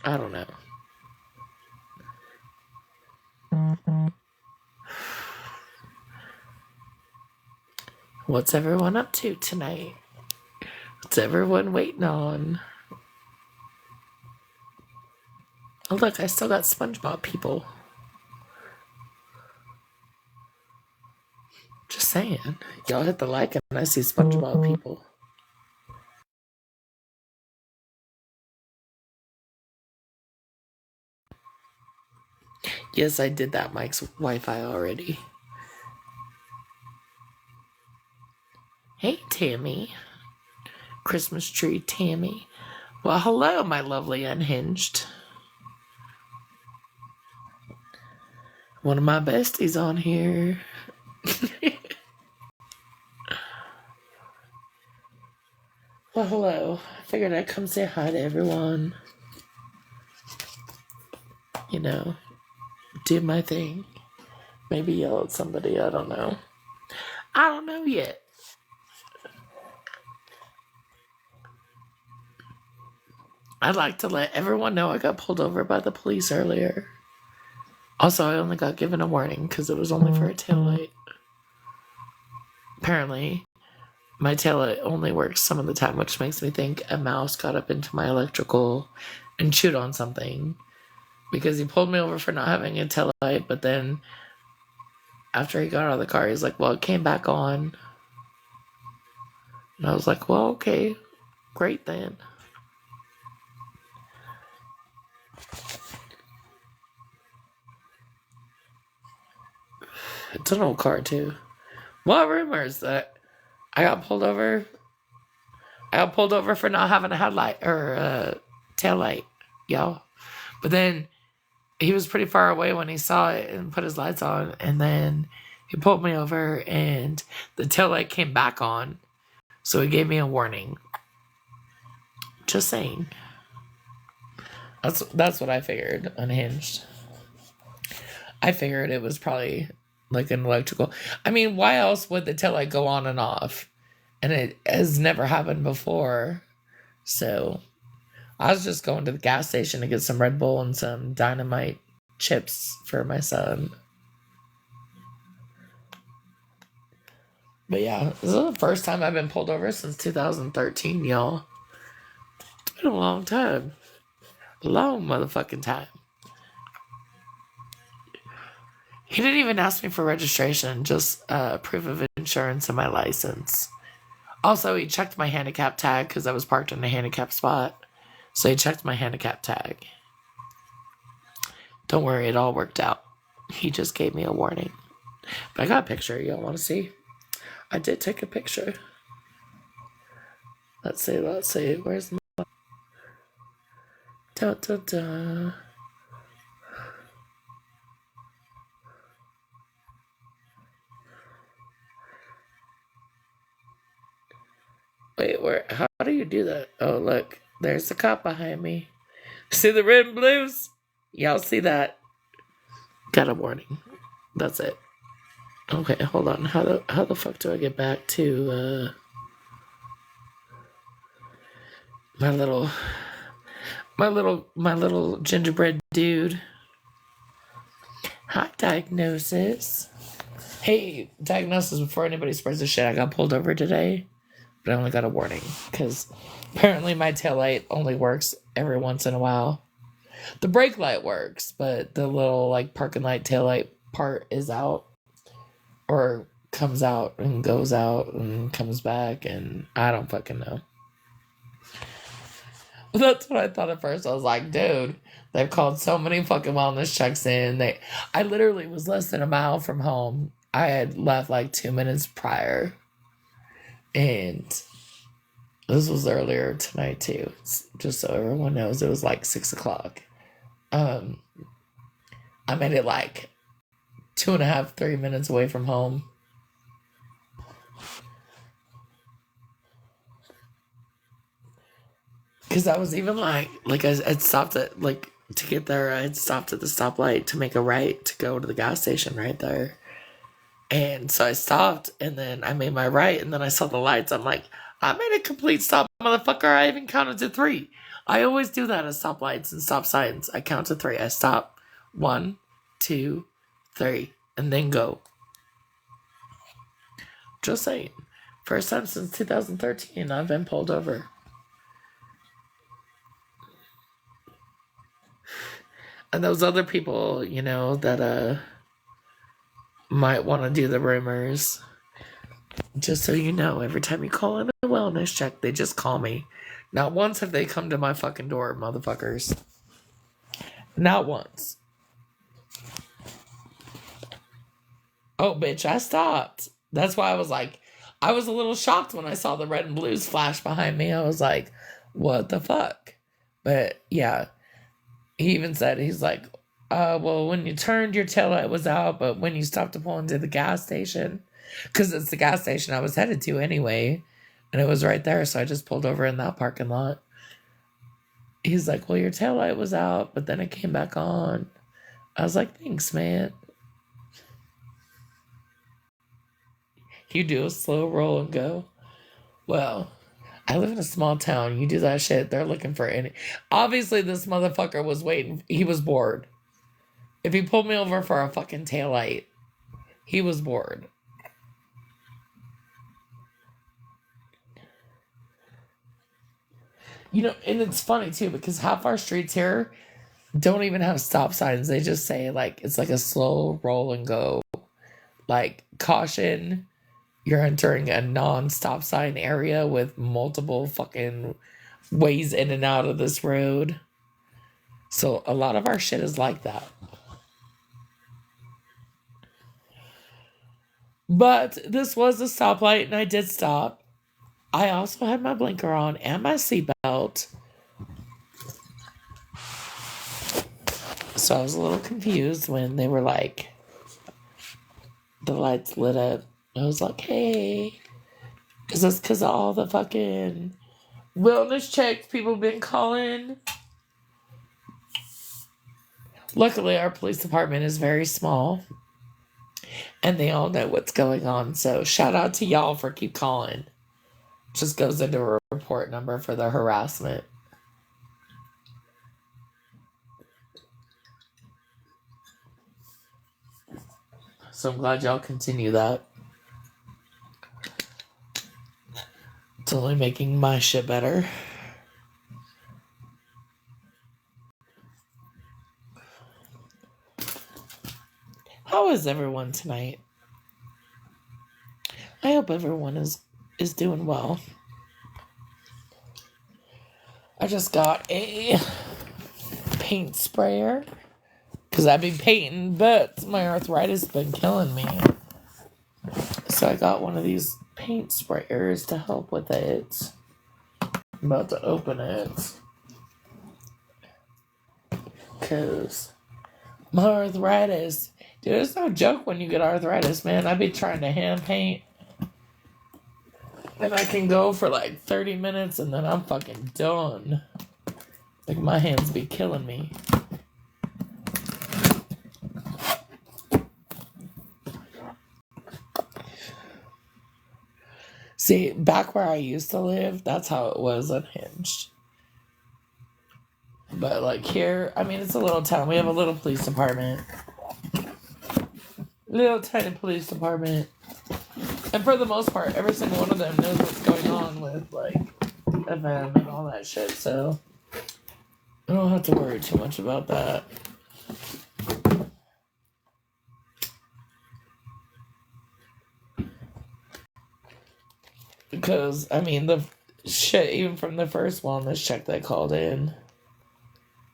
I don't know. What's everyone up to tonight? What's everyone waiting on? Oh, look, I still got SpongeBob people. Just saying. Y'all hit the like and I see SpongeBob people. Yes, I did that Mike's Wi-Fi already. Hey, Tammy. Christmas tree Tammy. Well, hello, my lovely unhinged. One of my besties on here. Well, hello. I figured I'd come say hi to everyone. You know, do my thing. Maybe yell at somebody, I don't know. I don't know yet. I'd like to let everyone know I got pulled over by the police earlier. Also, I only got given a warning because it was only for a taillight. Apparently, my taillight only works some of the time, which makes me think a mouse got up into my electrical and chewed on something. Because he pulled me over for not having a taillight, but then after he got out of the car, he's like, well, it came back on. And I was like, well, okay, great then. It's an old car, too. Well, rumors that I got pulled over. I got pulled over for not having a headlight or a taillight, y'all. But then he was pretty far away when he saw it and put his lights on. And then he pulled me over and the taillight came back on. So he gave me a warning. Just saying. That's what I figured, unhinged. I figured it was probably like an electrical. I mean, why else would the taillight go on and off? And it has never happened before. So I was just going to the gas station to get some Red Bull and some Dynamite chips for my son. But yeah, this is the first time I've been pulled over since 2013, y'all. It's been a long time. A long motherfucking time. He didn't even ask me for registration, just proof of insurance and my license. Also, he checked my handicap tag because I was parked in a handicap spot. So he checked my handicap tag. Don't worry, it all worked out. He just gave me a warning. But I got a picture. Y'all want to see? I did take a picture. Let's see. Where's my... Da, da, da. Wait, where? How do you do that? Oh, look. There's the cop behind me. See the red and blues? Y'all see that? Got a warning. That's it. Okay, hold on. How the fuck do I get back to my little gingerbread dude? Hi, Diagnosis. Hey, Diagnosis, before anybody spreads the shit, I got pulled over today, but I only got a warning because apparently my taillight only works every once in a while. The brake light works, but the little like parking light taillight part is out or comes out and goes out and comes back, and I don't fucking know. That's what I thought at first. I was like, dude, they've called so many fucking wellness checks in. I literally was less than a mile from home. I had left like 2 minutes prior. And this was earlier tonight too. Just so everyone knows, it was like 6 o'clock. I made it like 2.5, 3 minutes away from home. Because I was even like I'd stopped at, like, to get there, I'd stopped at the stoplight to make a right to go to the gas station right there. And so I stopped, and then I made my right, and then I saw the lights. I'm like, I made a complete stop, motherfucker. I even counted to 3. I always do that at stoplights and stop signs. I count to 3. I stop. 1, 2, 3, and then go. Just saying. First time since 2013 I've been pulled over. And those other people, that might want to do the rumors. Just so you know, every time you call in a wellness check, they just call me. Not once have they come to my fucking door, motherfuckers. Not once. Oh, bitch, I stopped. That's why I was a little shocked when I saw the red and blues flash behind me. I was like, what the fuck? But yeah, he even said, he's like, well, when you turned, your taillight was out, but when you stopped to pull into the gas station, because it's the gas station I was headed to anyway, and it was right there, so I just pulled over in that parking lot. He's like, well, your taillight was out, but then it came back on. I was like, thanks, man. You do a slow roll and go. Well, I live in a small town. You do that shit, they're looking for any. Obviously, this motherfucker was waiting. He was bored. If he pulled me over for a fucking taillight, he was bored. And it's funny too, because half our streets here don't even have stop signs. They just say, it's like a slow roll and go. Like, caution, you're entering a non-stop sign area with multiple fucking ways in and out of this road. So a lot of our shit is like that. But this was a stoplight, and I did stop. I also had my blinker on and my seatbelt. So I was a little confused when they were like, the lights lit up. I was like, hey. Because that's because of all the fucking wellness checks people been calling. Luckily, our police department is very small. And they all know what's going on. So shout out to y'all for keep calling. Just goes into a report number for the harassment. So I'm glad y'all continue that. It's only making my shit better. How is everyone tonight? I hope everyone is doing well. I just got a paint sprayer because I've been painting, but my arthritis has been killing me. So I got one of these paint sprayers to help with it. I'm about to open it because my arthritis, dude, it's no joke when you get arthritis, man. I be trying to hand paint. And I can go for 30 minutes and then I'm fucking done. My hands be killing me. See, back where I used to live, that's how it was unhinged. But here, it's a little town. We have a little police department. Little tiny police department. And for the most part, every single one of them knows what's going on with, FM and all that shit, so I don't have to worry too much about that. Because, the shit, even from the first wellness check they called in,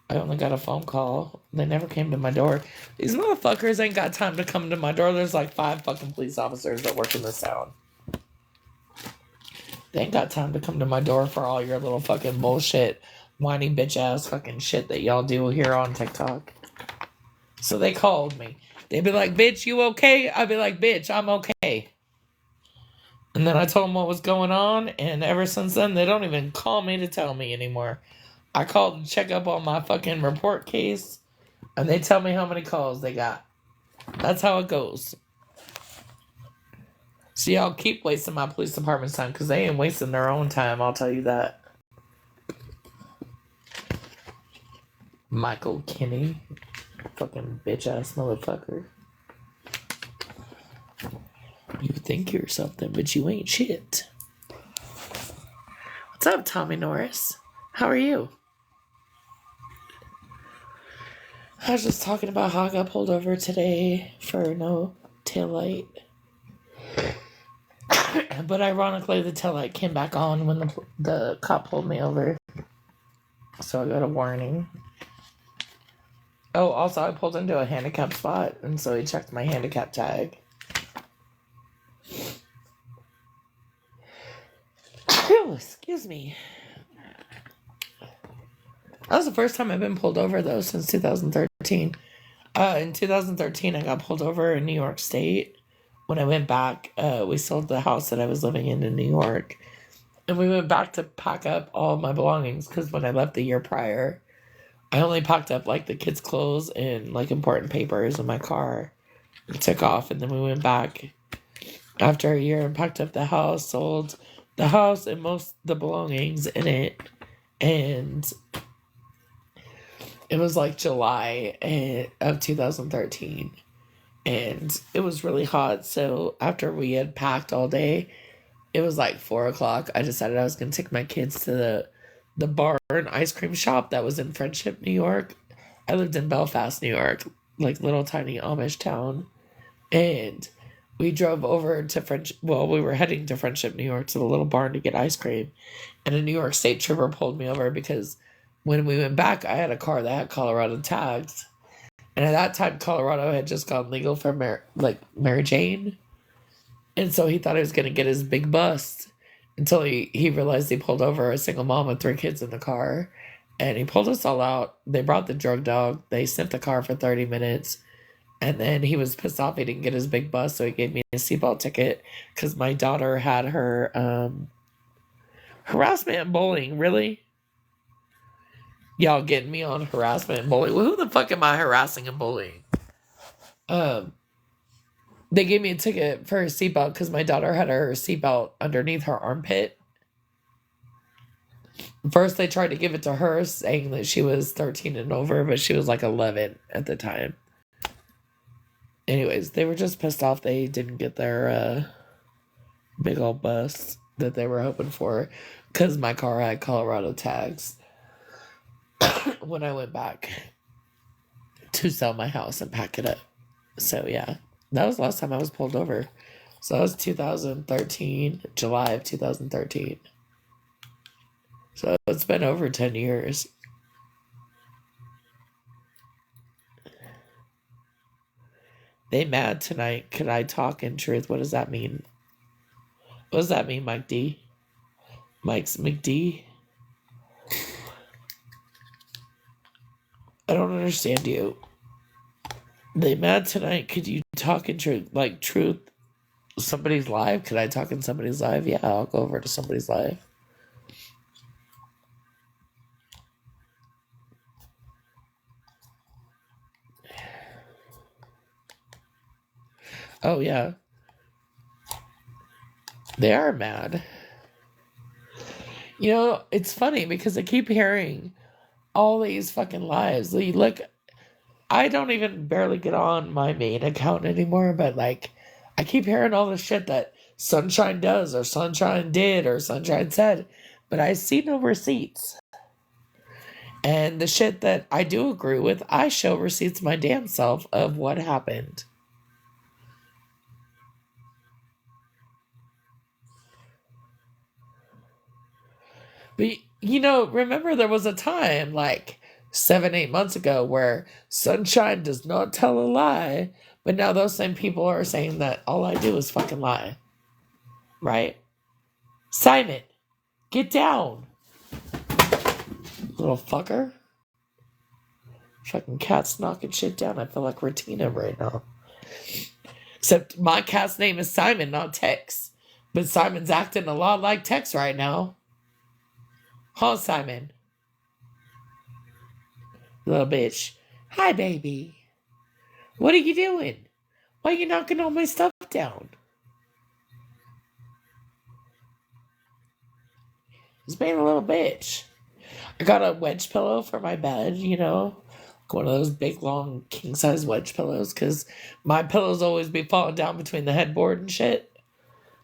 I only got a phone call. They never came to my door. These motherfuckers ain't got time to come to my door. There's 5 fucking police officers that work in this town. They ain't got time to come to my door for all your little fucking bullshit, whiny bitch ass fucking shit that y'all do here on TikTok. So they called me. They'd be like, bitch, you okay? I'd be like, bitch, I'm okay. And then I told them what was going on, and ever since then, they don't even call me to tell me anymore. I called to check up on my fucking report case, and they tell me how many calls they got. That's how it goes. So y'all keep wasting my police department's time, because they ain't wasting their own time, I'll tell you that. Michael Kinney. Fucking bitch ass motherfucker. You think you're something, but you ain't shit. What's up, Tommy Norris? How are you? I was just talking about how I got pulled over today for no taillight. But ironically, the taillight came back on when the cop pulled me over. So I got a warning. Oh, also, I pulled into a handicap spot, and so he checked my handicap tag. Excuse me. That was the first time I've been pulled over, though, since 2013. In 2013, I got pulled over in New York State. When I went back, we sold the house that I was living in New York. And we went back to pack up all my belongings, because when I left the year prior, I only packed up, like, the kids' clothes and, like, important papers in my car. And took off, and then we went back after a year and packed up the house, sold the house and most the belongings in it. And it was like July of 2013, and it was really hot. So after we had packed all day, it was like 4:00. I decided I was going to take my kids to the bar and ice cream shop that was in Friendship, New York. I lived in Belfast, New York, like little tiny Amish town. And we drove over to we were heading to Friendship, New York, to the little barn to get ice cream. And a New York State trooper pulled me over because when we went back, I had a car that had Colorado tags. And at that time, Colorado had just gone legal for Mary Jane. And so he thought he was going to get his big bust until he realized he pulled over a single mom with 3 kids in the car. And he pulled us all out. They brought the drug dog. They sniffed the car for 30 minutes. And then he was pissed off he didn't get his big bust, so he gave me a seatbelt ticket because my daughter had her harassment and bullying. Really? Y'all getting me on harassment and bullying? Well, who the fuck am I harassing and bullying? They gave me a ticket for a seatbelt because my daughter had her seatbelt underneath her armpit. First, they tried to give it to her, saying that she was 13 and over, but she was like 11 at the time. Anyways, they were just pissed off they didn't get their big old bus that they were hoping for because my car had Colorado tags when I went back to sell my house and pack it up. So, yeah, that was the last time I was pulled over. So, that was 2013, July of 2013. So, it's been over 10 years. They mad tonight. Could I talk in truth? What does that mean? What does that mean, Mike D? Mike's McD? I don't understand you. They mad tonight. Could you talk in truth? Like truth? Somebody's live? Could I talk in somebody's live? Yeah, I'll go over to somebody's live. Oh, yeah. They are mad. You know, it's funny because I keep hearing all these fucking lies. Look, I don't even barely get on my main account anymore, but like, I keep hearing all the shit that Sunshine does, or Sunshine did, or Sunshine said, but I see no receipts. And the shit that I do agree with, I show receipts my damn self of what happened. But, you know, remember there was a time, like 7-8 months ago, where Sunshine does not tell a lie, but now those same people are saying that all I do is fucking lie. Right? Simon, get down. Little fucker. Fucking cat's knocking shit down. I feel like Ratina right now. Except my cat's name is Simon, not Tex. But Simon's acting a lot like Tex right now. Huh, Simon? Little bitch. Hi, baby. What are you doing? Why are you knocking all my stuff down? He's being a little bitch. I got a wedge pillow for my bed, you know. one of those big, long, king-size wedge pillows, because my pillows always be falling down between the headboard and shit.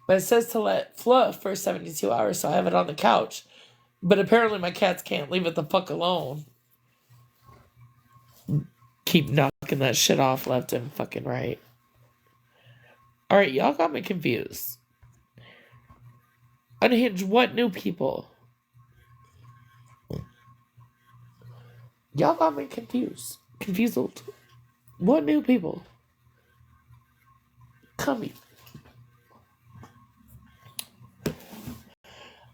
But it says to let fluff for 72 hours, so I have it on the couch. But apparently my cats can't leave it the fuck alone. Keep knocking that shit off left and fucking right. Alright, y'all got me confused. Unhinged, what new people? Y'all got me confused. Confused. What new people? Coming.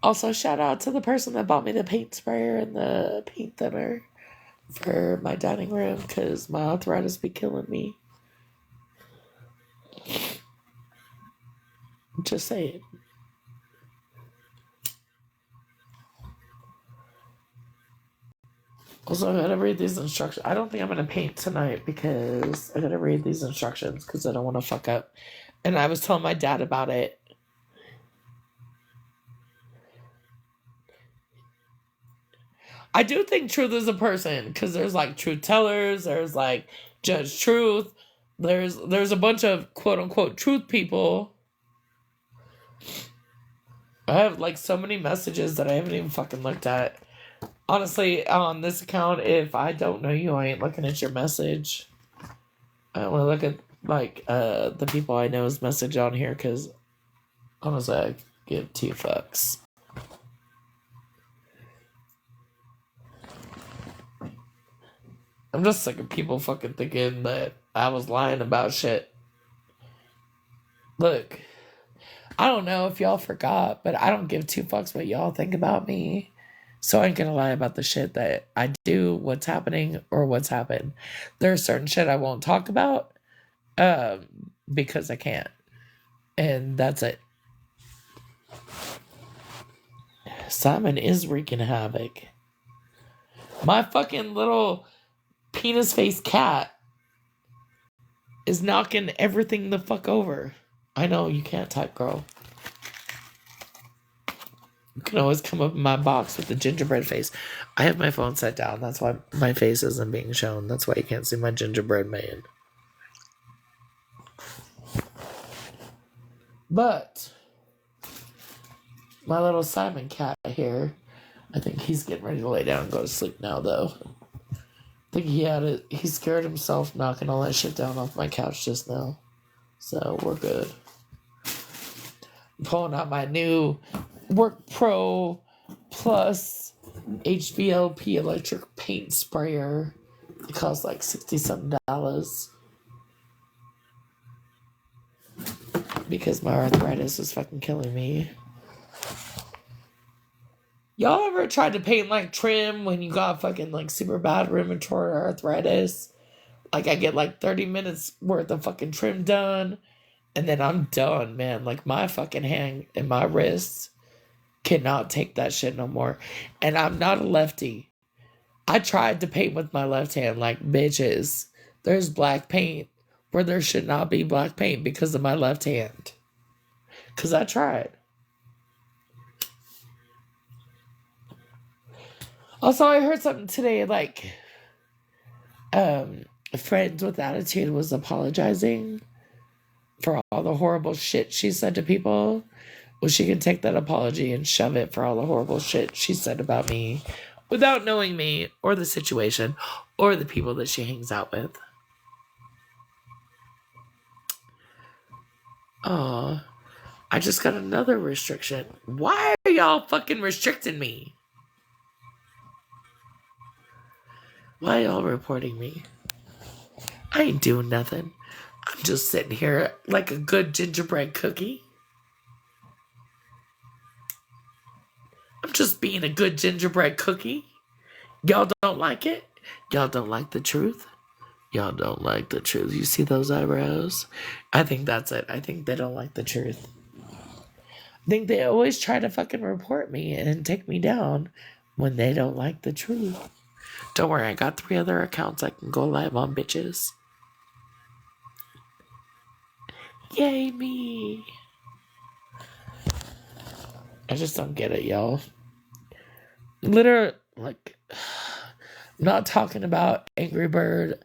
Also, shout out to the person that bought me the paint sprayer and the paint thinner for my dining room, because my arthritis be killing me. Just saying. Also, I gotta read these instructions. I don't think I'm gonna paint tonight because I gotta read these instructions because I don't want to fuck up. And I was telling my dad about it. I do think Truth is a person, because there's like truth tellers, there's like Judge Truth, there's a bunch of quote unquote truth people. I have like so many messages that I haven't even fucking looked at. Honestly, on this account, if I don't know you, I ain't looking at your message. I only look at like the people I know's message on here, because honestly, I give 2 fucks. I'm just sick of people fucking thinking that I was lying about shit. Look, I don't know if y'all forgot, but I don't give 2 fucks what y'all think about me. So I ain't gonna lie about the shit that I do, what's happening, or what's happened. There's certain shit I won't talk about because I can't. And that's it. Simon is wreaking havoc. My fucking little penis-faced cat is knocking everything the fuck over. I know you can't type, girl. You can always come up in my box with the gingerbread face. I have my phone set down. That's why my face isn't being shown. That's why you can't see my gingerbread man. But my little Simon cat here, I think he's getting ready to lay down and go to sleep now, though. I think he scared himself knocking all that shit down off my couch just now. So we're good. I'm pulling out my new Work Pro Plus HVLP electric paint sprayer. It costs like $60-something because my arthritis is fucking killing me. Y'all ever tried to paint like trim when you got fucking like super bad rheumatoid arthritis? Like I get like 30 minutes worth of fucking trim done and then I'm done, man. Like my fucking hand and my wrists cannot take that shit no more. And I'm not a lefty. I tried to paint with my left hand like bitches. There's black paint where there should not be black paint because of my left hand. Because I tried. Also, I heard something today, like, Friends with Attitude was apologizing for all the horrible shit she said to people. Well, she can take that apology and shove it for all the horrible shit she said about me without knowing me or the situation or the people that she hangs out with. Oh, I just got another restriction. Why are y'all fucking restricting me? Why y'all reporting me? I ain't doing nothing. I'm just sitting here like a good gingerbread cookie. I'm just being a good gingerbread cookie. Y'all don't like it? Y'all don't like the truth? Y'all don't like the truth. You see those eyebrows? I think that's it. I think they don't like the truth. I think they always try to fucking report me and take me down when they don't like the truth. Don't worry, I got 3 other accounts I can go live on, bitches. Yay me. I just don't get it, y'all. Literally, like, Not talking about Angry Bird.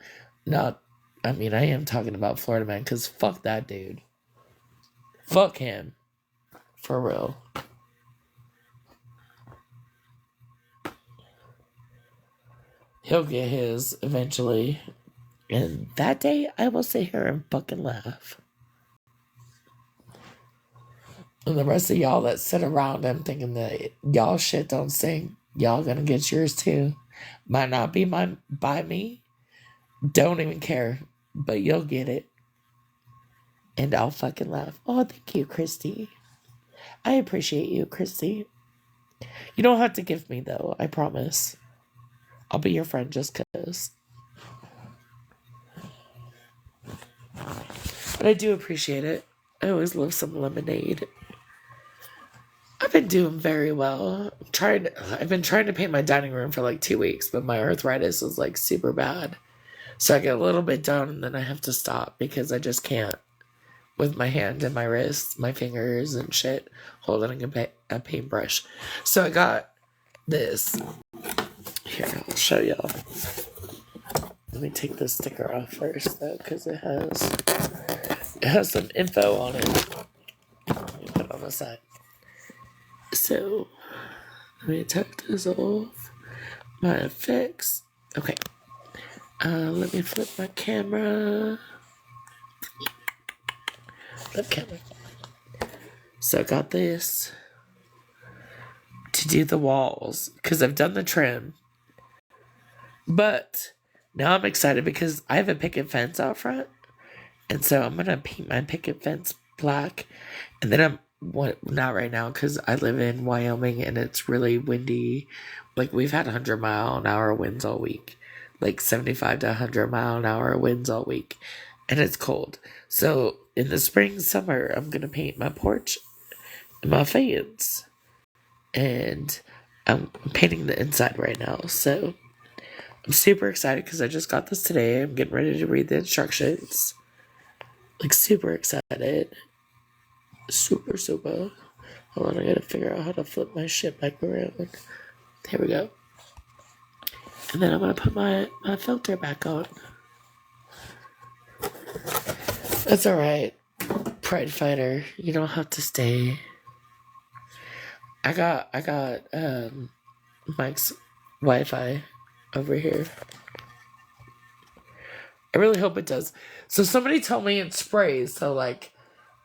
I am talking about Florida Man because fuck that dude. Fuck him. For real. He'll get his eventually. And that day, I will sit here and fucking laugh. And the rest of y'all that sit around him thinking that y'all shit don't stink, y'all gonna get yours too. Might not be by me. Don't even care. But you'll get it. And I'll fucking laugh. Oh, thank you, Christy. I appreciate you, Christy. You don't have to give me, though. I promise. I'll be your friend just because. But I do appreciate it. I always love some lemonade. I've been doing very well. I've been trying to paint my dining room for like 2 weeks, but my arthritis is like super bad. So I get a little bit done and then I have to stop because I just can't. With my hand and my wrist, my fingers and shit, holding a paintbrush. So I got this. Here, I'll show y'all. Let me take this sticker off first, though, because it has some info on it. Let me put it on the side. So, let me take this off. My effects. Okay. Let me flip my camera. Flip camera. So I got this to do the walls, because I've done the trim. But now I'm excited because I have a picket fence out front. And so I'm going to paint my picket fence black. And then not right now because I live in Wyoming and it's really windy. Like we've had 100-mile-an-hour winds all week. Like 75 to 100-mile-an-hour winds all week. And it's cold. So in the spring, summer, I'm going to paint my porch and my fans. And I'm painting the inside right now. So I'm super excited because I just got this today. I'm getting ready to read the instructions. Like, super excited. Super. Hold on, I gotta figure out how to flip my shit back around. There we go. And then I'm gonna put my filter back on. That's alright. Pride fighter. You don't have to stay. I got Mike's Wi-Fi over here. I really hope it does. So somebody told me it sprays, so like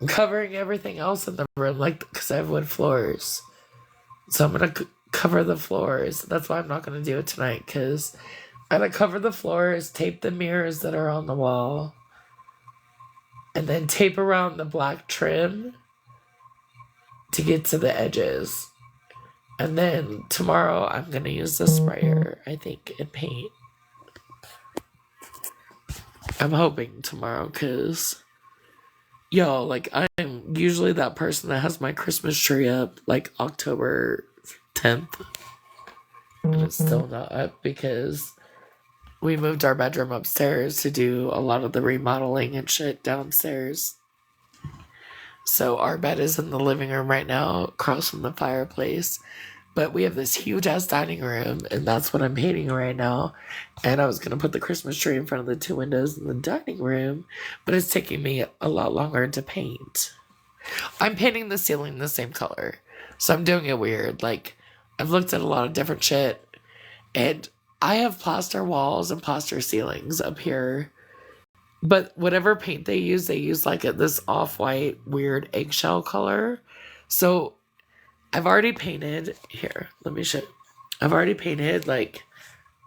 I'm covering everything else in the room, like because I have wood floors. So I'm gonna cover the floors. That's why I'm not gonna do it tonight, because I'm gonna cover the floors, tape the mirrors that are on the wall, and then tape around the black trim to get to the edges. And then tomorrow I'm gonna use the sprayer, I think, and paint. I'm hoping tomorrow, because, yo, like, I'm usually that person that has my Christmas tree up, like, October 10th. And it's still not up because we moved our bedroom upstairs to do a lot of the remodeling and shit downstairs. So our bed is in the living room right now, across from the fireplace. But we have this huge-ass dining room, and that's what I'm painting right now. And I was going to put the Christmas tree in front of the 2 windows in the dining room, but it's taking me a lot longer to paint. I'm painting the ceiling the same color, so I'm doing it weird. Like, I've looked at a lot of different shit, and I have plaster walls and plaster ceilings up here. But whatever paint they use like this off-white, weird eggshell color. So I've already painted, here, let me show you. I've already painted, like,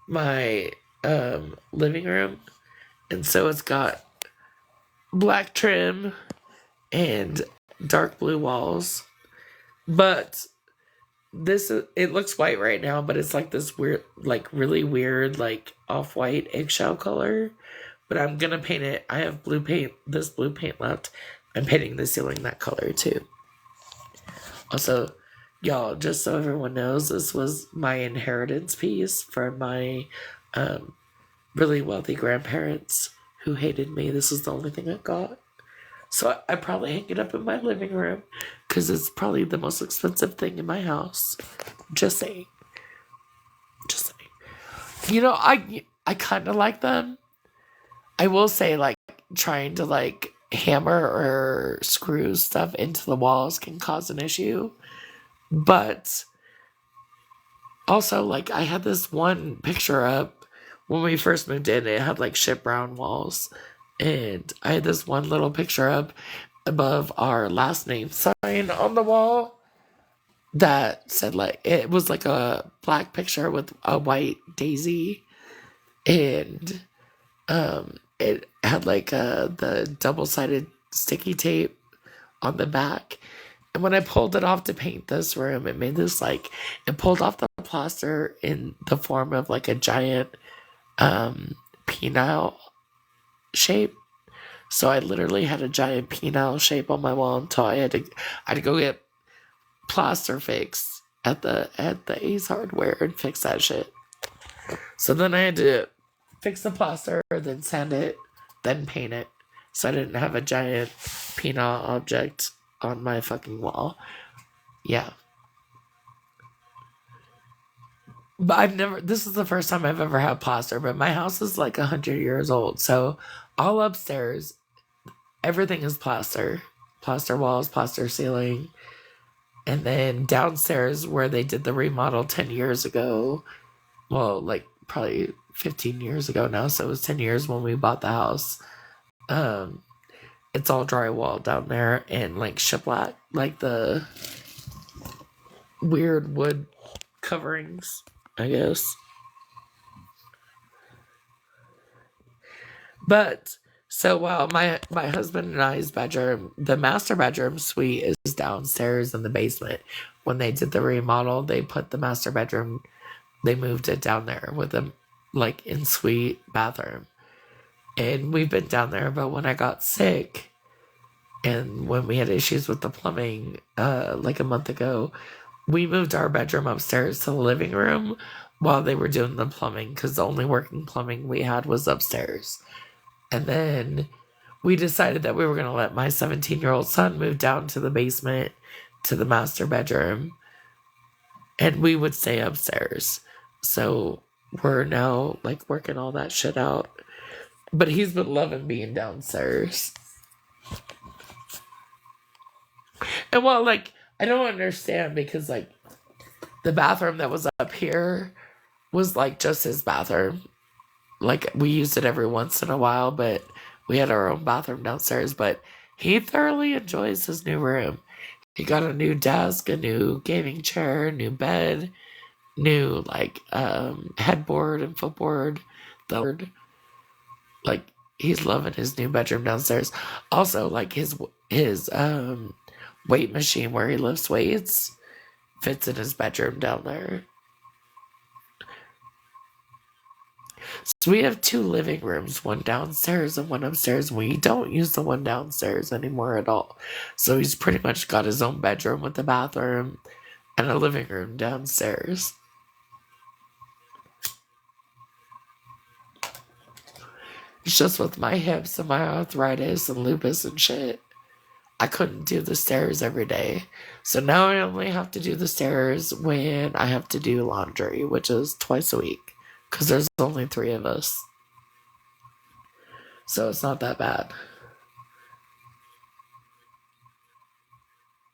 my living room. And so it's got black trim and dark blue walls. But it looks white right now, but it's like this weird, like, really weird, like, off-white eggshell color. But I'm gonna paint it. I have this blue paint left. I'm painting the ceiling that color, too. Also, y'all, just so everyone knows, this was my inheritance piece from my really wealthy grandparents who hated me. This is the only thing I got. So I probably hang it up in my living room because it's probably the most expensive thing in my house. Just saying. I kind of like them. I will say, like, trying to, like, hammer or screw stuff into the walls can cause an issue. But also, like, I had this one picture up when we first moved in. It had, like, shit brown walls. And I had this one little picture up above our last name sign on the wall that said, like, it was like a black picture with a white daisy. And it had like the double-sided sticky tape on the back. And when I pulled it off to paint this room, it made this like it pulled off the plaster in the form of like a giant penile shape. So I literally had a giant penile shape on my wall until I had to go get plaster fixed at the Ace Hardware and fix that shit. So then I had to fix the plaster, then sand it, then paint it. So I didn't have a giant penile object on my fucking wall. Yeah. But this is the first time I've ever had plaster, but my house is like 100 years old. So all upstairs, everything is plaster. Plaster walls, plaster ceiling. And then downstairs where they did the remodel 10 years ago, well, like probably 15 years ago now, so it was 10 years when we bought the house. It's all drywall down there and like shiplap, like the weird wood coverings, I guess. But so while my husband and I's bedroom, the master bedroom suite is downstairs in the basement. When they did the remodel, they put the master bedroom, they moved it down there with a like in suite bathroom. And we've been down there, but when I got sick and when we had issues with the plumbing like a month ago, we moved our bedroom upstairs to the living room while they were doing the plumbing because the only working plumbing we had was upstairs. And then we decided that we were going to let my 17-year-old son move down to the basement to the master bedroom and we would stay upstairs. So we're now like working all that shit out. But he's been loving being downstairs. And well, like, I don't understand because, like, the bathroom that was up here was, like, just his bathroom. Like, we used it every once in a while, but we had our own bathroom downstairs. But he thoroughly enjoys his new room. He got a new desk, a new gaming chair, a new bed, new, like, headboard and footboard. Like, he's loving his new bedroom downstairs. Also, like, his weight machine where he lifts weights fits in his bedroom down there. So we have 2 living rooms, one downstairs and one upstairs. We don't use the one downstairs anymore at all. So he's pretty much got his own bedroom with a bathroom and a living room downstairs. It's just with my hips and my arthritis and lupus and shit, I couldn't do the stairs every day. So now I only have to do the stairs when I have to do laundry, which is twice a week. Because there's only 3 of us. So it's not that bad.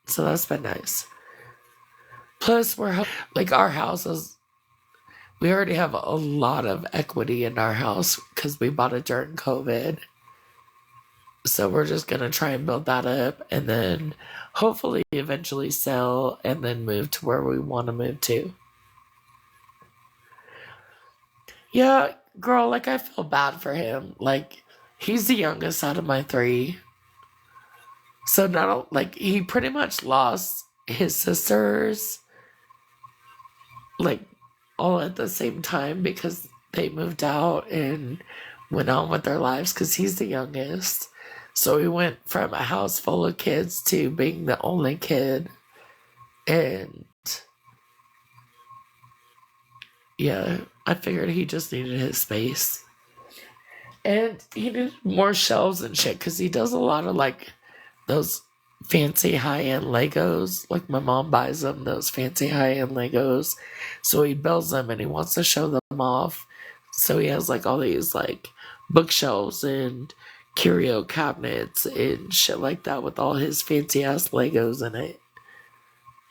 So that's been nice. Plus, like, our house is, we already have a lot of equity in our house because we bought it during COVID. So we're just going to try and build that up and then hopefully eventually sell and then move to where we want to move to. Yeah, girl, like, I feel bad for him. Like, he's the youngest out of my 3. So not, like, he pretty much lost his sisters, like, all at the same time because they moved out and went on with their lives because he's the youngest. So he went from a house full of kids to being the only kid. And yeah, I figured he just needed his space. And he needed more shelves and shit because he does a lot of like those fancy high-end Legos. Like my mom buys him those fancy high-end Legos. So he builds them and he wants to show them off. So he has like all these like bookshelves and curio cabinets and shit like that with all his fancy ass Legos in it.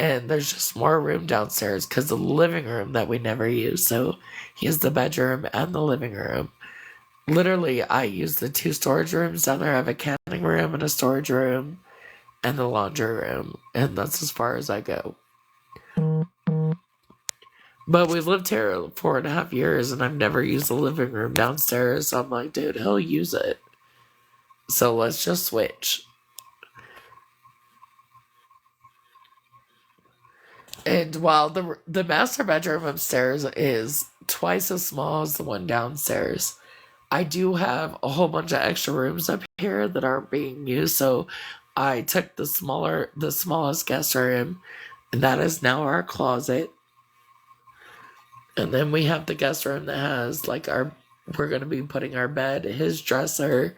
And there's just more room downstairs because of the living room that we never use. So he has the bedroom and the living room. Literally, I use the 2 storage rooms down there. I have a canning room and a storage room and the laundry room. And that's as far as I go. But we've lived here 4.5 years and I've never used the living room downstairs. So I'm like, dude, he'll use it. So let's just switch. And while the master bedroom upstairs is twice as small as the one downstairs, I do have a whole bunch of extra rooms up here that aren't being used. So I took the smallest guest room, and that is now our closet. And then we have the guest room that has like we're gonna be putting our bed, his dresser,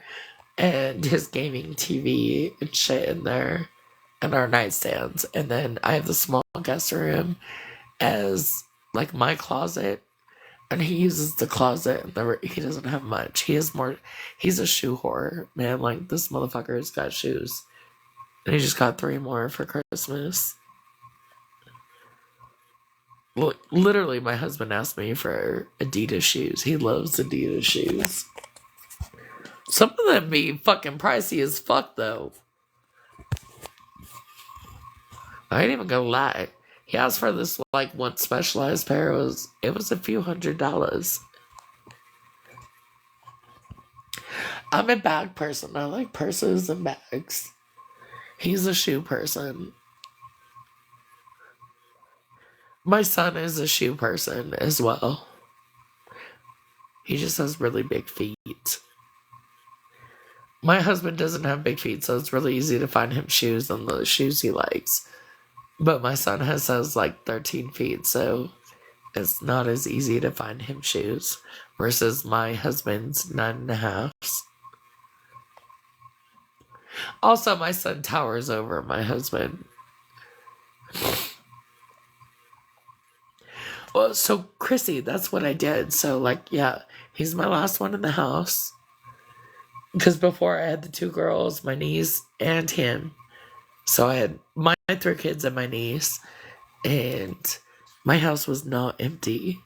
and his gaming TV and shit in there, and our nightstands. And then I have the small guest room as like my closet, and he uses the closet. And he doesn't have much. He's a shoe whore, man. Like this motherfucker's got shoes, and he just got 3 more for Christmas. Literally, my husband asked me for Adidas shoes. He loves Adidas shoes. Some of them be fucking pricey as fuck, though. I ain't even gonna lie. He asked for this like one specialized pair. It was a few $100s. I'm a bag person. I like purses and bags. He's a shoe person. My son is a shoe person as well. He just has really big feet. My husband doesn't have big feet, so it's really easy to find him shoes on the shoes he likes. But my son has like 13 feet, so it's not as easy to find him shoes versus my husband's 9.5. Also, my son towers over my husband. Well, so Chrissy, that's what I did. So, like, yeah, he's my last one in the house. Because before I had the 2 girls, my niece, and him. So I had my 3 kids and my niece. And my house was not empty.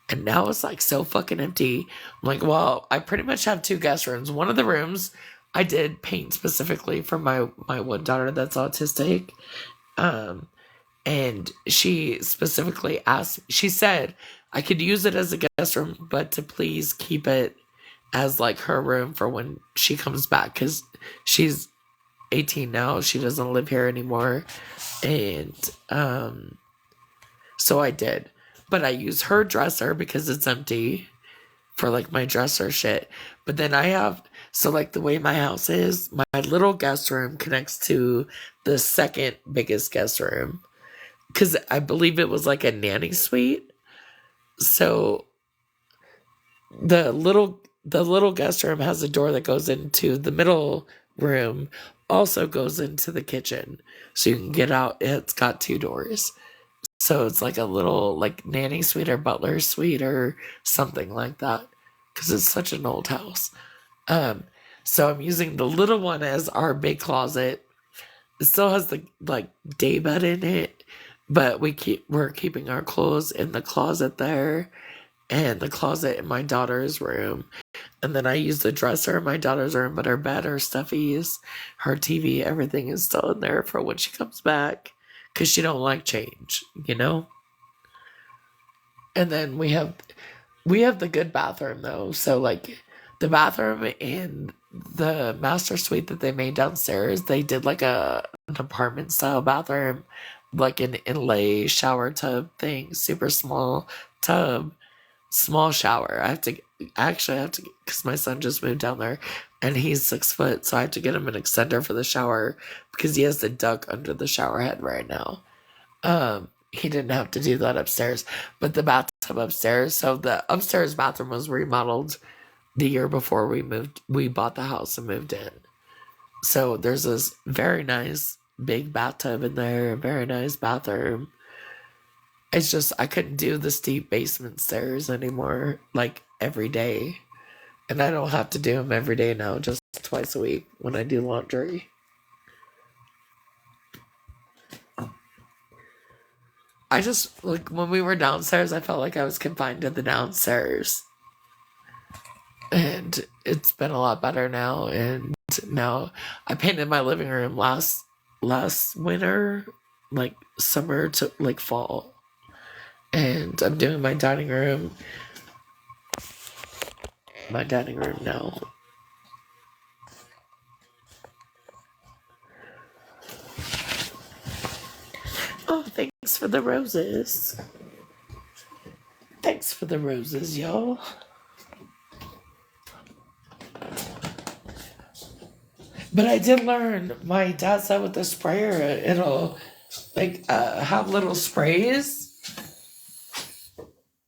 And now it's like so fucking empty. I'm like, well, I pretty much have 2 guest rooms. One of the rooms I did paint specifically for my one daughter that's autistic. And she specifically asked, she said I could use it as a guest room, but to please keep it as like her room for when she comes back, because she's 18 now. She doesn't live here anymore. And so I did. But I use her dresser because it's empty for like my dresser shit. But then I have, so like the way my house is, my little guest room connects to the second biggest guest room. Because I believe it was like a nanny suite. So the little guest room has a door that goes into the middle room, also goes into the kitchen. So you can get out. It's got 2 doors. So it's like a little like nanny suite or butler suite or something like that. Because it's such an old house. So I'm using the little one as our big closet. It still has the like day bed in it, but we're keeping our clothes in the closet there, and the closet in my daughter's room. And then I use the dresser in my daughter's room, but her bed, her stuffies, her TV, everything is still in there for when she comes back, because she don't like change, you know? And then we have the good bathroom though. So like the bathroom in the master suite that they made downstairs, they did like an apartment style bathroom, like an inlay shower tub thing, super small tub, small shower. I actually have to, because my son just moved down there and he's 6 foot, so I have to get him an extender for the shower because he has the duct under the shower head right now. He didn't have to do that upstairs, but the bathtub upstairs, so the upstairs bathroom was remodeled the year before we bought the house and moved in. So there's this very nice big bathtub in there, a very nice bathroom. It's just I couldn't do the steep basement stairs anymore. Like every day. And I don't have to do them every day now, just twice a week when I do laundry. I just, like, when we were downstairs, I felt like I was confined to the downstairs. And it's been a lot better now. And now I painted my living room last winter, like summer to like fall. And I'm doing my dining room now. Oh, thanks for the roses. Thanks for the roses, y'all. But I did learn, my dad said with the sprayer, it'll like have little sprays.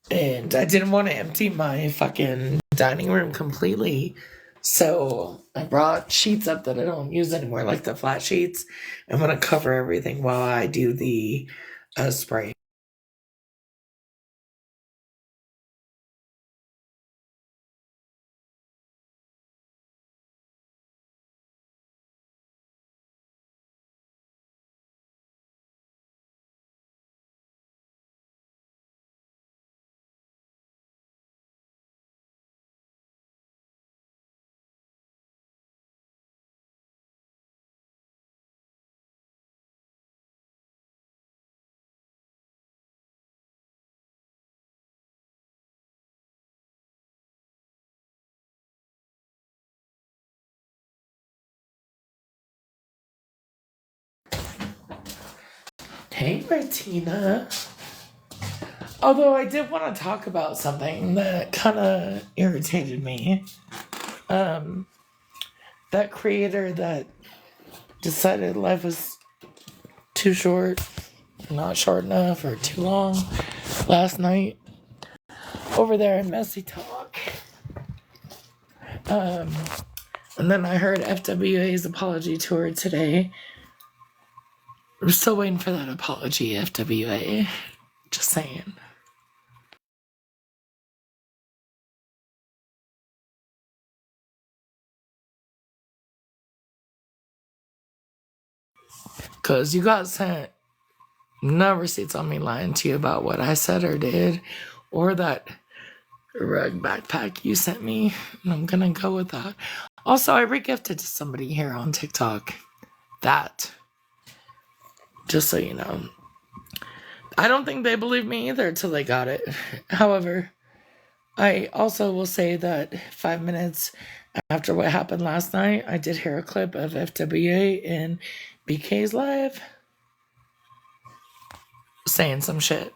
And I didn't want to empty my fucking dining room completely. So I brought sheets up that I don't use anymore, like the flat sheets. I'm going to cover everything while I do the spray. Hey, Martina. Although I did want to talk about something that kind of irritated me. That creator that decided life was too short, not short enough, or too long last night over there in Messy Talk. And then I heard FWA's apology tour today. I'm still waiting for that apology, FWA. Just saying. Because you got sent no receipts on me lying to you about what I said or did, or that rug backpack you sent me. And I'm going to go with that. Also, I regifted to somebody here on TikTok that. Just so you know. I don't think they believe me either till they got it. However, I also will say that 5 minutes after what happened last night, I did hear a clip of FWA in BK's live saying some shit.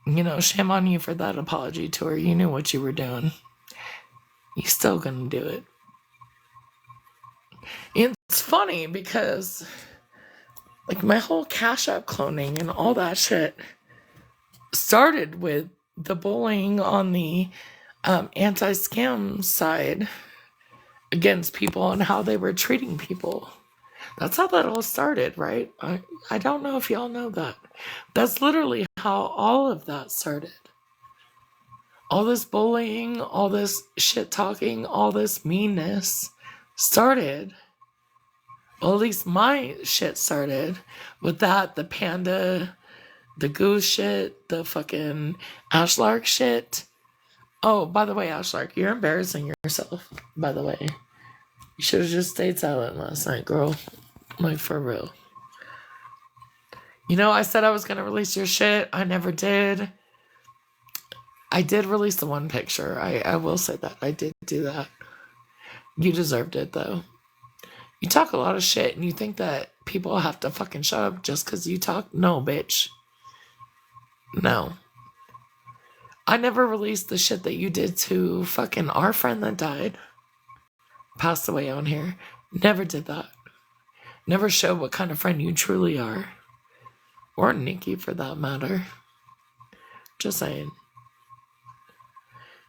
You know, shame on you for that apology tour. You knew what you were doing. You still gonna do it. It's funny because, like, my whole Cash App cloning and all that shit started with the bullying on the anti-scam side against people and how they were treating people. That's how that all started, right? I don't know if y'all know that. That's literally how all of that started. All this bullying, all this shit talking, all this meanness started. Well, at least my shit started with that, the panda, the goose shit, the fucking Ashlark shit. Oh, by the way, Ashlark, you're embarrassing yourself, by the way. You should have just stayed silent last night, girl. Like, for real. You know, I said I was going to release your shit. I never did. I did release the one picture. I will say that. I did do that. You deserved it, though. You talk a lot of shit, and you think that people have to fucking shut up just because you talk? No, bitch. No. I never released the shit that you did to fucking our friend that died. Passed away on here. Never did that. Never showed what kind of friend you truly are. Or Nikki, for that matter. Just saying.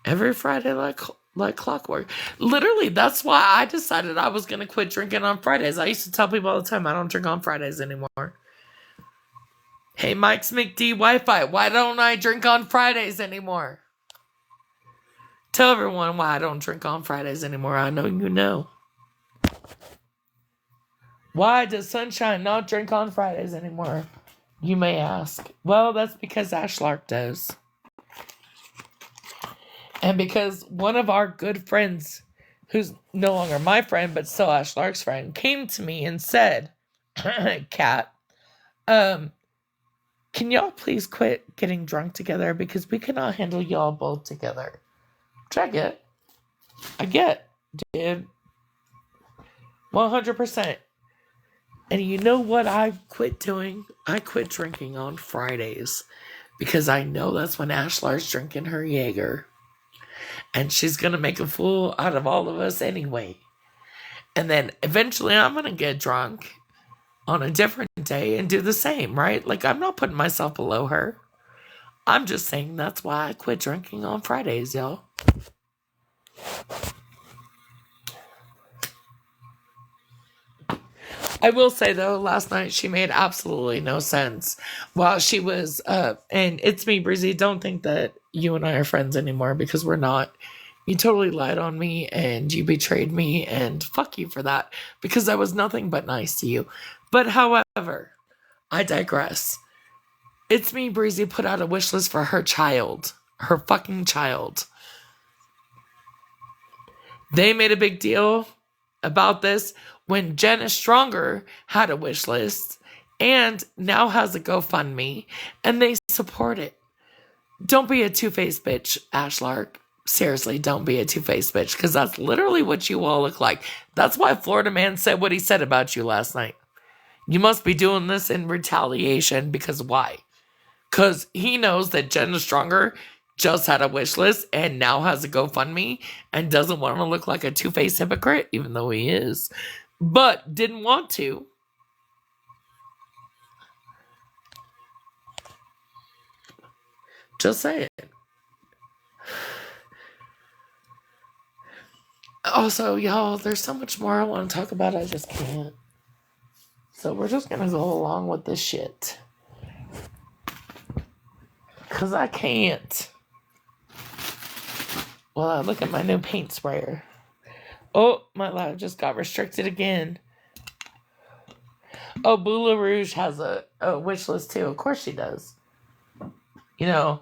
Every Friday like clockwork. Literally, that's why I decided I was going to quit drinking on Fridays. I used to tell people all the time I don't drink on Fridays anymore. Hey, Mike's McD Wi-Fi, why don't I drink on Fridays anymore? Tell everyone why I don't drink on Fridays anymore. I know you know. Why does Sunshine not drink on Fridays anymore? You may ask. Well, that's because Ashlark does. And because one of our good friends, who's no longer my friend, but still Ashlark's friend, came to me and said, Kat, can y'all please quit getting drunk together because we cannot handle y'all both together. Which I get, dude. 100%. And you know what I quit doing? I quit drinking on Fridays because I know that's when Ashlar's drinking her Jaeger. And she's going to make a fool out of all of us anyway. And then eventually I'm going to get drunk on a different day and do the same, right? Like, I'm not putting myself below her. I'm just saying that's why I quit drinking on Fridays, y'all. I will say, though, last night she made absolutely no sense while she was, and it's me, Breezy, don't think that you and I are friends anymore because we're not. You totally lied on me and you betrayed me and fuck you for that because I was nothing but nice to you. But however, I digress. It's me, Breezy, put out a wish list for her child. Her fucking child. They made a big deal about this when Jen is Stronger had a wish list and now has a GoFundMe and they support it. Don't be a two-faced bitch, Ashlark. Seriously, don't be a two-faced bitch because that's literally what you all look like. That's why Florida Man said what he said about you last night. You must be doing this in retaliation because why? Because he knows that Jen is Stronger just had a wish list and now has a GoFundMe and doesn't want to look like a two-faced hypocrite, even though he is, but didn't want to. Just say it. Also, y'all, there's so much more I want to talk about, I just can't. So we're just going to go along with this shit. Because I can't. Well, look at my new paint sprayer. Oh, my live just got restricted again. Oh, Boula Rouge has a wish list too. Of course she does. You know,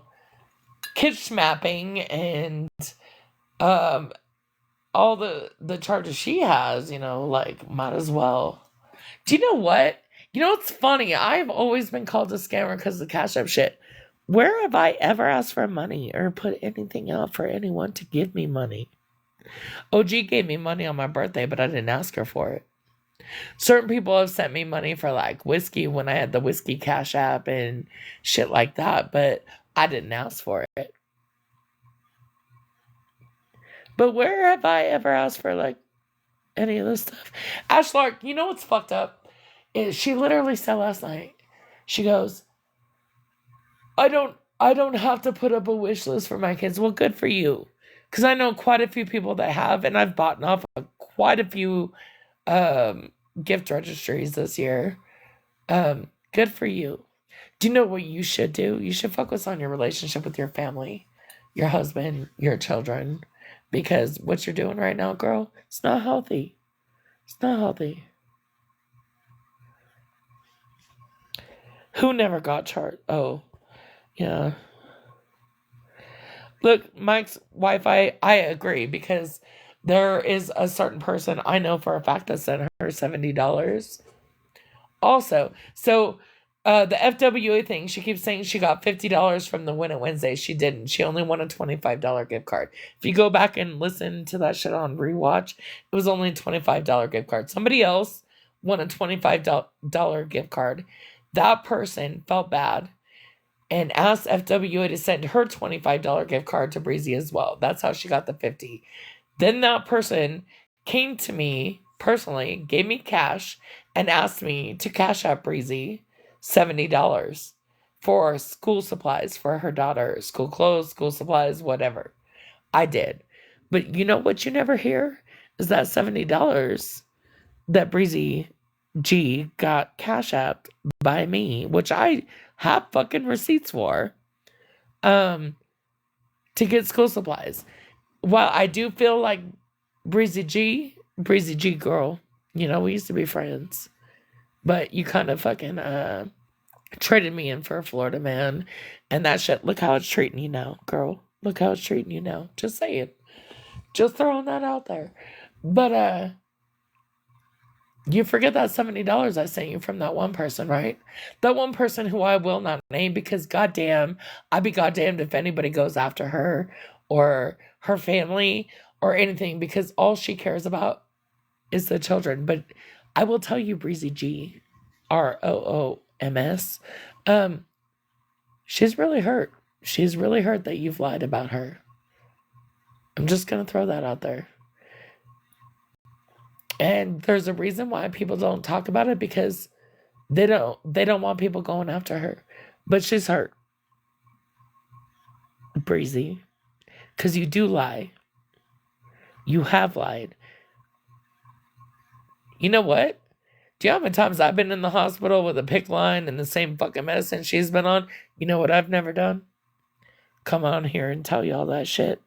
kitsch mapping and all the charges she has, you know, like, might as well. Do you know what? You know what's funny? I've always been called a scammer because of the Cash App shit. Where have I ever asked for money or put anything out for anyone to give me money? OG gave me money on my birthday, but I didn't ask her for it. Certain people have sent me money for like whiskey when I had the whiskey Cash App and shit like that, but I didn't ask for it. But where have I ever asked for like any of this stuff? Ashlark, you know what's fucked up? Is she literally said last night, she goes, I don't have to put up a wish list for my kids. Well, good for you. Because I know quite a few people that have, and I've bought off quite a few gift registries this year. Good for you. Do you know what you should do? You should focus on your relationship with your family, your husband, your children. Because what you're doing right now, girl, it's not healthy. It's not healthy. Who never got charged? Oh, yeah. Look, Mike's Wi-Fi, I agree, because there is a certain person I know for a fact that sent her $70. Also, so the FWA thing, she keeps saying she got $50 from the Win It Wednesday. She didn't. She only won a $25 gift card. If you go back and listen to that shit on rewatch, it was only a $25 gift card. Somebody else won a $25 gift card. That person felt bad and asked FWA to send her $25 gift card to Breezy as well. That's how she got the 50. Then that person came to me personally, gave me cash, and asked me to cash out Breezy $70 for school supplies for her daughter, school clothes, school supplies, whatever. I did. But you know what you never hear? Is that $70 that Breezy G got cash apped by me, which I have fucking receipts for, to get school supplies. while I do feel like Breezy G girl, you know, we used to be friends, but you kind of fucking traded me in for a Florida man, and that shit. Look how it's treating you now, girl. Look how it's treating you now. Just saying, just throwing that out there. But you forget that $70 I sent you from that one person, right? That one person who I will not name because goddamn, I'd be goddamned if anybody goes after her or her family or anything because all she cares about is the children. But I will tell you, Breezy G, ROOMS, she's really hurt. She's really hurt that you've lied about her. I'm just gonna throw that out there. And there's a reason why people don't talk about it because they don't want people going after her. But she's hurt. Breezy. Because you do lie. You have lied. You know what? Do you know how many times I've been in the hospital with a PICC line and the same fucking medicine she's been on? You know what I've never done? Come on here and tell you all that shit.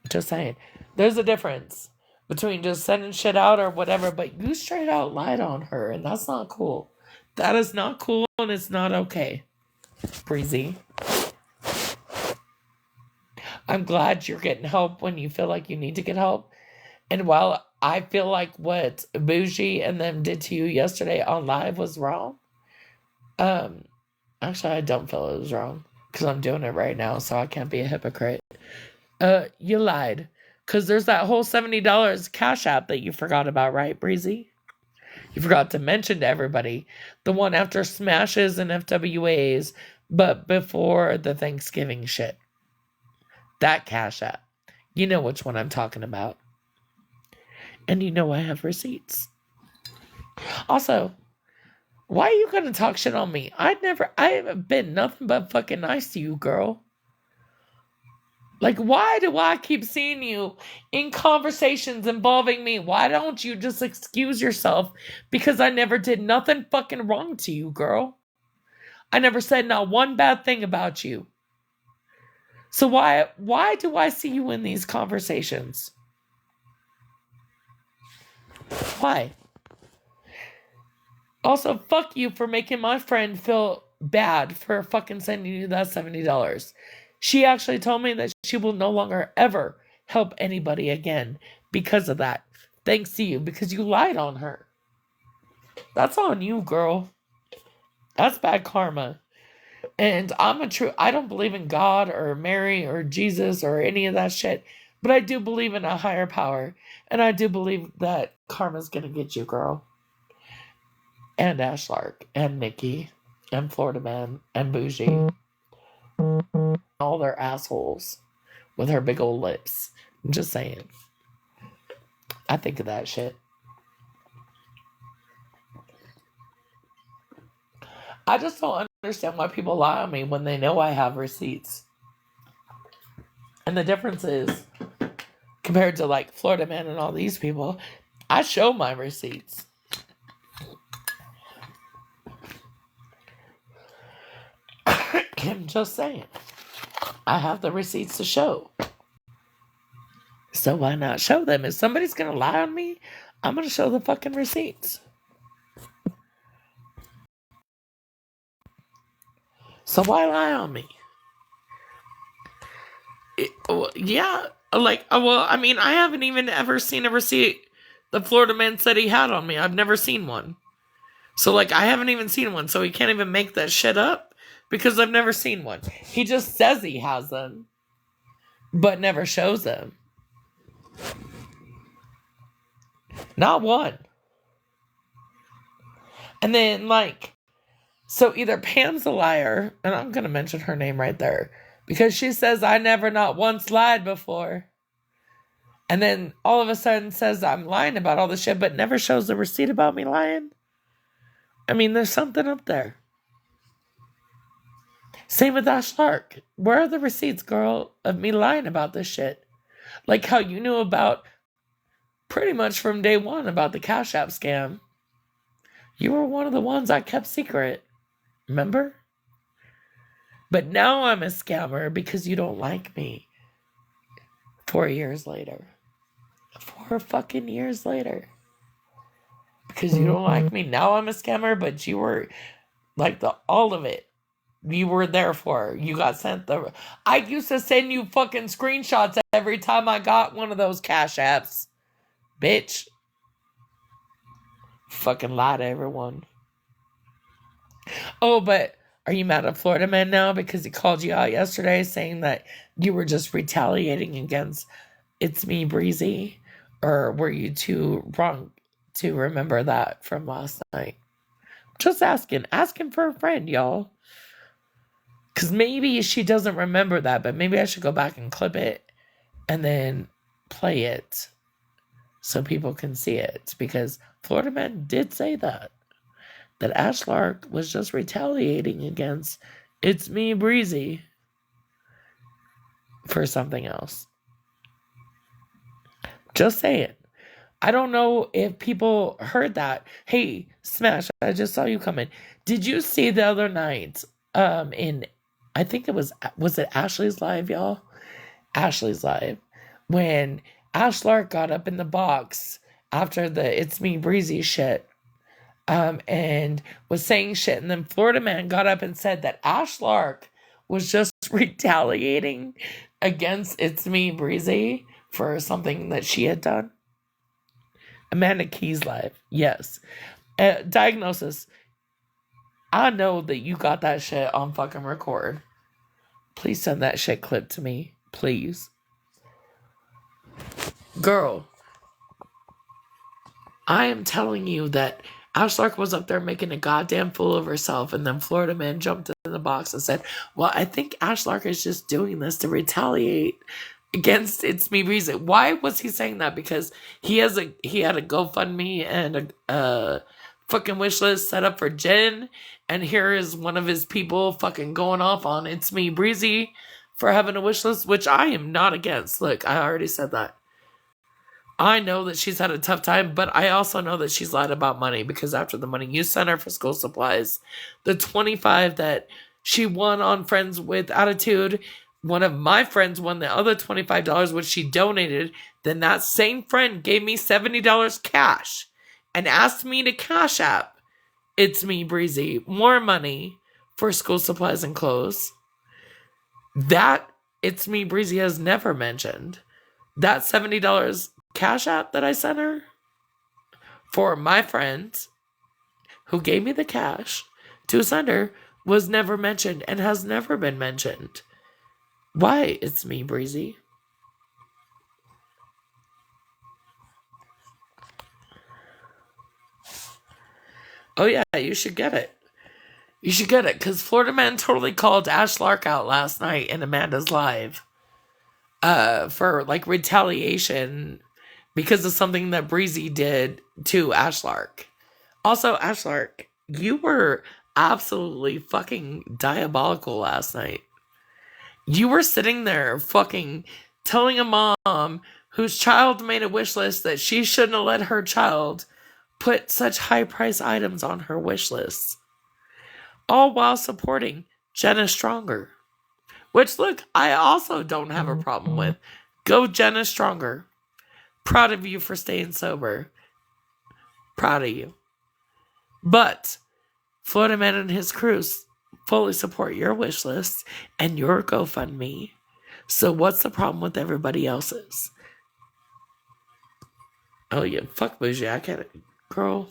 Just saying. There's a difference between just sending shit out or whatever, but you straight out lied on her, and that's not cool. That is not cool, and it's not okay. Breezy. I'm glad you're getting help when you feel like you need to get help. And while I feel like what Bougie and them did to you yesterday on live was wrong, actually I don't feel it was wrong because I'm doing it right now, so I can't be a hypocrite. You lied. Because there's that whole $70 Cash App that you forgot about, right, Breezy? You forgot to mention to everybody. The one after smashes and FWAs, but before the Thanksgiving shit. That Cash App. You know which one I'm talking about. And you know I have receipts. Also, why are you gonna talk shit on me? I haven't been nothing but fucking nice to you, girl. Like, why do I keep seeing you in conversations involving me? Why don't you just excuse yourself? Because I never did nothing fucking wrong to you, girl. I never said not one bad thing about you. So why do I see you in these conversations? Why? Also, fuck you for making my friend feel bad for fucking sending you that $70. She actually told me that she will no longer ever help anybody again because of that. Thanks to you, because you lied on her. That's on you, girl. That's bad karma. And I don't believe in God or Mary or Jesus or any of that shit. But I do believe in a higher power. And I do believe that karma's gonna get you, girl. And Ashlark. And Nikki. And Florida Man. And Bougie. All their assholes. With her big old lips. I'm just saying. I think of that shit. I just don't understand why people lie on me when they know I have receipts. And the difference is, compared to like Florida Man and all these people, I show my receipts. I'm just saying. I have the receipts to show. So why not show them? If somebody's going to lie on me, I'm going to show the fucking receipts. So why lie on me? I haven't even ever seen a receipt the Florida Man said he had on me. I've never seen one. So, I haven't even seen one. So he can't even make that shit up because I've never seen one. He just says he has them, but never shows them. Not one. And then, so either Pam's a liar, and I'm going to mention her name right there, because she says I never not once lied before. And then all of a sudden says I'm lying about all this shit, but never shows the receipt about me lying. I mean, there's something up there. Same with Ash Lark. Where are the receipts, girl, of me lying about this shit? Like how you knew about pretty much from day one about the Cash App scam. You were one of the ones I kept secret. Remember? But now I'm a scammer because you don't like me. 4 years later. 4 fucking years later. Because you don't like me. Now I'm a scammer, but you were like all of it. You were there for. You got sent the. I used to send you fucking screenshots every time I got one of those cash apps. Bitch. Fucking lie to everyone. Oh, but are you mad at Florida Man now because he called you out yesterday saying that you were just retaliating against It's Me Breezy? Or were you too drunk to remember that from last night? Just asking for a friend, y'all. Because maybe she doesn't remember that, but maybe I should go back and clip it and then play it so people can see it. Because Florida Man did say that Ash Lark was just retaliating against It's Me Breezy for something else. Just saying. I don't know if people heard that. Hey, Smash, I just saw you come in. Did you see the other night in, I think it was it Ashley's Live, y'all? Ashley's Live. When Ash Lark got up in the box after the It's Me Breezy shit and was saying shit. And then Florida Man got up and said that Ash Lark was just retaliating against It's Me Breezy for something that she had done. Amanda Key's Live. Yes. Diagnosis. I know that you got that shit on fucking record. Please send that shit clip to me. Please. Girl. I am telling you that Ash Lark was up there making a goddamn fool of herself, and then Florida Man jumped in the box and said, well, I think Ash Lark is just doing this to retaliate against It's Me Breezy. Why was he saying that? Because he had a GoFundMe and a fucking wish list set up for Jen, and here is one of his people fucking going off on It's Me Breezy for having a wish list, which I am not against. Look, I already said that. I know that she's had a tough time, but I also know that she's lied about money, because after the money you sent her for school supplies, the $25 that she won on Friends with Attitude, one of my friends won the other $25, which she donated. Then that same friend gave me $70 cash and asked me to cash app It's Me Breezy more money for school supplies and clothes. That It's Me Breezy has never mentioned. That $70 cash app that I sent her for my friend who gave me the cash to send her was never mentioned and has never been mentioned. Why It's Me Breezy? Oh yeah, you should get it. You should get it, because Florida Man totally called Ash Lark out last night in Amanda's Live for like retaliation because of something that Breezy did to Ash Lark. Also, Ash Lark, you were absolutely fucking diabolical last night. You were sitting there fucking telling a mom whose child made a wish list that she shouldn't have let her child put such high price items on her wish list. All while supporting Jenna Stronger. Which, look, I also don't have a problem with. Go Jenna Stronger. Proud of you for staying sober. Proud of you. But Florida Man and his crews fully support your wish list and your GoFundMe. So what's the problem with everybody else's? Oh yeah, fuck Bougie. I can't. Girl.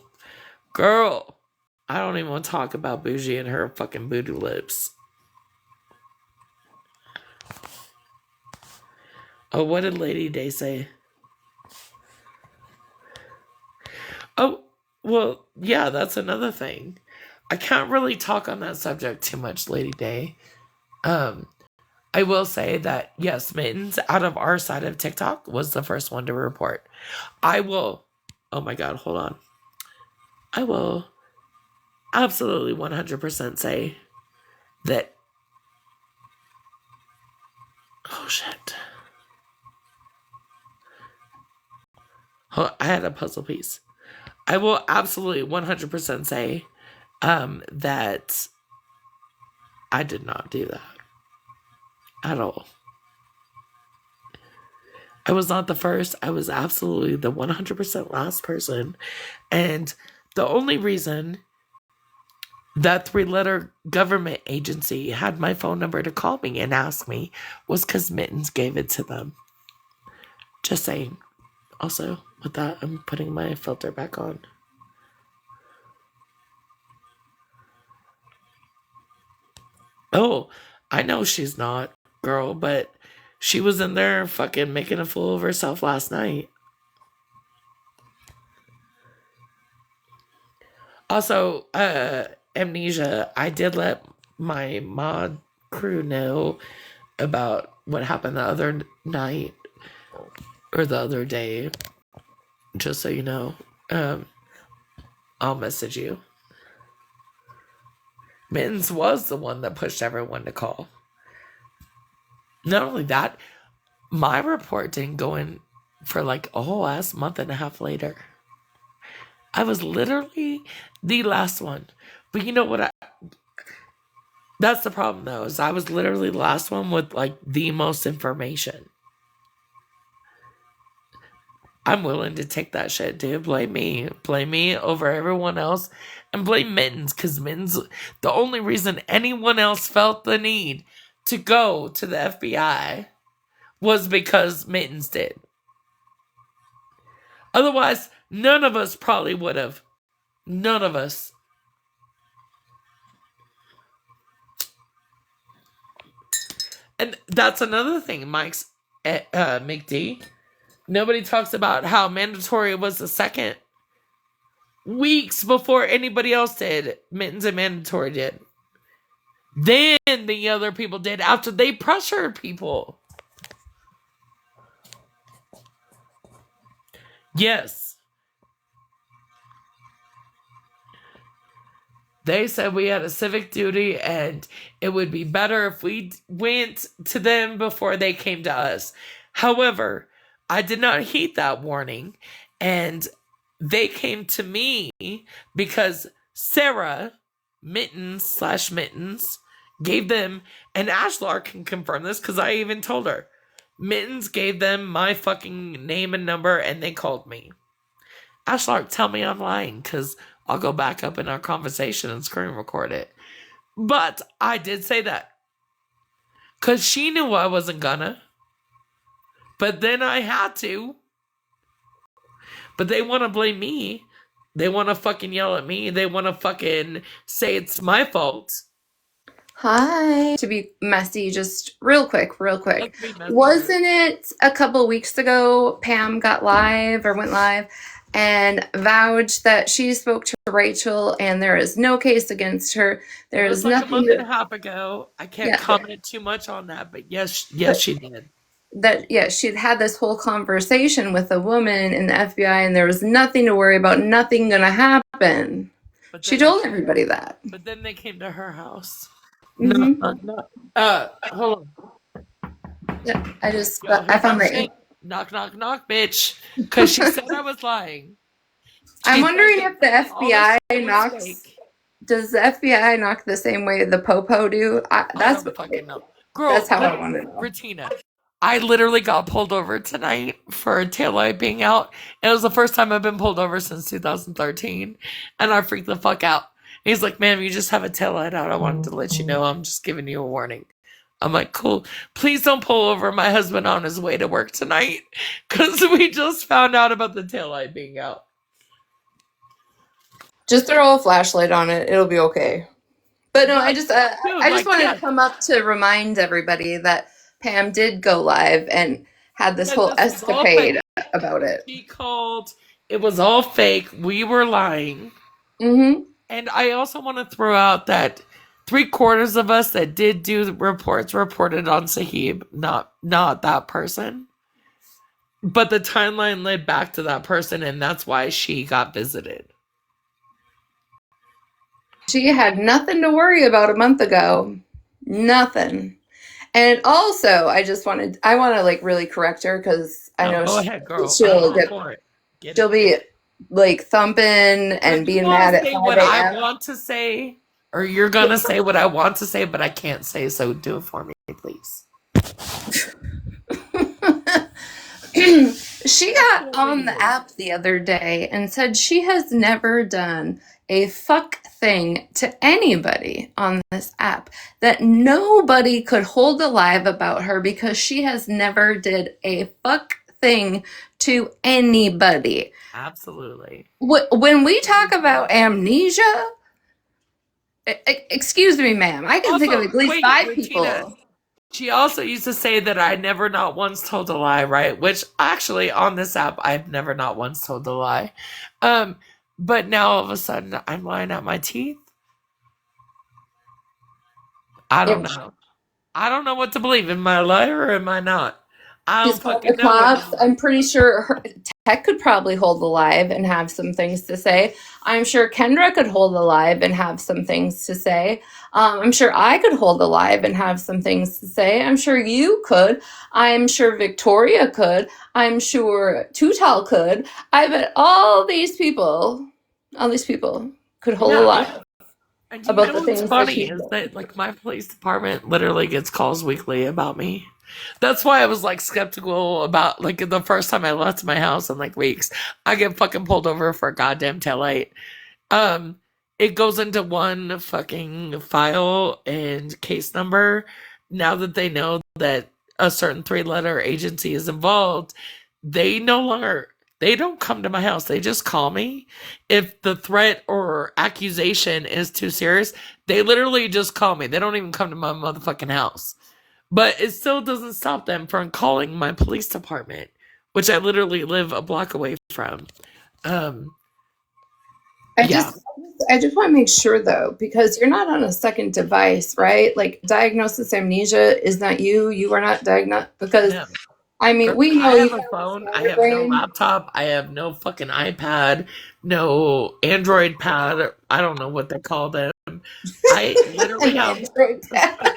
I don't even want to talk about Bougie and her fucking booty lips. Oh, what did Lady Day say? Oh, well, yeah, that's another thing. I can't really talk on that subject too much, Lady Day. I will say that, yes, Mittens, out of our side of TikTok, was the first one to report. Oh my God, hold on. I will absolutely 100% say that, oh shit. I had a puzzle piece. I will absolutely 100% say that I did not do that at all. I was not the first. I was absolutely the 100% last person. And the only reason that 3-letter government agency had my phone number to call me and ask me was because Mittens gave it to them. Just saying. Also, with that, I'm putting my filter back on. Oh, I know she's not, girl, but she was in there fucking making a fool of herself last night. Also, amnesia, I did let my mod crew know about what happened the other night or the other day. Just so you know. I'll message you. Mittens was the one that pushed everyone to call. Not only that, my report didn't go in for like a whole ass month and a half later. I was literally the last one. But you know what? That's the problem though, is I was literally the last one with like the most information. I'm willing to take that shit, dude. Blame me. Blame me over everyone else. And blame Mittens, because Mittens, the only reason anyone else felt the need to go to the FBI was because Mittens did. Otherwise, none of us probably would have. None of us. And that's another thing, Mike's McD. Nobody talks about how mandatory was the second. Weeks before anybody else did, Mittens and mandatory did. Then the other people did after they pressured people. Yes. They said we had a civic duty and it would be better if we went to them before they came to us. However, I did not heed that warning, and they came to me because Sarah Mittens gave them, and Ashlar can confirm this because I even told her. Mittens gave them my fucking name and number and they called me. Ashlar, tell me I'm lying because I'll go back up in our conversation and screen record it. But I did say that because she knew I wasn't gonna. But then I had to. But they want to blame me. They want to fucking yell at me. They want to fucking say it's my fault. Hi. To be messy, just real quick. Wasn't it a couple weeks ago Pam got live or went live and vouched that she spoke to Rachel and there is no case against her? There is like nothing. A month and a half ago. I can't comment too much on that, but yes, she did. She'd had this whole conversation with a woman in the FBI and there was nothing to worry about, nothing gonna happen. She told everybody that. But then they came to her house. Mm-hmm. No. Hold on. Yeah, I found that. Knock, knock, knock, bitch. Because she said I was lying. I'm wondering if the FBI knocks. Does the FBI knock the same way the Popo do? That's what fucking know. Girl, that's how I want to know. Retina, I literally got pulled over tonight for a taillight being out. It was the first time I've been pulled over since 2013. And I freaked the fuck out. He's like, ma'am, you just have a taillight out. I wanted to let you know. I'm just giving you a warning. I'm like, cool. Please don't pull over my husband on his way to work tonight. Because we just found out about the taillight being out. Just throw a flashlight on it. It'll be okay. But no, I just wanted to come up to remind everybody that Pam did go live and had this whole escapade about it. She called. It was all fake. We were lying. Mm-hmm. And I also want to throw out that 3/4 of us that did do the reports reported on Sahib, not that person. But the timeline led back to that person, and that's why she got visited. She had nothing to worry about a month ago. Nothing. And also, I want to like really correct her because I know she'll be like thumping and being mad at 5 what I want to say, or you're gonna say what I want to say, but I can't say, so do it for me, please. She got on the app the other day and said she has never done a fuck thing to anybody on this app, that nobody could hold alive about her because she has never did a fuck thing to anybody. Absolutely. When we talk about amnesia, excuse me, ma'am, I can think of at least five Tina, people. she also used to say that I never not once told a lie, right? Which actually on this app I've never not once told a lie. But now all of a sudden I'm lying out my teeth. I don't know. I don't know what to believe. Am I a liar or am I not? I She's don't called fucking the know cops. anymore. I'm pretty sure Tech could probably hold alive and have some things to say. I'm sure Kendra could hold alive and have some things to say. I'm sure I could hold alive and have some things to say. I'm sure you could. I'm sure Victoria could. I'm sure Tutal could. I bet all these people could hold Yeah. alive And you about know the what's things that funny she's is done. that like my police department literally gets calls weekly about me. That's why I was like skeptical about like the first time I left my house in like weeks. I get fucking pulled over for a goddamn taillight. Um, it goes into one fucking file and case number. Now that they know that a certain three-letter agency is involved, they no longer they don't come to my house. They just call me. If the threat or accusation is too serious, they literally just call me. They don't even come to my motherfucking house. But it still doesn't stop them from calling my police department, which I literally live a block away from. Um, I yeah. just I just want to make sure though, because you're not on a second device, right? Like diagnosis amnesia is not you. You are not diagnosed because No. I mean Girl, we know I you have a have a phone. I have no scatterbrain. laptop. I have no fucking iPad, no Android pad. I don't know what they call them. I literally An have. Android pad.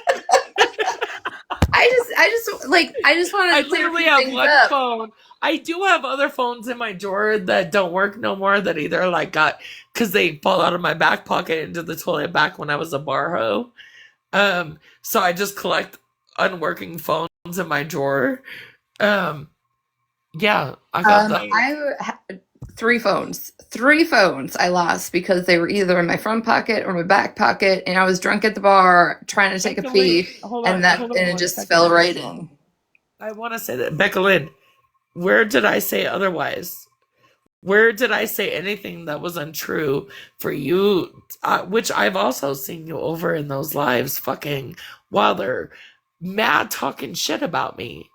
I just I want to clear a literally few have things one up. phone. I do have other phones in my drawer that don't work no more. That either like got because they fall out of my back pocket into the toilet back when I was a bar hoe. So I just collect unworking phones in my drawer. Um, yeah, I got those. Three phones I lost because they were either in my front pocket or my back pocket, and I was drunk at the bar trying to take a Becca Lynn, pee, and hold on it one just second. fell right in. I want to say that Becca Lynn. Where did I say otherwise? Where did I say anything that was untrue for you? Which I've also seen you over in those lives, fucking while they're mad talking shit about me.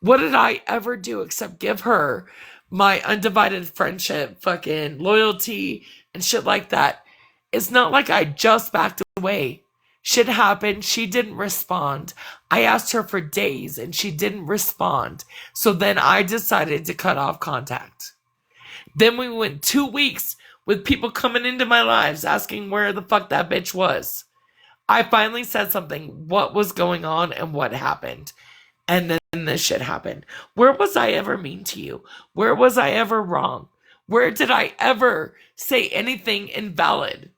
What did I ever do except give her my undivided friendship, fucking loyalty, and shit like that? It's not like I just backed away. Shit happened. She didn't respond. I asked her for days and she didn't respond. So then I decided to cut off contact. Then we went 2 weeks with people coming into my lives asking where the fuck that bitch was. I finally said something, what was going on and what happened. And then this shit happened. Where was I ever mean to you? Where was I ever wrong? Where did I ever say anything invalid?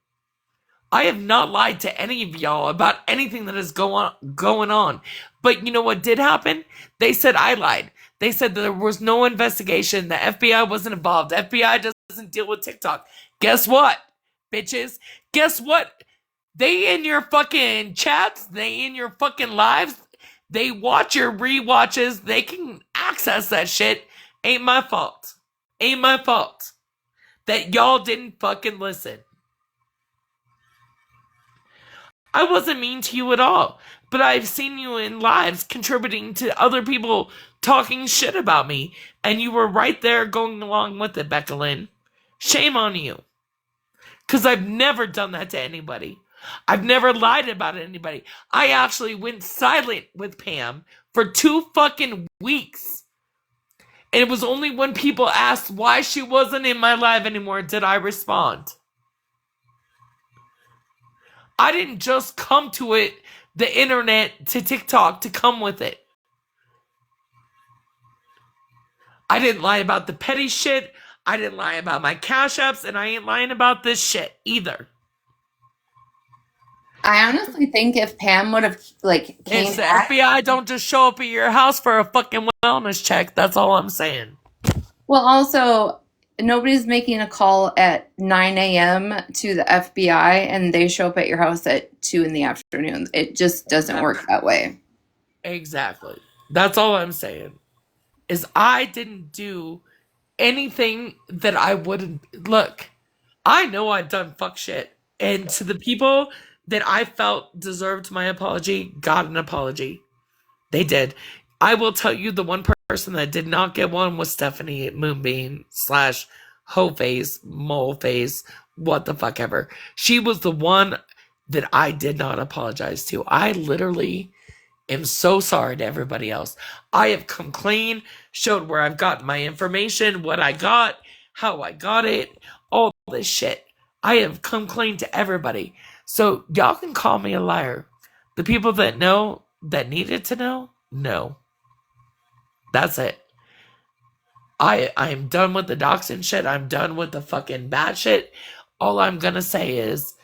I have not lied to any of y'all about anything that is going on. But you know what did happen? They said I lied. They said that there was no investigation. The FBI wasn't involved. The FBI doesn't deal with TikTok. Guess what, bitches? Guess what? They in your fucking chats. They in your fucking lives. They watch your rewatches. They can access that shit. Ain't my fault. Ain't my fault that y'all didn't fucking listen. I wasn't mean to you at all, but I've seen you in lives contributing to other people talking shit about me, and you were right there going along with it, Becca Lynn. Shame on you. Because I've never done that to anybody. I've never lied about anybody. I actually went silent with Pam for 2 fucking weeks. And it was only when people asked why she wasn't in my life anymore did I respond. I didn't just come to it, the internet, to TikTok to come with it. I didn't lie about the petty shit. I didn't lie about my cash apps, and I ain't lying about this shit either. I honestly think if Pam would have like came It's the back. FBI don't just show up at your house for a fucking wellness check. That's all I'm saying. Well, also, nobody's making a call at 9 a.m. to the FBI and they show up at your house at 2 in the afternoon. It just doesn't work that way. Exactly. That's all I'm saying. Is I didn't do anything that I wouldn't look. I know I've done fuck shit. And to the people that I felt deserved my apology, got an apology. They did. I will tell you the one person that did not get one was Stephanie Moonbeam slash hoe face, mole face, what the fuck ever. She was the one that I did not apologize to. I literally am so sorry to everybody else. I have come clean, showed where I've gotten my information, what I got, how I got it, all this shit. I have come clean to everybody. So y'all can call me a liar. The people that know, that needed to know, no. That's it. I'm done with the doxing shit. I'm done with the fucking bad shit. All I'm gonna say is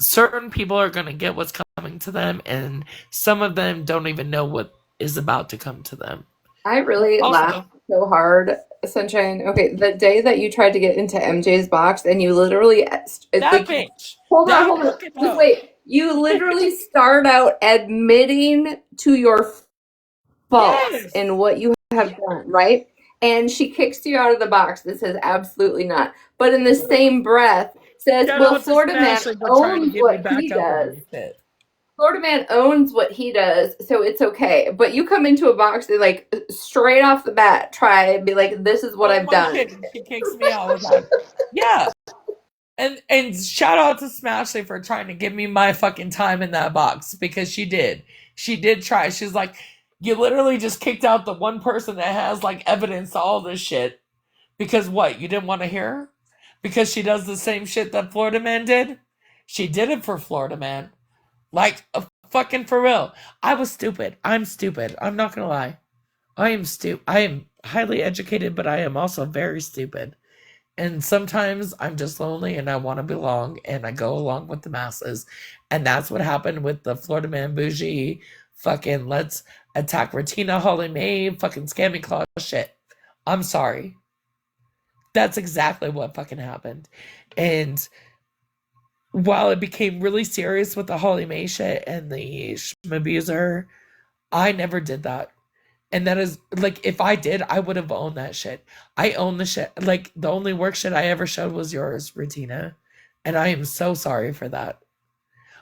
certain people are gonna get what's coming to them, and some of them don't even know what is about to come to them. I really Also, laughed so hard, Sunshine. Okay, the day that you tried to get into MJ's box and you literally, it's that like, bitch, that hold on, fucking just hoe. wait. You literally start out admitting to your faults Yes. in what you have done, right? And she kicks you out of the box that says absolutely not. But in the same breath says, Shout well, out to Florida man Smasher for trying to owns get me what back he up does. on shit. Florida man owns what he does, so it's okay. But you come into a box and like straight off the bat try and be like, this is what Oh I've my done. shit, she kicks me out with that. Yeah. And shout out to Smashley for trying to give me my fucking time in that box because she did. She did try. She's like, you literally just kicked out the one person that has like evidence to all this shit. Because what? You didn't want to hear her? Because she does the same shit that Florida Man did? She did it for Florida Man. Like, fucking for real. I was stupid. I'm stupid. I'm not gonna lie. I am stupid. I am highly educated, but I am also very stupid. And sometimes I'm just lonely and I want to belong and I go along with the masses. And that's what happened with the Florida Man Bougie fucking let's attack Retina Holly Mae fucking scammy claw shit. I'm sorry. That's exactly what fucking happened. And while it became really serious with the Holly Mae shit and the abuser, I never did that. And that is like if I did, I would have owned that shit. I own the shit. Like the only work shit I ever showed was yours, Retina. And I am so sorry for that.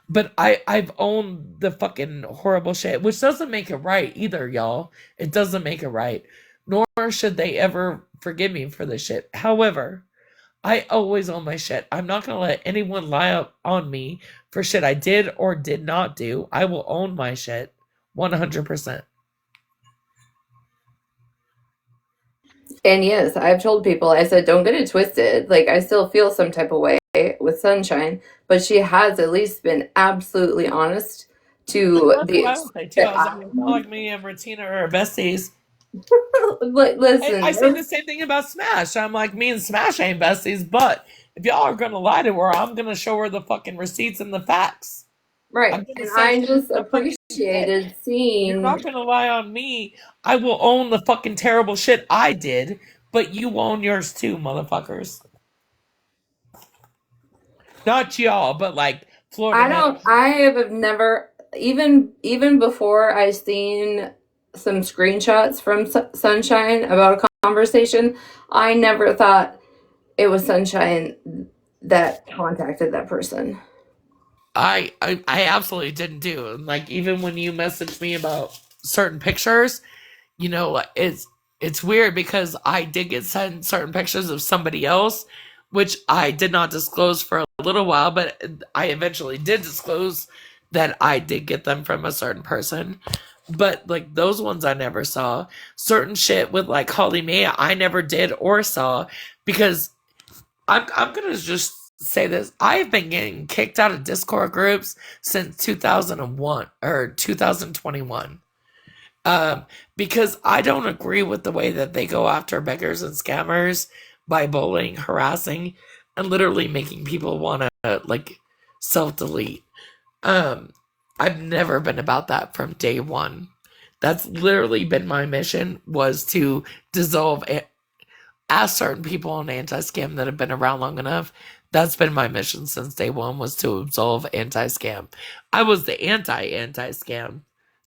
But I've owned the fucking horrible shit, which doesn't make it right either, y'all. It doesn't make it right. Nor should they ever forgive me for this shit. However, I always own my shit. I'm not gonna let anyone lie up on me for shit I did or did not do. I will own my shit 100%. And yes, I've told people, I said, don't get it twisted. Like, I still feel some type of way with Sunshine, but she has at least been absolutely honest to That's the what I would extent say too. that I was like, I it's not like me and Martina are besties. I say listen, the same thing about Smash. I'm like, me and Smash ain't besties, but if y'all are gonna lie to her, I'm gonna show her the fucking receipts and the facts. I'm right. gonna And send I you just the fucking shit. appreciated You're seeing. not gonna lie on me. I will own the fucking terrible shit I did, but you own yours too, motherfuckers. Not y'all, but like Florida I man. don't. I have never even before I seen some screenshots from Sunshine about a conversation. I never thought it was Sunshine that contacted that person. I absolutely didn't do. And like even when you messaged me about certain pictures, you know, like, it's weird because I did get sent certain pictures of somebody else, which I did not disclose for a little while, but I eventually did disclose that I did get them from a certain person. But like those ones I never saw. Certain shit with like Holly Mae I never did or saw because I'm gonna just say this. I've been getting kicked out of Discord groups since 2001 or 2021. Because I don't agree with the way that they go after beggars and scammers by bullying, harassing, and literally making people want to like self delete. Um, I've never been about that from day one. That's literally been my mission, was to dissolve, ask certain people on anti-scam that have been around long enough. That's been my mission since day one, was to absolve anti-scam. I was the anti-anti-scam.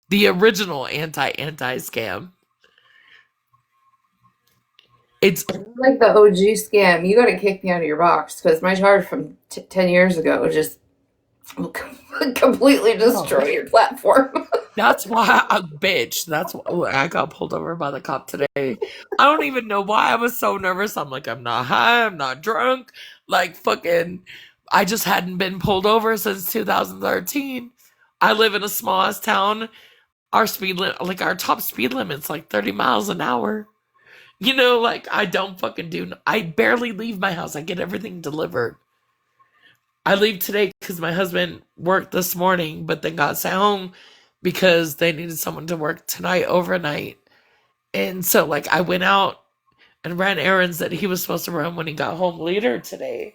The original anti-anti-scam. It's like the OG scam. You got to kick me out of your box because my charge from 10 years ago just completely destroy your platform. That's why bitch. That's why I got pulled over by the cop today. I don't even know why I was so nervous. I'm like, I'm not high, I'm not drunk. Like fucking, I just hadn't been pulled over since 2013. I live in a small ass town. Our speed limit, like our top speed limit's like 30 miles an hour. You know, like I don't fucking do. I barely leave my house. I get everything delivered. I leave today because my husband worked this morning, but then got sent home because they needed someone to work tonight overnight. And so, like, I went out and ran errands that he was supposed to run when he got home later today.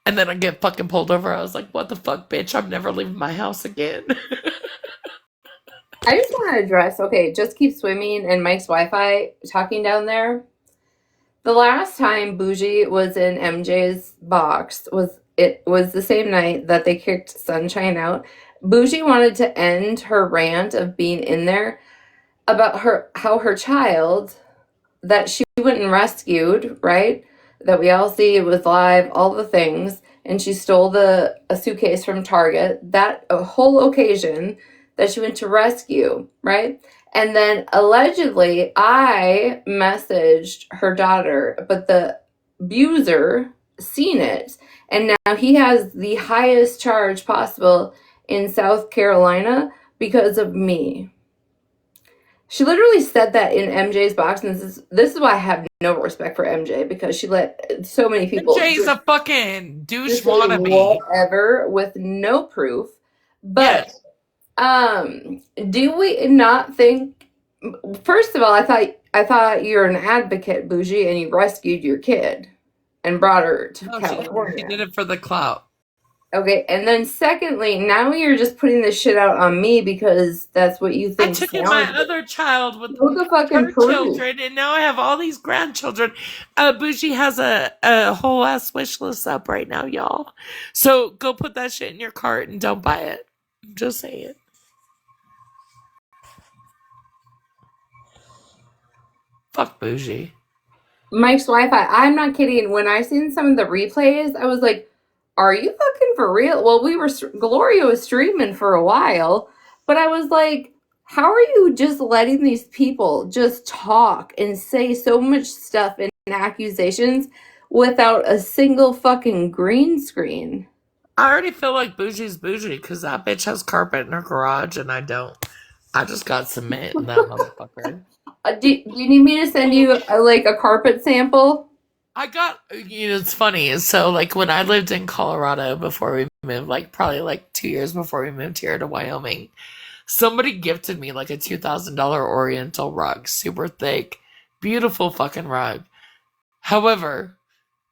And then I get fucking pulled over. I was like, what the fuck, bitch? I'm never leaving my house again. I just want to address, okay, just keep swimming and Mike's Wi-Fi talking down there. The last time Bougie was in MJ's box was the same night that they kicked Sunshine out. Bougie wanted to end her rant of being in there about how her child that she went and rescued, right? That we all see it was live, all the things, and she stole a suitcase from Target. That a whole occasion that she went to rescue, right? And then allegedly, I messaged her daughter, but the abuser seen it, and now he has the highest charge possible in South Carolina because of me. She literally said that in MJ's box, and this is why I have no respect for MJ, because she let so many people Jay's a fucking douche just say wannabe. whatever with no proof. But Yes. do we not think? First of all, I thought you're an advocate, Bougie, and you rescued your kid and brought her to No, she California. did it for the clout. Okay, and then secondly, now you're just putting this shit out on me because that's what you I think took in my sounds good. other child with Show the fucking her proof. children, and now I have all these grandchildren. Bougie has a whole ass wish list up right now, y'all. So go put that shit in your cart and don't buy it. I'm just saying. Fuck Bougie. Mike's Wi-Fi. I'm not kidding. When I seen some of the replays, I was like, "Are you fucking for real?" Well, Gloria was streaming for a while, but I was like, "How are you just letting these people just talk and say so much stuff and accusations without a single fucking green screen?" I already feel like Bougie's bougie because that bitch has carpet in her garage and I don't. I just got cement in that motherfucker. Do you need me to send you a carpet sample? I got, it's funny. So, like, when I lived in Colorado before we moved, like, probably like 2 years before we moved here to Wyoming, somebody gifted me like a $2,000 Oriental rug, super thick, beautiful fucking rug. However,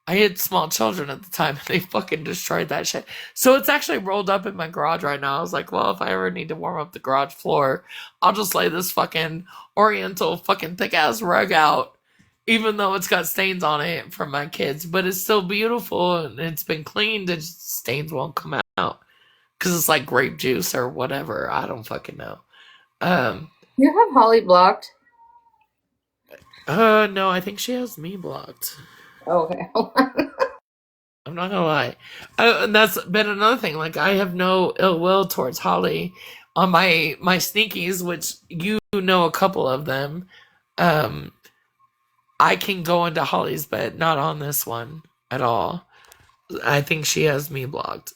I had small children at the time and they fucking destroyed that shit. So it's actually rolled up in my garage right now. I was like, well, if I ever need to warm up the garage floor, I'll just lay this fucking Oriental fucking thick ass rug out, even though it's got stains on it from my kids. But it's still beautiful and it's been cleaned. It just, stains won't come out because it's like grape juice or whatever. I don't fucking know. Um, You have Holly blocked. no, I think she has me blocked. Okay. I'm not gonna lie. And that's been another thing. Like, I have no ill will towards Holly on my sneakies, which you know a couple of them. Um, I can go into Holly's bed, not on this one at all. I think she has me blocked.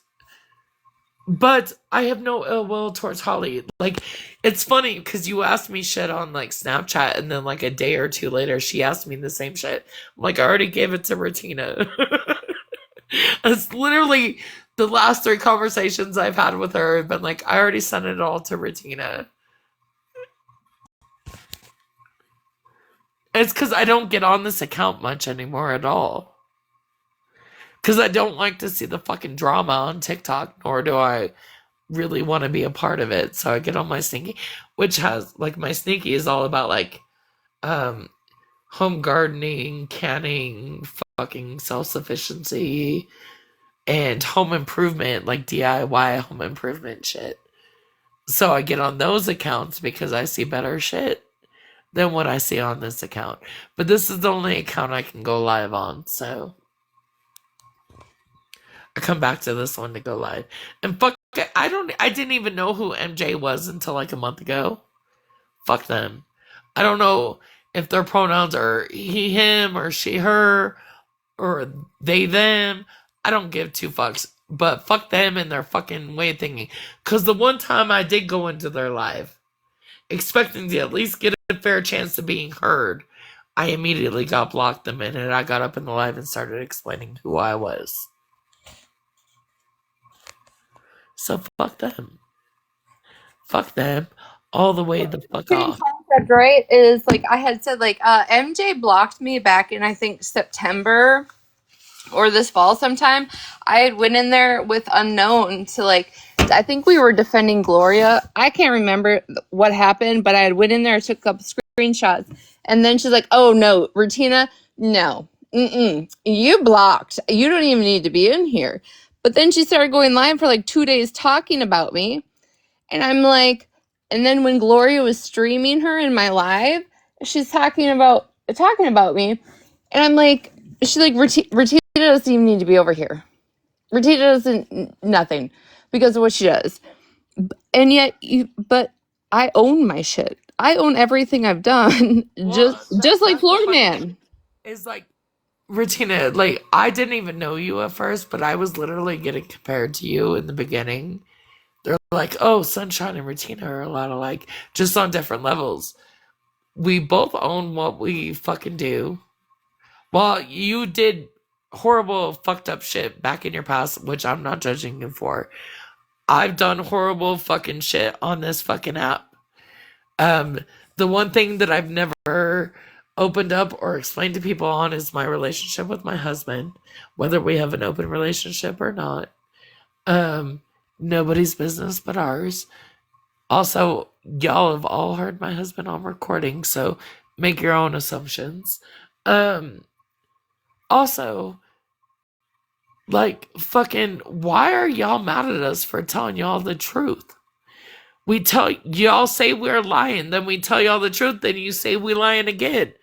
But I have no ill will towards Holly. Like, it's funny because you asked me shit on like Snapchat, and then like a day or two later, she asked me the same shit. I'm like, I already gave it to Ratina. It's literally the last three conversations I've had with her have been like, I already sent it all to Ratina. It's because I don't get on this account much anymore at all. Because I don't like to see the fucking drama on TikTok, nor do I really want to be a part of it. So I get on my sneaky, which has, like, my sneaky is all about, like, um, home gardening, canning, fucking self-sufficiency, and home improvement, like DIY home improvement shit. So I get on those accounts because I see better shit than what I see on this account. But this is the only account I can go live on, so I come back to this one to go live. And fuck it, I didn't even know who MJ was until like a month ago. Fuck them. I don't know if their pronouns are he, him, or she, her, or they, them. I don't give two fucks. But fuck them and their fucking way of thinking. Because the one time I did go into their live, expecting to at least get a fair chance of being heard, I immediately got blocked the minute I got up in the live and started explaining who I was. So fuck them. Fuck them. All the way the fuck off. Concept, right? Is like I had said, like MJ blocked me back in I think September or this fall sometime. I had went in there with unknown to like I think we were defending Gloria. I can't remember what happened, but I had went in there, took a couple screenshots, and then she's like, "Oh no, Rutina, no, you blocked. You don't even need to be in here." But then she started going live for like 2 days talking about me, and I'm like, and then when Gloria was streaming her in my live, she's talking about me, and I'm like, she's like, Rutina doesn't even need to be over here. Rutina doesn't nothing because of what she does. And yet, but I own my shit. I own everything I've done. Well, just like Florida Man. It's like, Rutina, like, I didn't even know you at first, but I was literally getting compared to you in the beginning. They're like, oh, Sunshine and Rutina are a lot alike, just on different levels. We both own what we fucking do. Well, you did horrible, fucked up shit back in your past, which I'm not judging you for. I've done horrible fucking shit on this fucking app. The one thing that I've never opened up or explained to people on is my relationship with my husband, whether we have an open relationship or not. Nobody's business but ours. Also, y'all have all heard my husband on recording, so make your own assumptions. Also, like, fucking, why are y'all mad at us for telling y'all the truth? We tell y'all say we're lying, then we tell y'all the truth, then you say we lying again.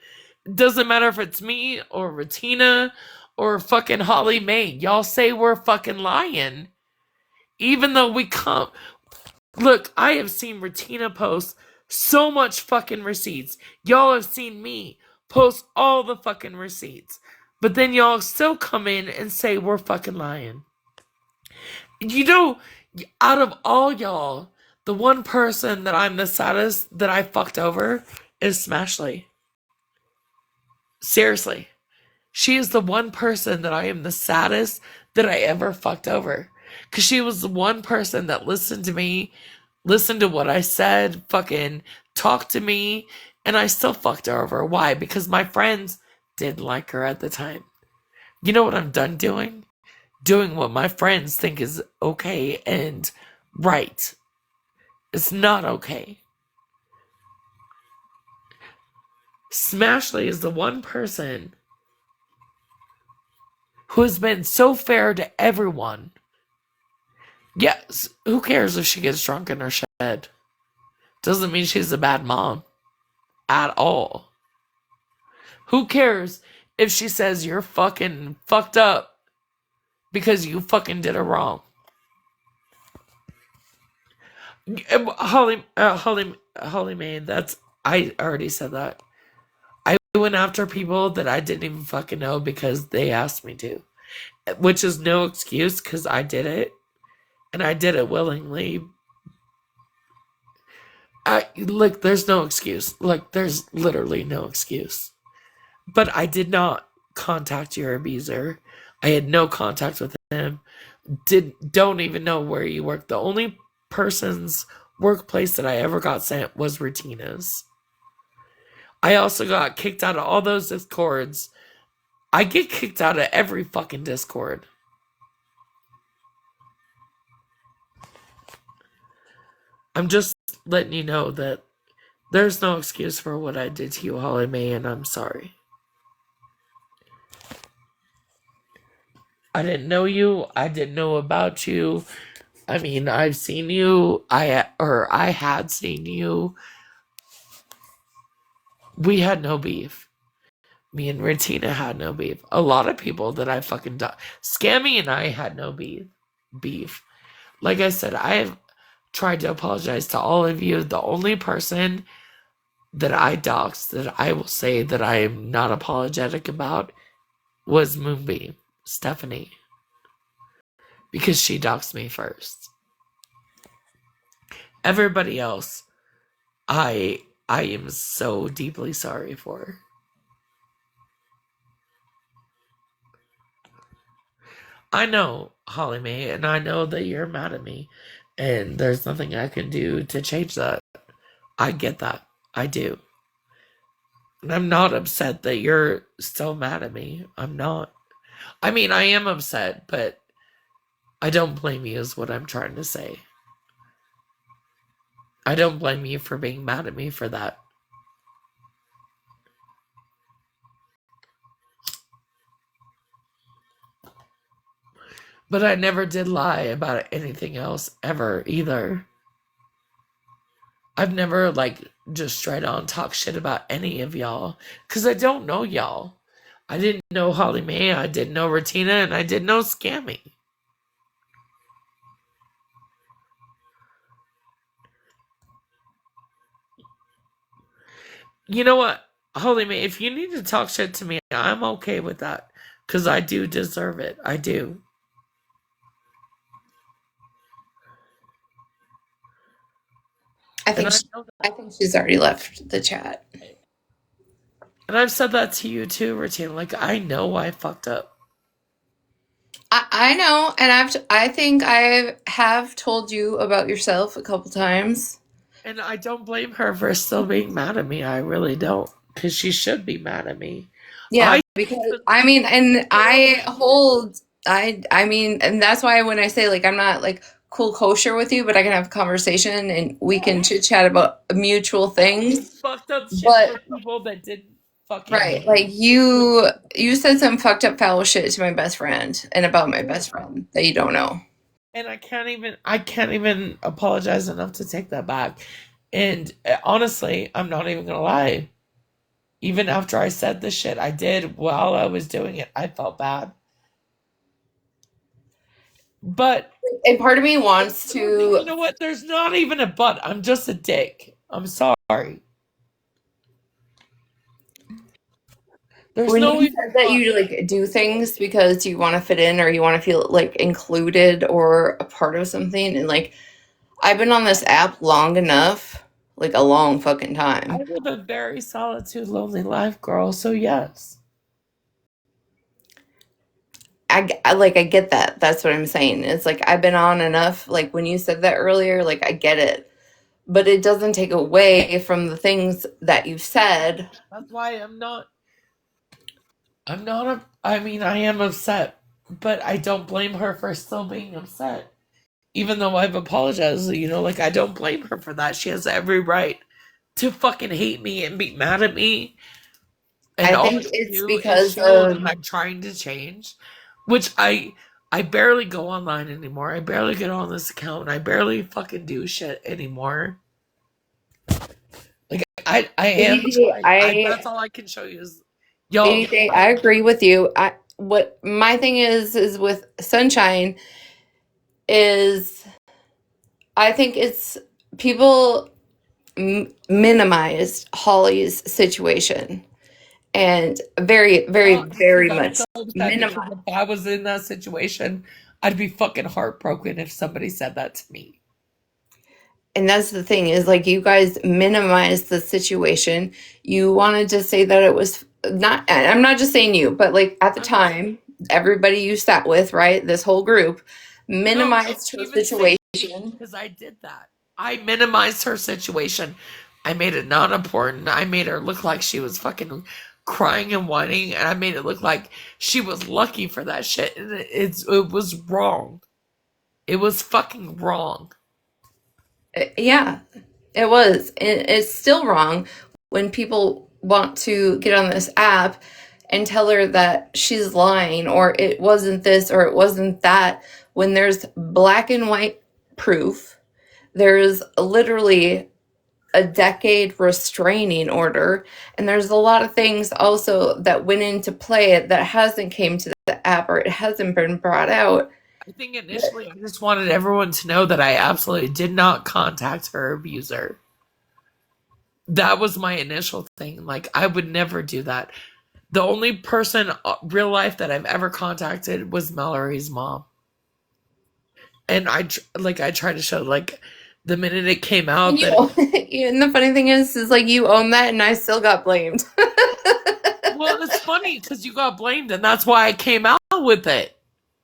It doesn't matter if it's me or Retina or fucking Holly Mae. Y'all say we're fucking lying. Even though we come. Look, I have seen Retina post so much fucking receipts. Y'all have seen me post all the fucking receipts. But then y'all still come in and say we're fucking lying. You know, out of all y'all, the one person that I'm the saddest that I fucked over is Smashley. Seriously. She is the one person that I am the saddest that I ever fucked over. Because she was the one person that listened to me, listened to what I said, fucking talked to me, and I still fucked her over. Why? Because my friends didn't like her at the time. You know what I'm done doing? Doing what my friends think is okay and right. It's not okay. Smashley is the one person who has been so fair to everyone. Yes, who cares if she gets drunk in her shed? Doesn't mean she's a bad mom. At all. Who cares if she says you're fucking fucked up because you fucking did her wrong? Holly Mae, I already said that. I went after people that I didn't even fucking know because they asked me to. Which is no excuse because I did it. And I did it willingly. Look, there's no excuse. Like, there's literally no excuse. But I did not contact your abuser. I had no contact with him. Don't even know where you work. The only person's workplace that I ever got sent was Rutina's. I also got kicked out of all those discords I get kicked out of every fucking Discord. I'm just letting you know that there's no excuse for what I did to you, Holly Mae, and I'm sorry. I didn't know you. I didn't know about you. I mean, I've seen you. I had seen you. We had no beef. Me and Retina had no beef. A lot of people that I fucking Scammy and I had no beef. Like I said, I have tried to apologize to all of you. The only person that I doxed that I will say that I am not apologetic about was Moonbeam, Stephanie. Because she doxed me first. Everybody else, I am so deeply sorry for. I know, Holly Mae, and I know that you're mad at me, and there's nothing I can do to change that. I get that. I do. And I'm not upset that you're still mad at me. I'm not. I mean, I am upset, but I don't blame you, is what I'm trying to say. I don't blame you for being mad at me for that. But I never did lie about anything else ever either. I've never just straight on talk shit about any of y'all because I don't know y'all. I didn't know Holly Mae, I didn't know Retina, and I didn't know Scammy. You know what, Holly Mae, if you need to talk shit to me, I'm okay with that because I do deserve it. I do. I think she's already left the chat. And I've said that to you too, Retina. Like, I know I fucked up. I know, and I think I have told you about yourself a couple times. And I don't blame her for still being mad at me. I really don't. Because she should be mad at me. Yeah, because I mean, and I mean, and that's why when I say like I'm not like cool kosher with you, but I can have a conversation and we can chit chat about mutual things. Fucked up shit for people that didn't fucking right, like you said some fucked up foul shit to my best friend and about my best friend that you don't know. And I can't even apologize enough to take that back. And honestly, I'm not even gonna lie. Even after I said the shit I did while I was doing it, I felt bad. But and part of me wants to. You know what? There's not even a but. I'm just a dick. I'm sorry. There's when you said that you like do things because you want to fit in or you want to feel like included or a part of something, and like I've been on this app long enough, like a long fucking time. I live a very solitude, lonely life, girl. So yes. I get that. That's what I'm saying. It's like I've been on enough. Like when you said that earlier, like I get it, but it doesn't take away from the things that you said. That's why I'm not. I mean, I am upset, but I don't blame her for still being upset. Even though I've apologized, like I don't blame her for that. She has every right to fucking hate me and be mad at me. And I think it's because of I'm trying to change, which I barely go online anymore. I barely get on this account. I barely fucking do shit anymore. Like I am. That's all I can show you is y'all. I agree with you. What my thing is with Sunshine is I think it's people minimized Holly's situation and very much minimized. If I was in that situation, I'd be fucking heartbroken if somebody said that to me. And that's the thing is like you guys minimized the situation. You wanted to say that it was not, I'm not just saying you, but like at the time, everybody you sat with, right? This whole group minimized her situation. Because I did that. I minimized her situation. I made it not important. I made her look like she was fucking crying and whining, and I made it look like she was lucky for that shit, and it was wrong. It was fucking wrong. Yeah, it was. It's still wrong when people want to get on this app and tell her that she's lying or it wasn't this or it wasn't that when there's black and white proof. There's literally a decade restraining order, and there's a lot of things also that went into play that hasn't came to the app or it hasn't been brought out. I think initially I just wanted everyone to know that I absolutely did not contact her abuser. That was my initial thing. Like, I would never do that. The only person, real life, that I've ever contacted was Mallory's mom. And I tried to show, like, the minute it came And out you, that and the funny thing is like you own that, and I still got blamed. well, it's funny because you got blamed, and that's why I came out with it.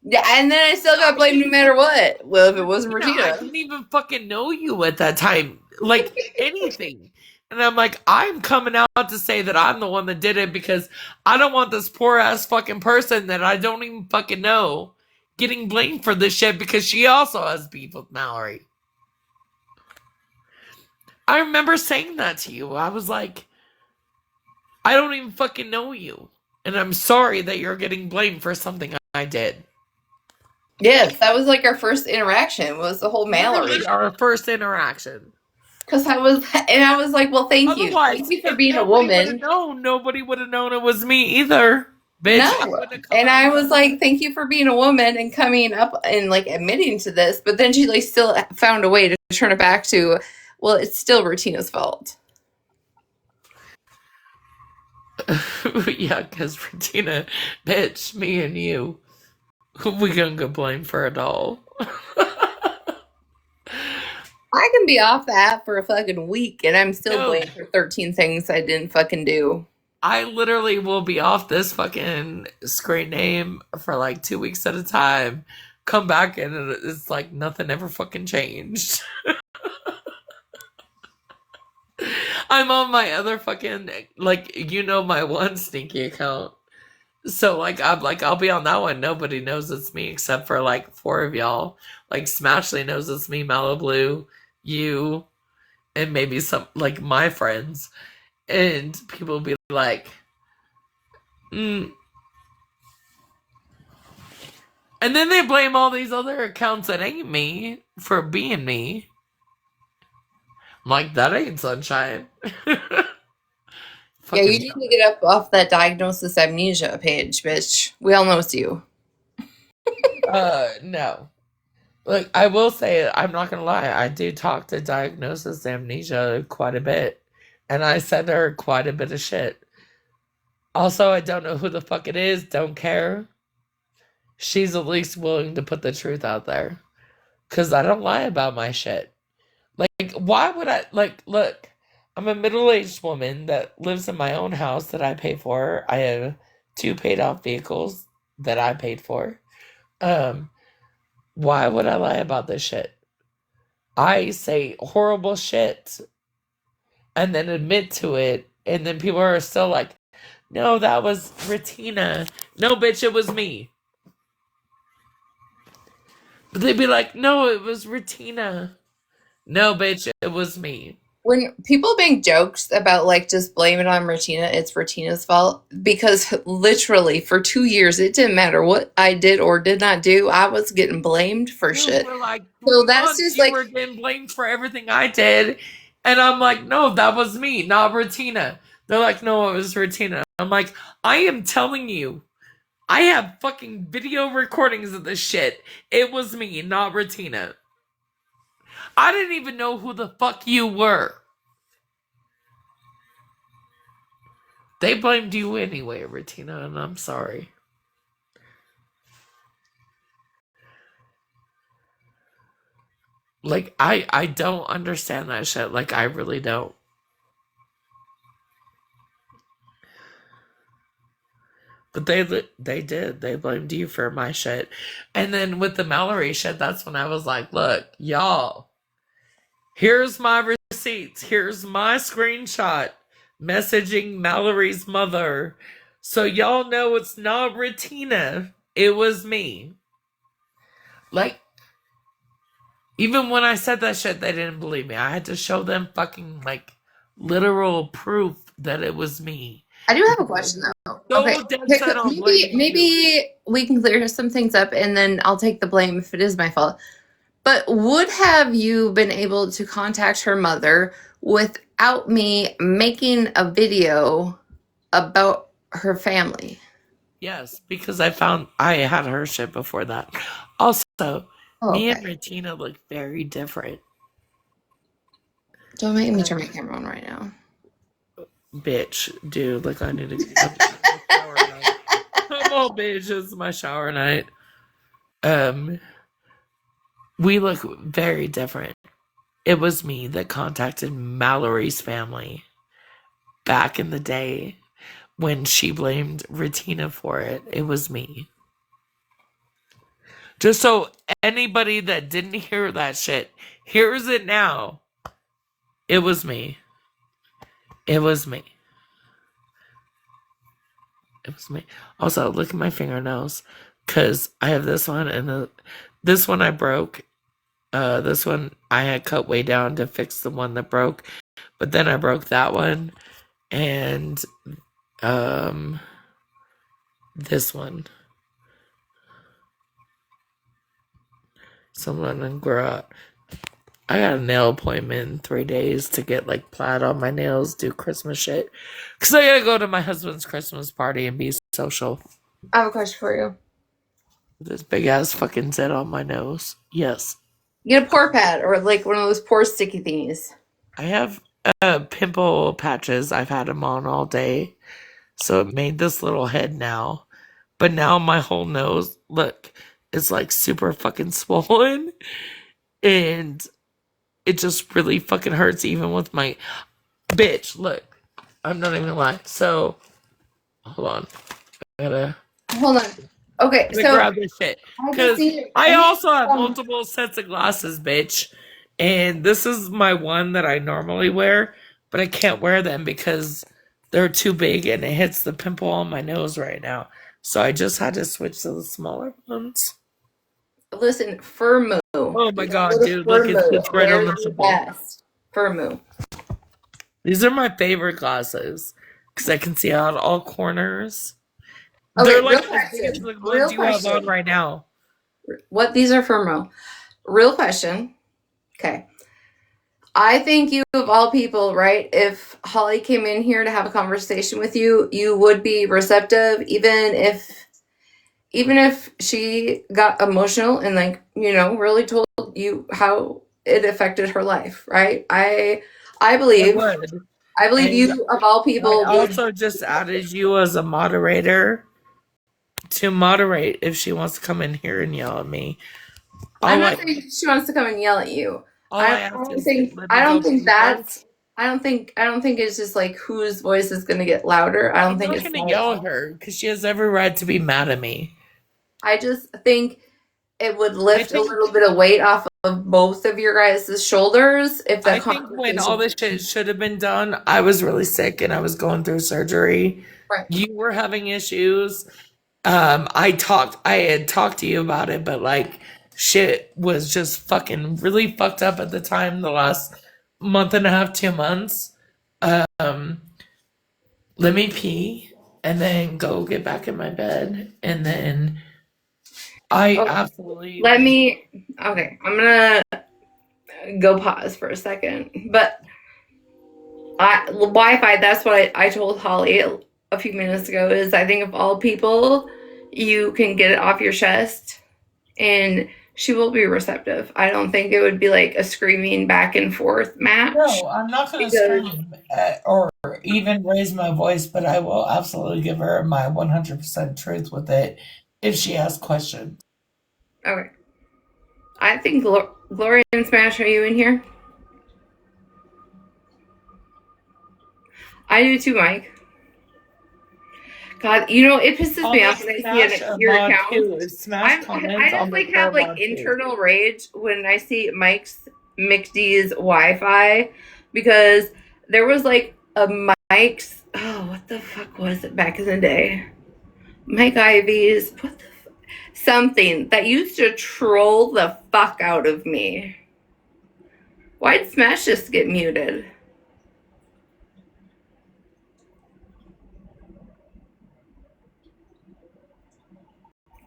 Yeah, and then I still got blamed no matter what. Well, if it wasn't I Regina. didn't even fucking know you at that time, like anything. And I'm like, I'm coming out to say that I'm the one that did it because I don't want this poor ass fucking person that I don't even fucking know getting blamed for this shit because she also has beef with Mallory. I remember saying that to you. I was like, I don't even fucking know you. And I'm sorry that you're getting blamed for something I did. Yes, that was like our first interaction. Was the whole Mallory. Literally our first interaction. Because I was like, well, thank you. Otherwise, Thank you for if being a nobody would have woman. known, nobody would have known it was me either. Bitch, I No. wouldn't have come And out. I was like, thank you for being a woman and coming up and like admitting to this. But then she like still found a way to turn it back to, well, it's still Rutina's fault. Yeah, because Regina, bitch, me and you, we gonna get blamed for it all. I can be off the app for a fucking week and I'm still No, blamed for 13 things I didn't fucking do. I literally will be off this fucking screen name for like 2 weeks at a time. Come back and it's like nothing ever fucking changed. I'm on my other fucking, like, my one sneaky account. So like I'll be on that one. Nobody knows it's me except for like 4 of y'all. Like Smashley knows it's me, Malibu, you, and maybe some like my friends. And people will be like, mm. And then they blame all these other accounts that ain't me for being me. I'm like, that ain't sunshine. Yeah, you Fucking need to get up off that diagnosis amnesia page, bitch. We all know it's you. no. Look, I will say, I'm not gonna lie, I do talk to Diagnosis Amnesia quite a bit. And I send her quite a bit of shit. Also, I don't know who the fuck it is, don't care. She's at least willing to put the truth out there. Because I don't lie about my shit. Like, why would I, like, look, I'm a middle-aged woman that lives in my own house that I pay for. I have 2 paid off vehicles that I paid for. Why would I lie about this shit? I say horrible shit and then admit to it, and then people are still like, no, that was Retina. No, bitch, it was me. But they'd be like, no, it was Retina. No, bitch, it was me. When people make jokes about like just blame it on Retina, it's Retina's fault because literally for 2 years it didn't matter what I did or did not do. I was getting blamed for Dude, shit. for like So 3 that's months, just you like were getting blamed for everything I did. And I'm like, no, that was me, not Retina. They're like, no, it was Retina. I'm like, I am telling you, I have fucking video recordings of this shit. It was me, not Retina. I didn't even know who the fuck you were. They blamed you anyway, Retina, and I'm sorry. Like, I don't understand that shit. Like, I really don't. But they did. They blamed you for my shit. And then with the Mallory shit, that's when I was like, look, y'all, here's my receipts. Here's my screenshot messaging Mallory's mother. So y'all know it's not Retina. It was me. Like, even when I said that shit, they didn't believe me. I had to show them fucking, like, literal proof that it was me. I do have a question though. Okay, So dead set on blaming you. maybe we can clear some things up, and then I'll take the blame if it is my fault. But would have you been able to contact her mother without me making a video about her family? Yes, because I had her shit before that. Also, me and Okay. Regina look very different. Don't make me turn my camera on right now. Bitch, dude, like I need to get up and have a shower night. Come on, bitch, it's my shower night. We look very different. It was me that contacted Mallory's family back in the day when she blamed Retina for it. It was me. Just so anybody that didn't hear that shit hears it now. It was me. It was me. It was me. Also, look at my fingernails. Because I have this one and this one I broke. This one I had cut way down to fix the one that broke. But then I broke that one. And this one. Someone in grow. I got a nail appointment in 3 days to get like plaid on my nails, do Christmas shit. Cause I gotta go to my husband's Christmas party and be social. I have a question for you. This big ass fucking zit on my nose. Yes. Get a pore pad or like one of those pore sticky thingies. I have pimple patches. I've had them on all day. So it made this little head now. But now my whole nose, look, it's like super fucking swollen. And it just really fucking hurts even with my bitch. Look, I'm not even lying. So, hold on. Hold on. Okay, so grab this shit. Because I also have multiple sets of glasses, bitch. And this is my one that I normally wear, but I can't wear them because they're too big and it hits the pimple on my nose right now. So I just had to switch to the smaller ones. Listen, Furmoo. Oh my god, dude, look, it's right on the pimple. Furmoo. These are my favorite glasses because I can see out all corners. Okay, they're like as big as the ones you have on right now. What? These are Furmoo. Real question. Okay. I think you, of all people, right? If Holly came in here to have a conversation with you, you would be receptive, even if she got emotional and like, really told you how it affected her life, right? I believe you, of all people. I also just added you as a moderator to moderate if she wants to come in here and yell at me. I'm not saying she wants to come and yell at you. I don't think it's just like whose voice is going to get louder. I don't think it's going to yell at her because she has every right to be mad at me. I just think it would lift a little bit of weight off of both of your guys' shoulders if that. I think when all this shit should have been done, I was really sick and I was going through surgery. Right. You were having issues. I had talked to you about it, but like shit was just fucking really fucked up at the time, the last month and a half, 2 months. Let me pee and then go get back in my bed. And then absolutely. Okay, I'm gonna go pause for a second. But Wi-Fi, that's what I told Holly a few minutes ago, is I think of all people, you can get it off your chest and she will be receptive. I don't think it would be like a screaming back and forth match. No, I'm not going to scream or even raise my voice, but I will absolutely give her my 100% truth with it if she asks questions. Okay. I think Gloria and Smash, are you in here? I do too, Mike. God, it pisses me off when I see your account. I just have like internal rage when I see Mike's McD's Wi-Fi, because there was like a Mike's, oh, what the fuck was it back in the day? Mike Ivy's, what the something that used to troll the fuck out of me. Why'd Smash just get muted?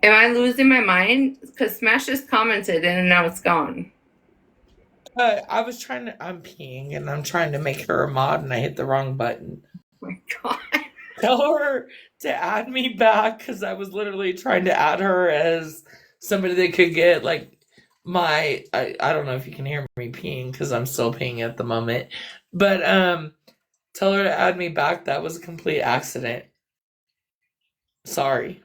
Am I losing my mind? Because Smash just commented and now it's gone. I was trying to. I'm peeing and I'm trying to make her a mod and I hit the wrong button. Oh my god. Tell her to add me back because I was literally trying to add her as somebody that could get like my. I don't know if you can hear me peeing because I'm still peeing at the moment, but tell her to add me back. That was a complete accident. Sorry.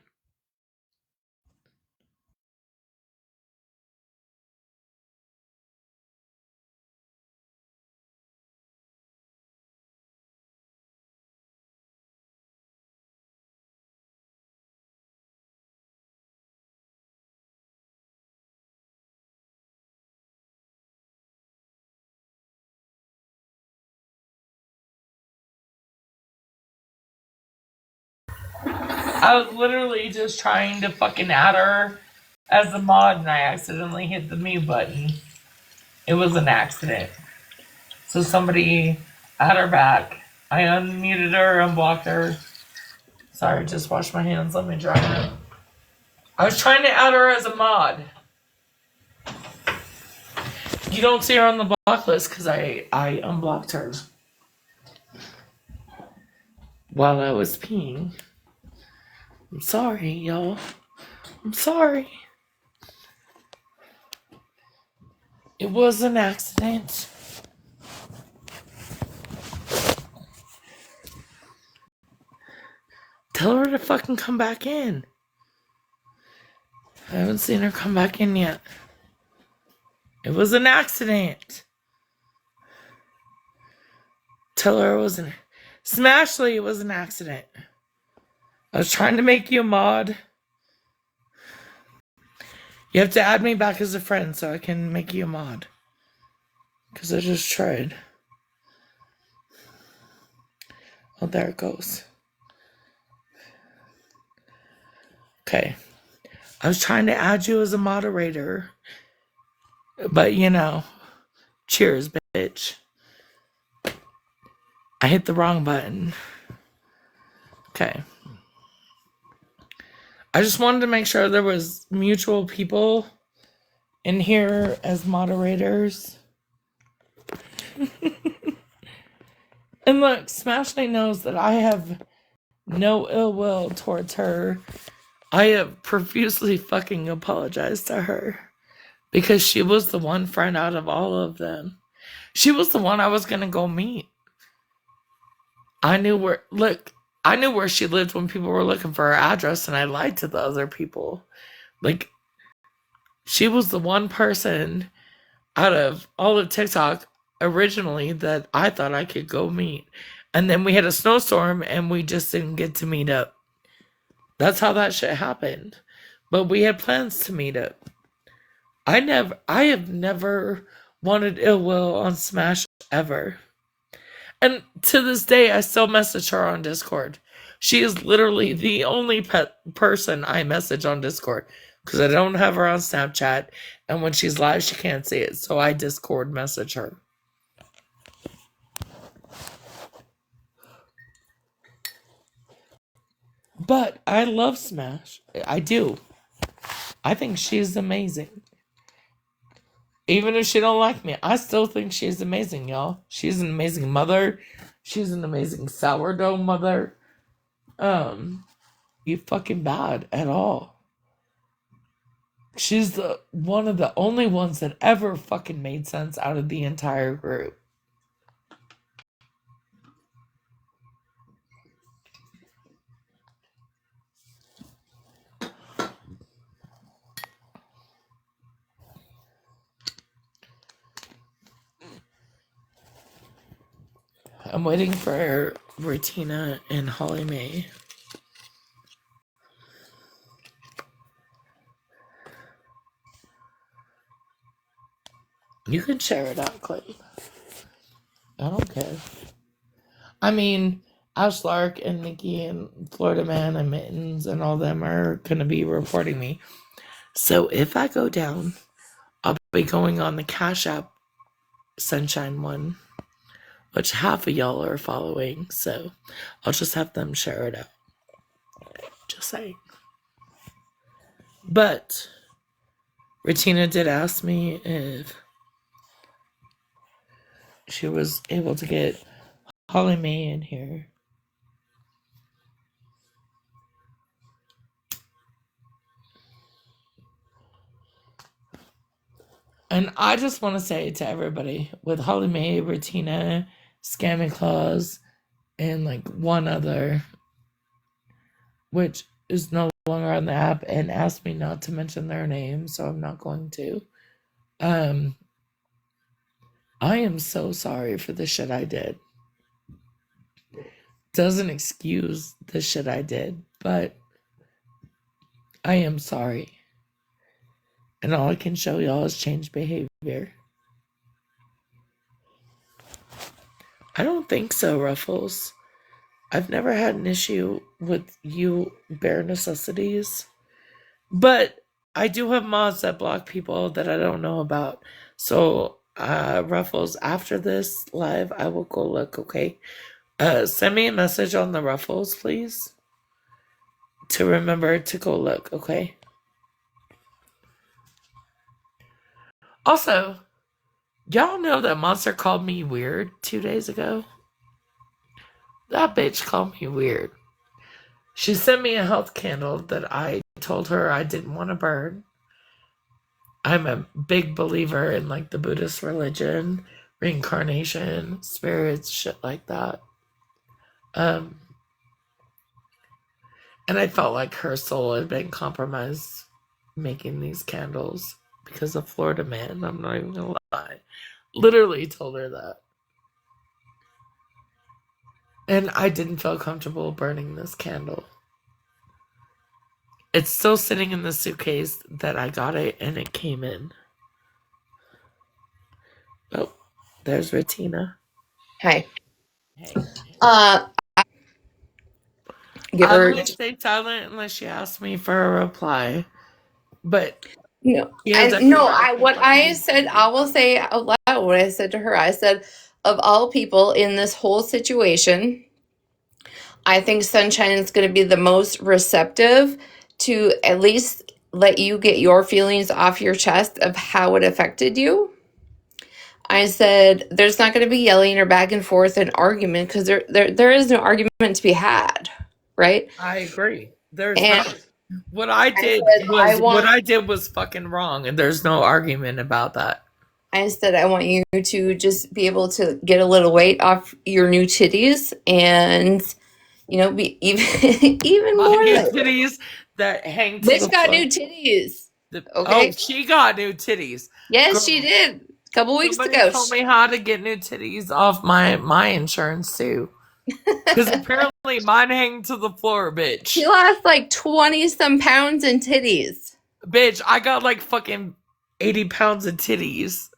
I was literally just trying to fucking add her as a mod and I accidentally hit the mute button. It was an accident. So somebody add her back. I unmuted her, unblocked her. Sorry, just washed my hands. Let me dry them. I was trying to add her as a mod. You don't see her on the block list because I unblocked her while I was peeing. I'm sorry, y'all. I'm sorry. It was an accident. Tell her to fucking come back in. I haven't seen her come back in yet. It was an accident. Tell her it wasn't. Smashly, it was an accident. I was trying to make you a mod. You have to add me back as a friend so I can make you a mod. Because I just tried. Oh, there it goes. Okay. I was trying to add you as a moderator. But, you know, cheers, bitch. I hit the wrong button. Okay. I just wanted to make sure there was mutual people in here as moderators. And look, Smashley knows that I have no ill will towards her. I have profusely fucking apologized to her because she was the one friend out of all of them. She was the one I was gonna go meet. I knew where she lived when people were looking for her address and I lied to the other people. Like, she was the one person out of all of TikTok originally that I thought I could go meet. And then we had a snowstorm and we just didn't get to meet up. That's how that shit happened. But we had plans to meet up. I have never wanted ill will on Smash ever. And to this day, I still message her on Discord. She is literally the only person I message on Discord because I don't have her on Snapchat. And when she's live, she can't see it. So I Discord message her. But I love Smash. I do. I think she's amazing. Even if she don't like me, I still think she's amazing, y'all. She's an amazing mother. She's an amazing sourdough mother. You fucking bad at all. She's one of the only ones that ever fucking made sense out of the entire group. I'm waiting for Retina and Holly Mae. You can share it out, Clay. I don't care. I mean, Ash Lark and Nikki and Florida Man and Mittens and all them are going to be reporting me. So if I go down, I'll be going on the Cash App Sunshine one, which half of y'all are following. So I'll just have them share it out. Just saying. But Regina did ask me if she was able to get Holly Mae in here. And I just want to say to everybody, with Holly Mae, Regina, Scammy Claus, and like one other, which is no longer on the app and asked me not to mention their name, so I'm not going to. I am so sorry for the shit I did. Doesn't excuse the shit I did, but I am sorry. And all I can show y'all is changed behavior. I don't think so, Ruffles. I've never had an issue with you bare necessities. But I do have mods that block people that I don't know about. So, Ruffles, after this live, I will go look, okay? Send me a message on the Ruffles, please. To remember to go look, okay? Also, y'all know that Monster called me weird 2 days ago? That bitch called me weird. She sent me a health candle that I told her I didn't want to burn. I'm a big believer in like the Buddhist religion, reincarnation, spirits, shit like that. And I felt like her soul had been compromised making these candles because of Florida Man. I'm not even gonna lie. Literally told her that. And I didn't feel comfortable burning this candle. It's still sitting in the suitcase that I got it and it came in. Oh, there's Retina. Hi. Hey. Give I'm her. gonna stay silent unless she asks me for a reply. But No, what I said, I will say out loud what I said to her. I said, of all people in this whole situation, I think Sunshine is going to be the most receptive to at least let you get your feelings off your chest of how it affected you. I said, there's not going to be yelling or back and forth and argument because there is no argument to be had, right? I agree. There's And not. What I did was fucking wrong, and there's no argument about that. I said, I want you to just be able to get a little weight off your new titties and, be even My more. new titties that hang to the Bitch got floor. new titties. Oh, Okay. she got new titties. Yes, Girl, she did. A couple weeks somebody ago. told me how to get new titties off my insurance too. Because apparently mine hang to the floor, bitch. She lost like 20 some pounds in titties. Bitch, I got like fucking 80 pounds of titties.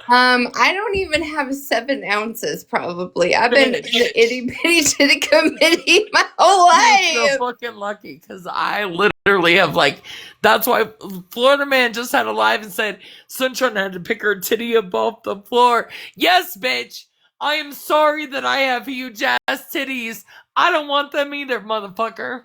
I don't even have 7 ounces probably. I've been in the itty bitty titty committee my whole life. You're so fucking lucky because I literally have like, that's why Florida Man just had a live and said Sunshine had to pick her titty up off the floor. Yes, bitch. I am sorry that I have huge ass titties. I don't want them either, motherfucker.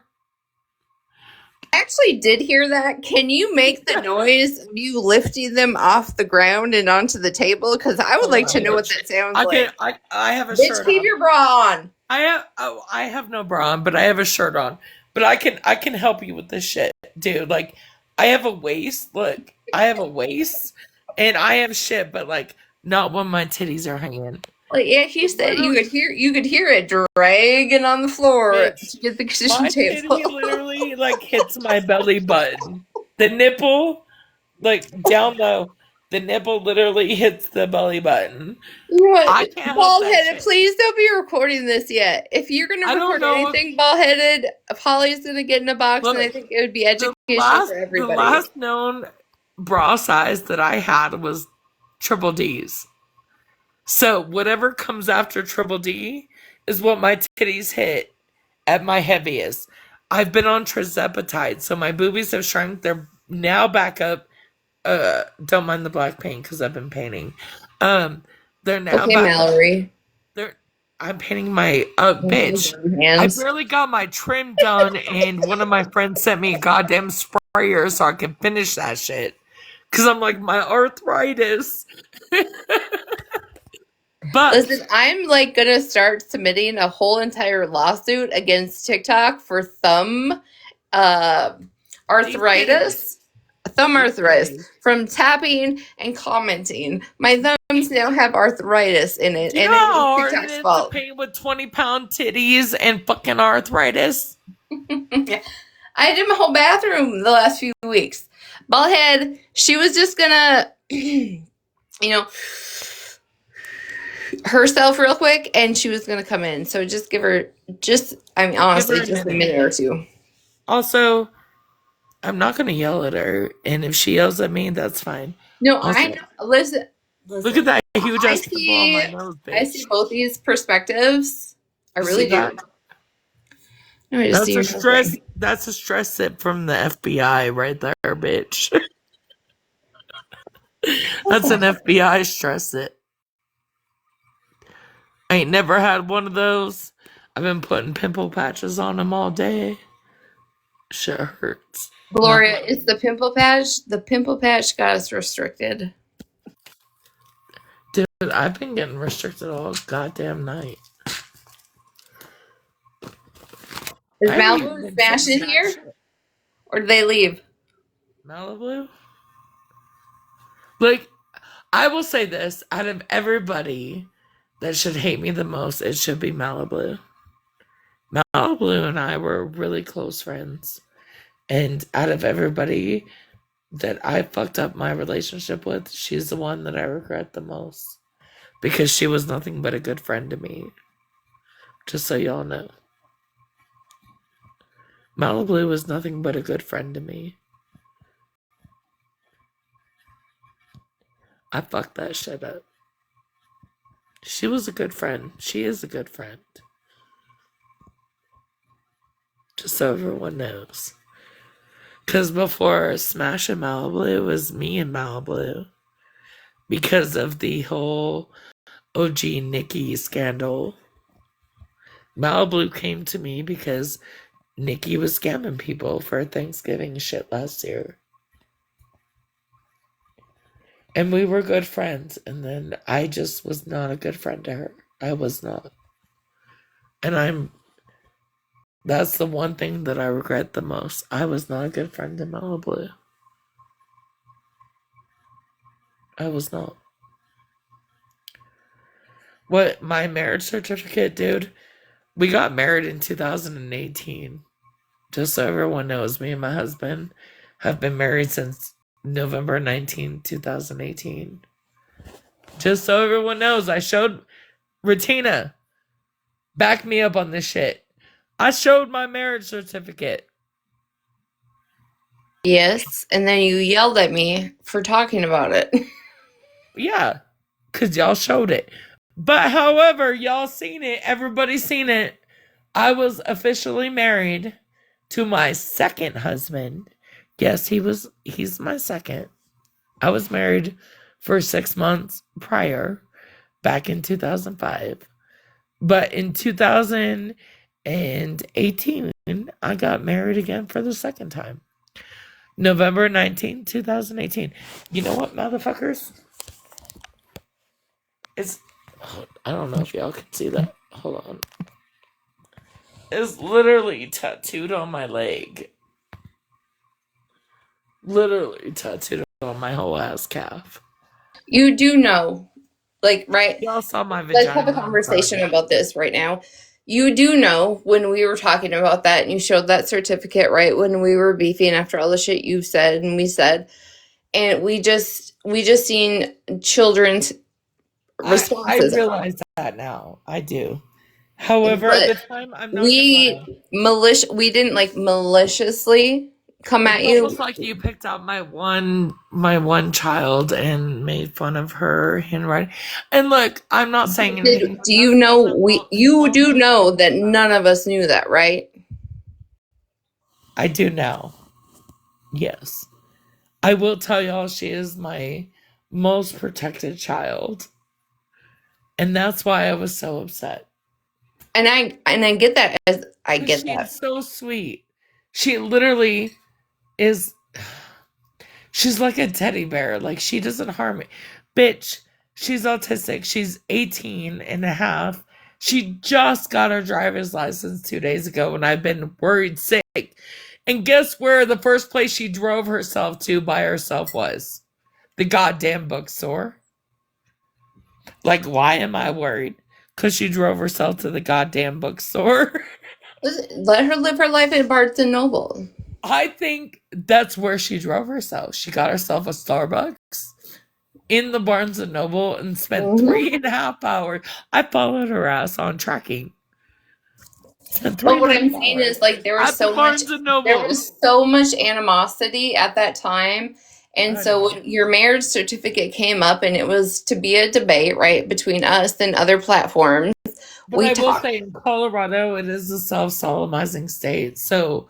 I actually did hear that. Can you make the noise of you lifting them off the ground and onto the table? Because I would like to know what that sounds like. I have a Bitch, shirt keep on. your bra on. I have no bra on, but I have a shirt on. But I can help you with this shit, dude. Like, I have a waist. Look, I have a waist, and I have shit, but like not when my titties are hanging. Like, yeah, he said you could hear it dragging on the floor Bitch, to get the kitchen my titty table. literally like hits my belly button. The nipple, like down low, the nipple literally hits the belly button. You know what? I can't help Bald that headed, shit. please don't be recording this yet. If you're gonna I don't record know anything bald headed, Holly's gonna get in a box, and I Look, think it would be educational for the everybody. last known bra size that I had was triple D's. So whatever comes after triple D is what my titties hit at my heaviest. I've been on trizepatide, so my boobies have shrunk. They're now back up. Don't mind the black paint because I've been painting. Um, they're now Okay, back up. Mallory. They're I'm painting my bitch. I Hands. barely got my trim done, and one of my friends sent me a goddamn sprayer so I can finish that shit. Cause I'm like my arthritis. But Listen, I'm like gonna start submitting a whole entire lawsuit against TikTok for thumb arthritis. Thumb arthritis from tapping and commenting. My thumbs now have arthritis in it, and how it was hard it TikTok's is to fault. paint with 20-pound titties and fucking arthritis? I did my whole bathroom the last few weeks. Baldhead, she was just gonna, herself real quick, and she was gonna come in. So just give her, honestly, just a minute or two. Also, I'm not gonna yell at her, and if she yells at me, that's fine. No, Also, I know. Listen. Look at that huge ass pimple on my nose, bitch. I see both these perspectives. I really do. No, I just that's a stress. That's a stress sip from the FBI right there, bitch. That's an FBI stress sip. I ain't never had one of those. I've been putting pimple patches on them all day. Shit hurts. Gloria, it's the pimple patch. The pimple patch got us restricted. Dude, I've been getting restricted all goddamn night. Is Malibu smashed in here? Or did they leave? Malibu? Like, I will say this. Out of everybody that should hate me the most, it should be Malibu. Malibu and I were really close friends. And out of everybody that I fucked up my relationship with, she's the one that I regret the most. Because she was nothing but a good friend to me. Just so y'all know. Malibu was nothing but a good friend to me. I fucked that shit up. She was a good friend. She is a good friend. Just so everyone knows. Because before Smash and Malibu, it was me and Malibu. Because of the whole OG Nikki scandal. Malibu came to me because Nikki was scamming people for Thanksgiving shit last year. And we were good friends. And then I just was not a good friend to her. I was not. And that's the one thing that I regret the most. I was not a good friend to Malibu. I was not. What, my marriage certificate, dude? We got married in 2018. Just so everyone knows, me and my husband have been married since November 19, 2018. Just so everyone knows, I showed Retina, back me up on this shit. I showed my marriage certificate. Yes, and then you yelled at me for talking about it. Yeah, because y'all showed it. But however, y'all seen it. Everybody's seen it. I was officially married to my second husband. Yes, he's my second. I was married for 6 months prior, back in 2005. But in 2018, I got married again for the second time. November 19, 2018. You know what, motherfuckers? I don't know if y'all can see that. Hold on. It's literally tattooed on my leg. Literally tattooed on my whole ass calf. You do know, like, right? Y'all saw my vagina. Let's have a conversation about this right now. You do know when we were talking about that and you showed that certificate, right? When we were beefing after all the shit you said and we said, and we just seen children's responses. I realize that now. I do. However, at the time, I'm not we didn't like maliciously come It's at you. almost like you picked out my one child and made fun of her handwriting. And look, I'm not saying anything. Do you know you do know that none of us knew that, right? I do now. Yes. I will tell y'all she is my most protected child. And that's why I was so upset. And I get that, as I get She's that. so sweet. She literally is, she's like a teddy bear. Like, she doesn't harm me. Bitch, she's autistic. She's 18 and a half. She just got her driver's license 2 days ago, and I've been worried sick. And guess where the first place she drove herself to by herself was? The goddamn bookstore. Like, why am I worried? Because she drove herself to the goddamn bookstore. Let her live her life at Barnes and Noble. I think that's where she drove herself. She got herself a Starbucks in the Barnes and Noble and spent Mm-hmm. 3.5 hours. I followed her ass on tracking. Spent three But and what a I'm half saying hours is, like, there at the Barnes and Noble. was so much animosity at that time. And so when your marriage certificate came up and it was to be a debate, right, between us and other platforms, But we I will talked. say in Colorado, it is a self-solemnizing state. So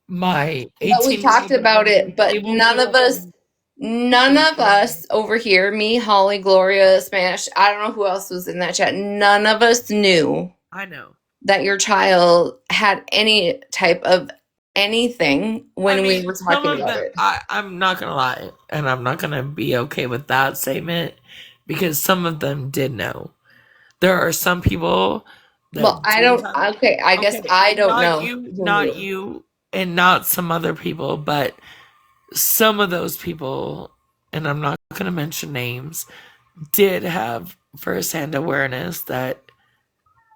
my But we talked 18-year-old about daughter was it, but able to none of us over here, me, Holly, Gloria, Smash, I don't know who else was in that chat. None of us knew I know. that your child had any type of anything when we were Some talking of about them, it. I'm not gonna lie, and I'm not gonna be okay with that statement because some of them did know. There are some people Well, that I do don't. have. Okay, I guess Okay, I don't not know you, who not knew. you, and not some other people, but some of those people, and I'm not gonna mention names, did have firsthand awareness that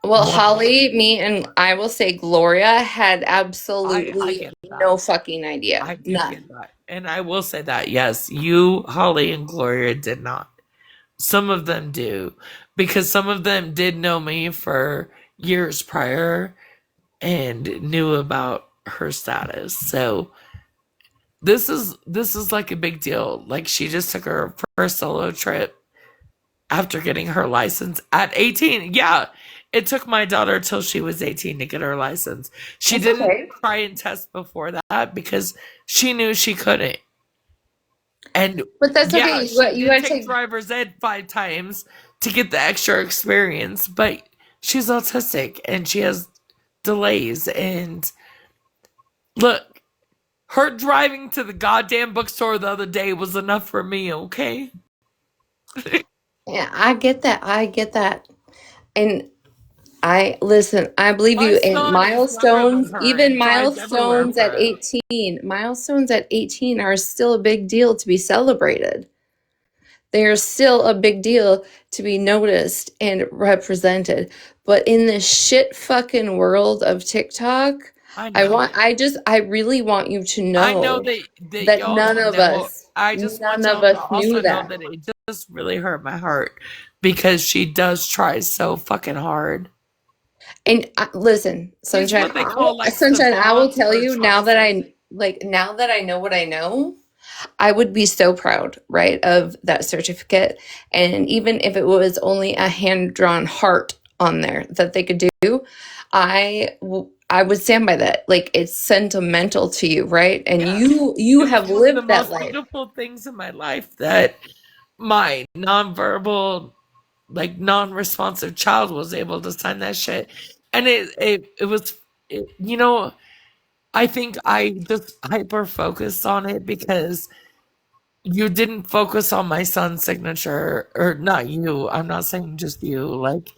Well, one. Holly, me, and I will say Gloria had I absolutely get that. no fucking idea. I do None. get that, and I will say that yes, you, Holly, and Gloria did not. Some of them do, because some of them did know me for years prior and knew about her status. So this is like a big deal. Like, she just took her first solo trip after getting her license at 18. Yeah, it took my daughter till she was 18 to get her license. She That's didn't okay. try and test before that because she knew she couldn't. And But that's yeah, okay. she You did gotta take take. driver's ed 5 times to get the extra experience, but she's autistic and she has delays. And look, her driving to the goddamn bookstore the other day was enough for me, okay? Yeah, I get that. I get that. And I listen, I believe My you. And son is younger than milestones, her even and drives everywhere milestones for at her. 18, milestones at 18 are still a big deal to be celebrated. They are still a big deal to be noticed and represented. But in this shit fucking world of TikTok, I know. I really want you to I know know that that y'all none did of know. us, I just none want of y'all to us also knew know that. that it just really hurt my heart because she does try so fucking hard. And listen, She's what they call like Sunshine, I will savant tell for you trying. now that I know what I know, I would be so proud, right, of that certificate. And even if it was only a hand drawn heart on there that they could do, I would stand by that. Like, it's sentimental to you, right? And Yeah. you It was have one of the lived that most life. beautiful things in my life that my nonverbal, like non-responsive child was able to sign that shit. And it was, I think I just hyper focused on it because you didn't focus on my son's signature, or not you. I'm not saying just you. Like,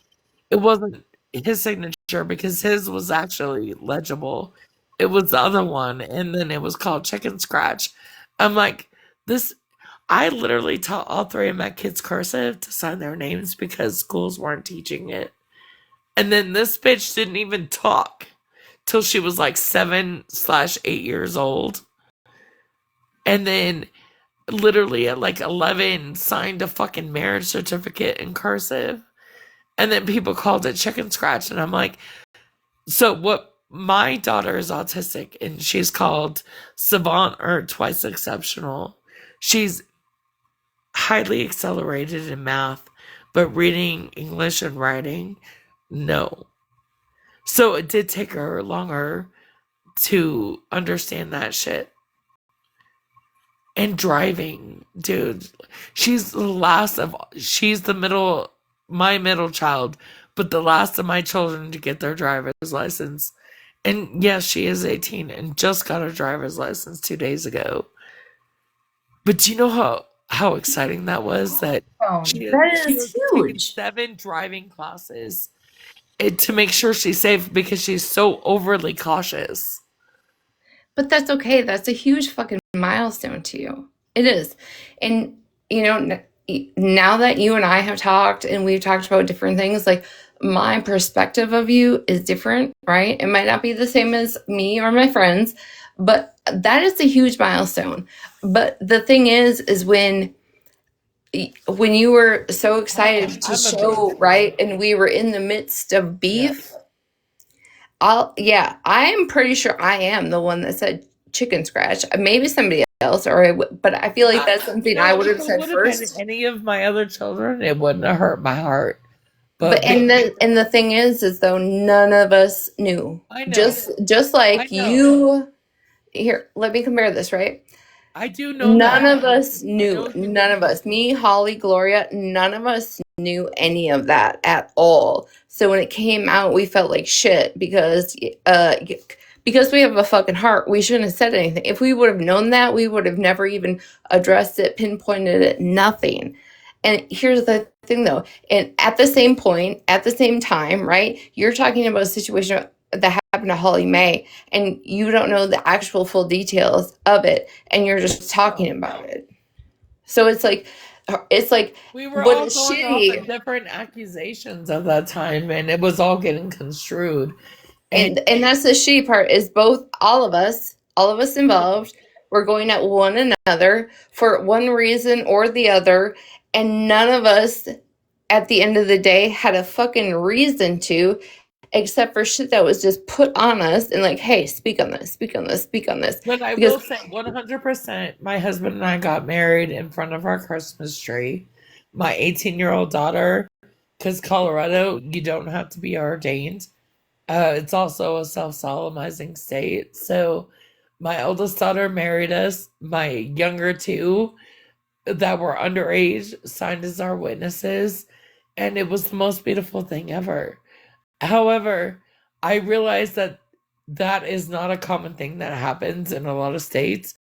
it wasn't his signature because his was actually legible. It was the other one, and then it was called Chicken Scratch. I'm like, this. I literally taught all three of my kids cursive to sign their names because schools weren't teaching it. And then this bitch didn't even talk till she was like 7/8 years old. And then literally at like 11 signed a fucking marriage certificate in cursive. And then people called it chicken scratch. And I'm like, so my daughter is autistic and she's called savant or twice exceptional. She's highly accelerated in math, but reading, English, and writing, no. So it did take her longer to understand that shit. And driving, dude. She's my middle child, but the last of my children to get their driver's license. And yes, she is 18 and just got her driver's license 2 days ago. But do you know how exciting that was? That That she is has taken huge. 7 driving classes to make sure she's safe because she's so overly cautious. But that's okay. That's a huge fucking milestone to you. It is. And, you know, now that you and I have talked and we've talked about different things, like my perspective of you is different, right? It might not be the same as me or my friends, but that is a huge milestone. But the thing is when you were so excited to I'm a big show, fan. right? And we were in the midst of Yeah. beef. Yeah, I am pretty sure I am the one that said chicken scratch. Maybe somebody else, but I feel like that's something I No, would if have it said would have been first. any of my other children, it wouldn't have hurt my heart. But But being, and the thing is though none of us knew. I know, Just I like know, you here, let me compare this, right? I do know None that. of us I knew. know what you None of mean. us. Me, Holly, Gloria, none of us knew any of that at all. So when it came out, we felt like shit uh because we have a fucking heart, we shouldn't have said anything. If we would have known that, we would have never even addressed it, pinpointed it, nothing. And here's the thing though, and at the same point, at the same time, right? You're talking about a situation that happened to Holly Mae, and you don't know the actual full details of it, and you're just talking No. about it. So it's like We were what all is going off of shitty, different accusations at that time, and it was all getting construed. And and that's the shitty part is both all of us involved, we're going at one another for one reason or the other, and none of us at the end of the day had a fucking reason to, except for shit that was just put on us and like, hey, speak on this, speak on this, speak on this. but I Because will say 100%, my husband and I got married in front of our Christmas tree. My 18-year-old daughter, because Colorado, you don't have to be ordained. It's also a self-solemnizing state. So my oldest daughter married us. My younger two that were underage signed as our witnesses, and it was the most beautiful thing ever. However, I realized that that is not a common thing that happens in a lot of states,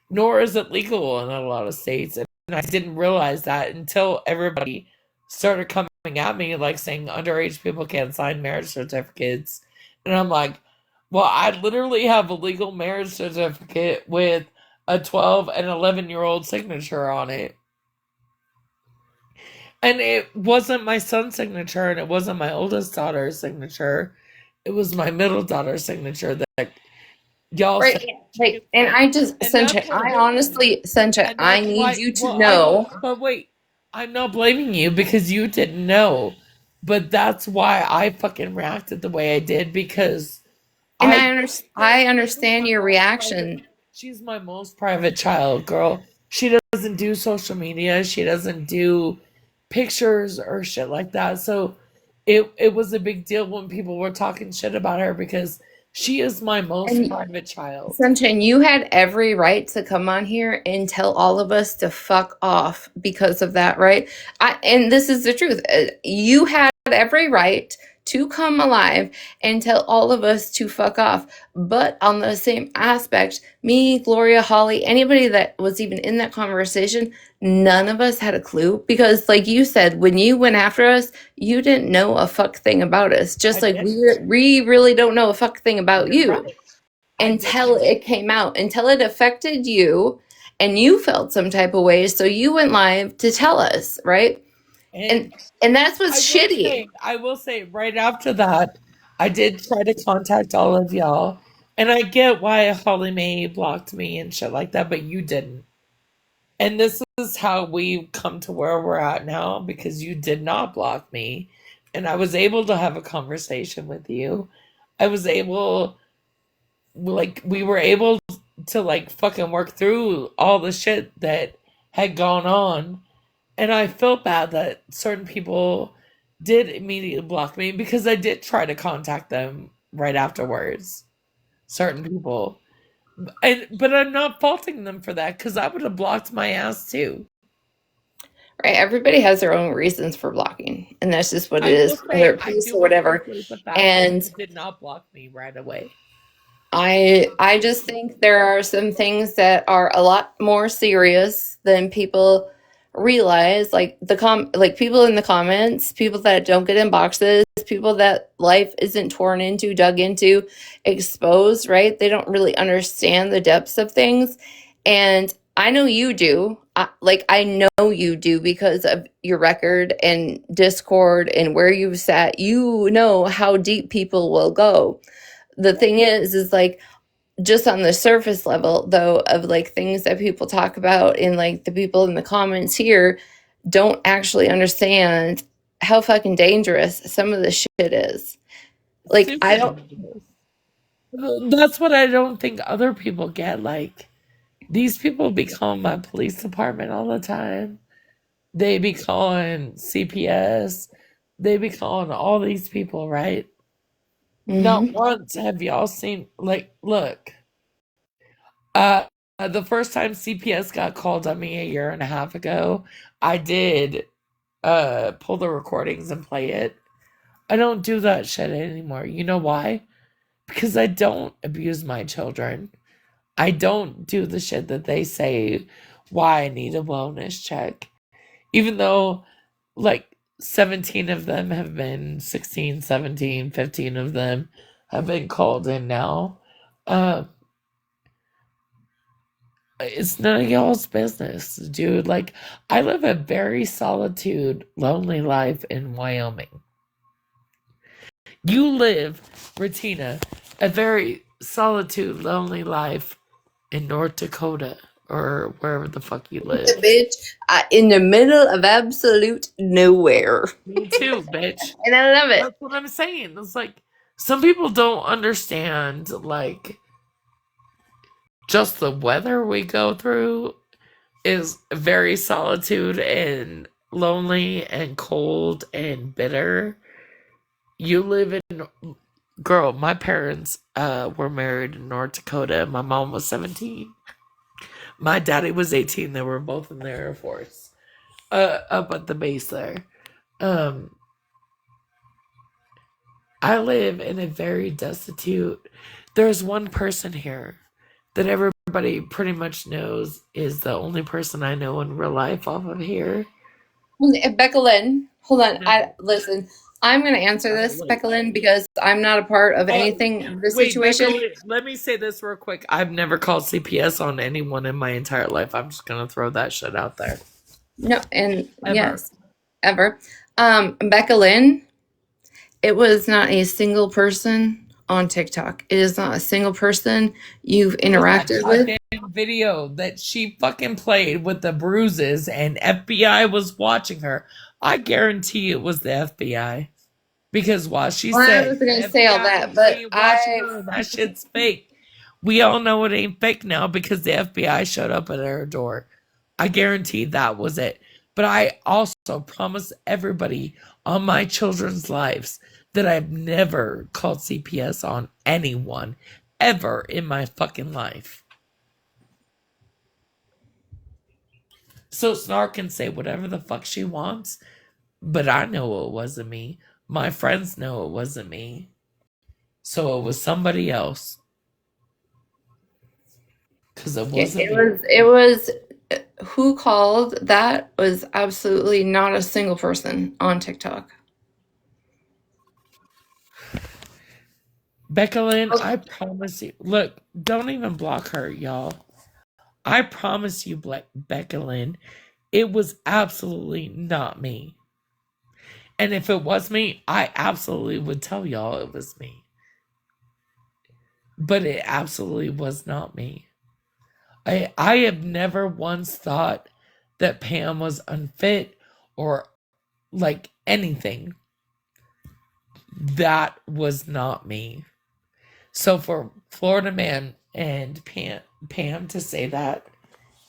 nor is it legal in a lot of states. And I didn't realize that until everybody started coming at me, like saying underage people can't sign marriage certificates. And I'm like, well, I literally have a legal marriage certificate with a 12 and 11-year-old signature on it. And it wasn't my son's signature and it wasn't my oldest daughter's signature. It was my middle daughter's signature that y'all right, said chicken right, and scratch. I just And that's Sunshine, what I hurt me. honestly, Sunshine, And I that's need why, you to well, I know, know. but wait, I'm not blaming you because you didn't know. But that's why I fucking reacted the way I did because And I I this is understand my your most private, reaction. she's my most private child, girl. She doesn't do social media, she doesn't do pictures or shit like that. So it was a big deal when people were talking shit about her because she is my most And private child. Sunshine, you had every right to come on here and tell all of us to fuck off because of that, right? And this is the truth. You had every right to come alive and tell all of us to fuck off. But on the same aspect, me, Gloria, Holly, anybody that was even in that conversation, none of us had a clue because, like you said, when you went after us, you didn't know a fuck thing about us. I Just like didn't. we really don't know a fuck thing about You're you right. I until didn't. it came out, until it affected you and you felt some type of way. So you went live to tell us, right? And And and that's what's shitty. I will say right after that, I did try to contact all of y'all. And I get why Holly Mae blocked me and shit like that, but you didn't. And this is how we've come to where we're at now because you did not block me. And I was able to have a conversation with you. I was able, we were able to like fucking work through all the shit that had gone on. And I felt bad that certain people did immediately block me because I did try to contact them right afterwards. Certain people. But I'm not faulting them for that because I would have blocked my ass too. Right. Everybody has their own reasons for blocking, and that's just what it I will is, say whether I peace do or whatever. appreciate the fact that And you did not block me right away. I just think there are some things that are a lot more serious than people realize, like like people in the comments, people that don't get in boxes, people that life isn't torn into, dug into, exposed, right? They don't really understand the depths of things. And I know you do. I know you do because of your record and Discord and where you've sat. You know how deep people will go. The thing is like, just on the surface level though, of like things that people talk about, and like the people in the comments here don't actually understand how fucking dangerous some of the shit is. Like, I Super don't. dangerous. That's what I don't think other people get. Like, these people be calling my police department all the time. They be calling CPS. They be calling all these people, right? Not Mhm. once have y'all seen, like, look, uh, the first time CPS got called on me a year and a half ago, I did pull the recordings and play it. I don't do that shit anymore. You know why? Because I don't abuse my children. I don't do the shit that they say why I need a wellness check. Even though like 17 of them have been 16, 17, 15 of them have been called in now. Uh, it's none of y'all's business, dude. Like, I live a very solitude, lonely life in Wyoming. You live, Retina, a very solitude, lonely life in North Dakota or wherever the fuck you The live. bitch, in the middle of absolute nowhere. Me too, bitch. And I love it. That's what I'm saying. It's like some people don't understand like just the weather we go through is very solitude and lonely and cold and bitter. You live in girl, my parents were married in North Dakota. My mom was 17. My daddy was 18. They were both in the Air Force. Up at the base there. Um I live in a very destitute. There's one person here that everybody pretty much knows is the only person I know in real life off of here. Becca Lynn, hold on. No, I listen. I'm going to answer this, wait. Becca Lynn, because I'm not a part of anything of this Wait, Becca, situation. let me say this real quick. I've never called CPS on anyone in my entire life. I'm just gonna throw that shit out there. No, and Ever. yes, ever. Becca Lynn, it was not a single person on TikTok. It is not a single person you've That interacted with. goddamn video that she fucking played with the bruises and FBI was watching her. I guarantee it was the FBI. Because while she Well, I said was going the to say all FBI that, was but being watching her, that shit's fake. We all know it ain't fake now because the FBI showed up at her door. I guarantee that was it. But I also promise everybody on my children's lives that I've never called CPS on anyone ever in my fucking life. So Snark can say whatever the fuck she wants, but I know it wasn't me. My friends know it wasn't me. So it was somebody else. Because it yeah, wasn't it me. was, it was, who called that was absolutely not a single person on TikTok. Becca Lynn, I promise you. Look, don't even block her, y'all. I promise you, Becca Lynn, it was absolutely not me. And if it was me, I absolutely would tell y'all it was me. But it absolutely was not me. I have never once thought that Pam was unfit or like anything. That was not me. So for Florida Man and Pam to say that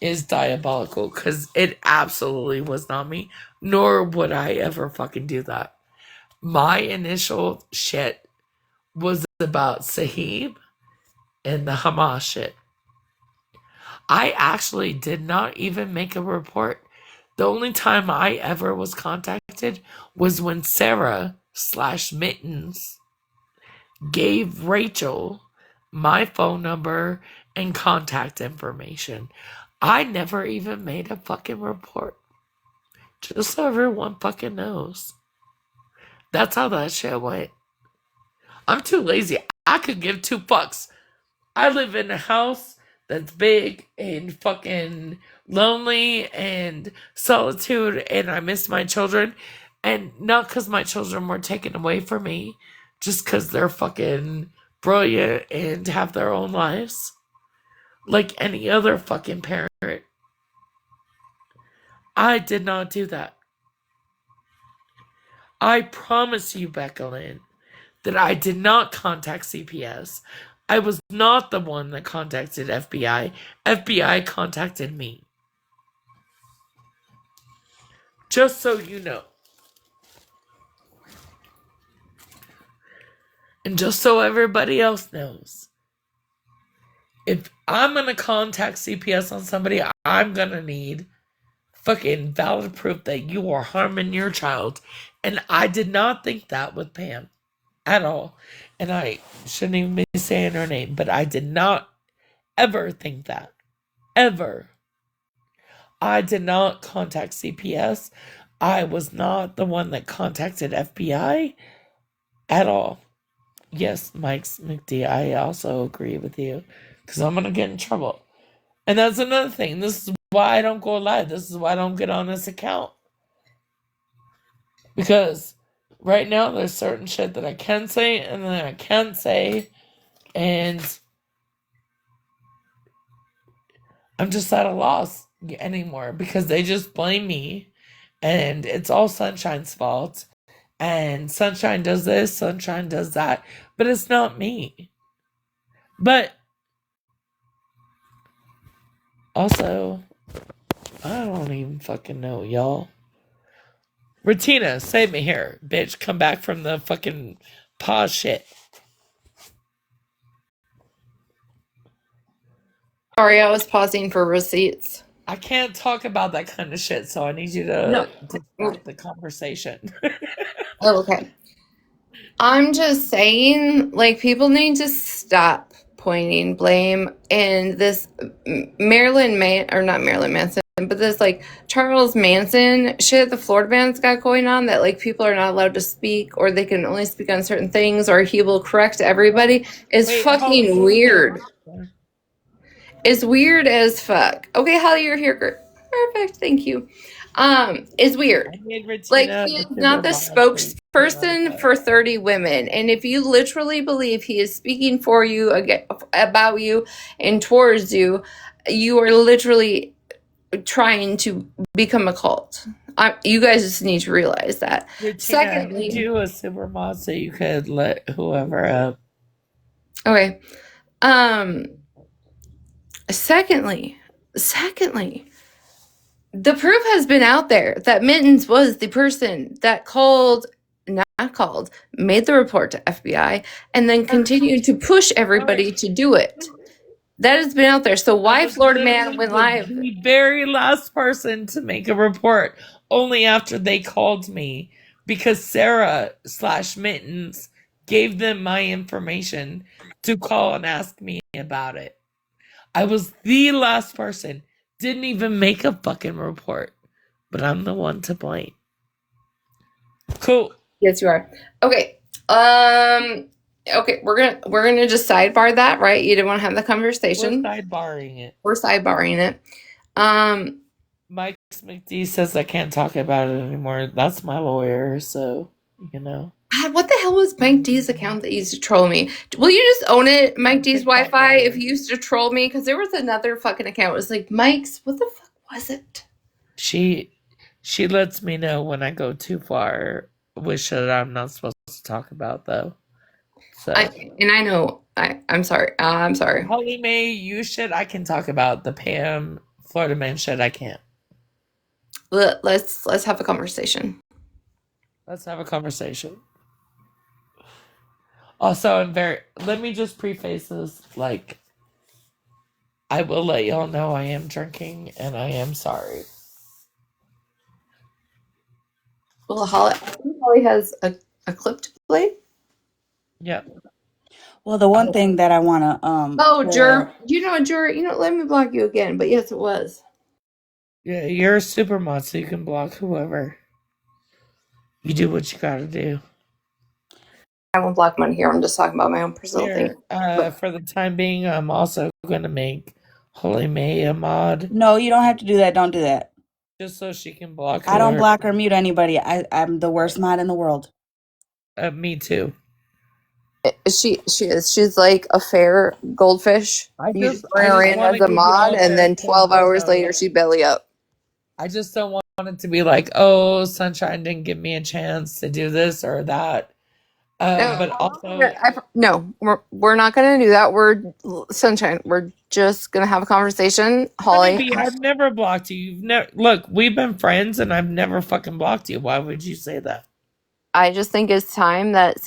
is diabolical because it absolutely was not me, nor would I ever fucking do that. My initial shit was about Sahib and the Hamas shit. I actually did not even make a report. The only time I ever was contacted was when Sarah slash Mittens gave Rachel my phone number and contact information. I never even made a fucking report. Just so everyone fucking knows. That's how that shit went. I'm too lazy. I could give two fucks. I live in a house that's big and fucking lonely and solitude, and I miss my children. And not because my children were taken away from me, just because they're fucking brilliant and have their own lives. Like any other fucking parent. I did not do that. I promise you, Becca Lynn, that I did not contact CPS. I was not the one that contacted FBI. FBI contacted me. Just so you know. And just so everybody else knows. If I'm going to contact CPS on somebody, I'm going to need fucking valid proof that you are harming your child. And I did not think that with Pam at all. And I shouldn't even be saying her name, but I did not ever think that. Ever. I did not contact CPS. I was not the one that contacted FBI at all. Yes, Mike McD, I also agree with you because I'm going to get in trouble. And that's another thing. This is why I don't go live. This is why I don't get on this account. Because right now there's certain shit that I can say and then I can't say. And I'm just at a loss anymore because they just blame me. And it's all Sunshine's fault. And Sunshine does this, Sunshine does that. But it's not me. But also, I don't even fucking know, y'all. Retina, save me here. Bitch, come back from the fucking pause shit. Sorry, I was pausing for receipts. I can't talk about that kind of shit, so I need you to distract the conversation. Oh, okay. I'm just saying, like, people need to stop pointing blame in this not Marilyn Manson, but this, like, Charles Manson shit the Florida man's got going on that, like, people are not allowed to speak or they can only speak on certain things or he will correct everybody is fucking weird. Is weird as fuck. Okay, Holly, you're here. Perfect, thank you. Is weird. Like, he is not the spokesperson for 30 women. And if you literally believe he is speaking for you, about you, and towards you, you are literally trying to become a cult. You guys just need to realize that. Secondly, do a super mod so you could let whoever up. Okay. Secondly, the proof has been out there that Mittens was the person that made the report to FBI and then continued to push everybody to do it. That has been out there. So why Florida man went live? The very last person to make a report only after they called me because Sarah slash Mittens gave them my information to call and ask me about it. I was the last person. Didn't even make a fucking report. But I'm the one to blame. Cool. Yes, you are. Okay. Okay, we're gonna just sidebar that, right? You didn't want to have the conversation. We're sidebarring it. We're sidebarring it. Mike McD says I can't talk about it anymore. That's my lawyer, so you know. God, what the hell was Mike D's account that used to troll me? Will you just own it, Mike D's Wi-Fi, if you used to troll me? Because there was another fucking account. It was like, Mike's, what the fuck was it? She lets me know when I go too far with shit I'm not supposed to talk about, though. So, I'm sorry. I'm sorry. Holly May, you should. I can talk about the Pam Florida man shit. I can't. Let's have a conversation. Let's have a conversation. Also, let me just preface this. Like, I will let y'all know I am drinking and I am sorry. Well, Holly has a clip to play. Yep. Well, the one thing that I want to Oh, Jur, let me block you again. But yes, it was. Yeah, you're a super mod, so you can block whoever. You do what you gotta do. I won't block him on here. I'm just talking about my own personal thing. For the time being, I'm also gonna make Holy May a mod. No, you don't have to do that. Don't do that. Just so she can block I don't block or mute anybody. I'm the worst mod in the world. Me too. She is. She's like a fair goldfish. You just bring her in as a mod, and then 12 hours later, she belly up. I just don't want it to be like, oh, Sunshine didn't give me a chance to do this or that. But also, no, we're not going to do that. We're Sunshine. We're just going to have a conversation. Holly, I've never blocked you. You've never look. We've been friends, and I've never fucking blocked you. Why would you say that? I just think it's time that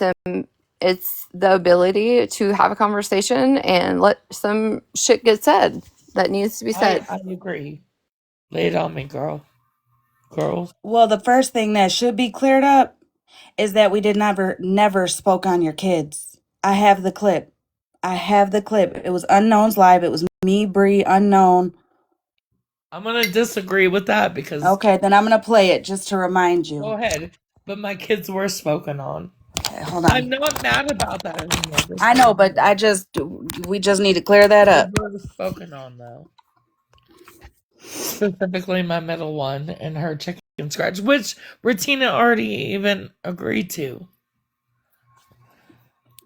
it's the ability to have a conversation and let some shit get said that needs to be said. I agree. Lay it on me, girl. Girls. Well, the first thing that should be cleared up is that we did never spoke on your kids. I have the clip. It was Unknown's live. It was me, Bree, Unknown. I'm gonna disagree with that because okay, then I'm gonna play it just to remind you. Go ahead. But my kids were spoken on. Okay, hold on. I'm not mad about that anymore. I know, but we just need to clear that up. They were spoken on though. Specifically my middle one and her chicken scratch, which Retina already even agreed to.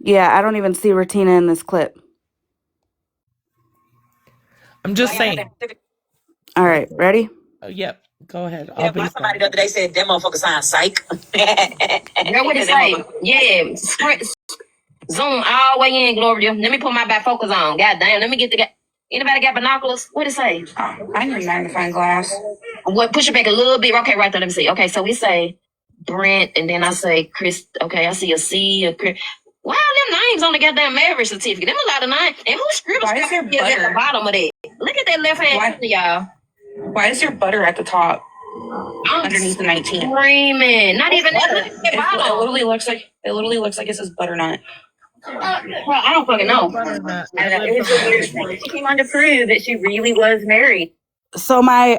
Yeah, I don't even see Retina in this clip. I'm just saying. All right, ready? Yep, go ahead. Somebody the other day said that motherfucker sound psych. Girl, what it say? Yeah, zoom all the way in, Gloria. Let me put my bifocals on. God damn, let me get the. Anybody got binoculars? What it say? I need a magnifying glass. What? Push it back a little bit. Okay, right there. Let me see. Okay, so we say Brent, and then I say Chris. Okay, I see a C, a Chris. Wow, them names on the goddamn marriage certificate. Them a lot of names. And who scribbled Why is there at butter the bottom of that? Look at that left hand, y'all. Why is there butter at the top? Underneath the 19. Screaming. Not even that. It literally looks like it says butternut. Well, I don't fucking know. She came on to prove that she really was married. So my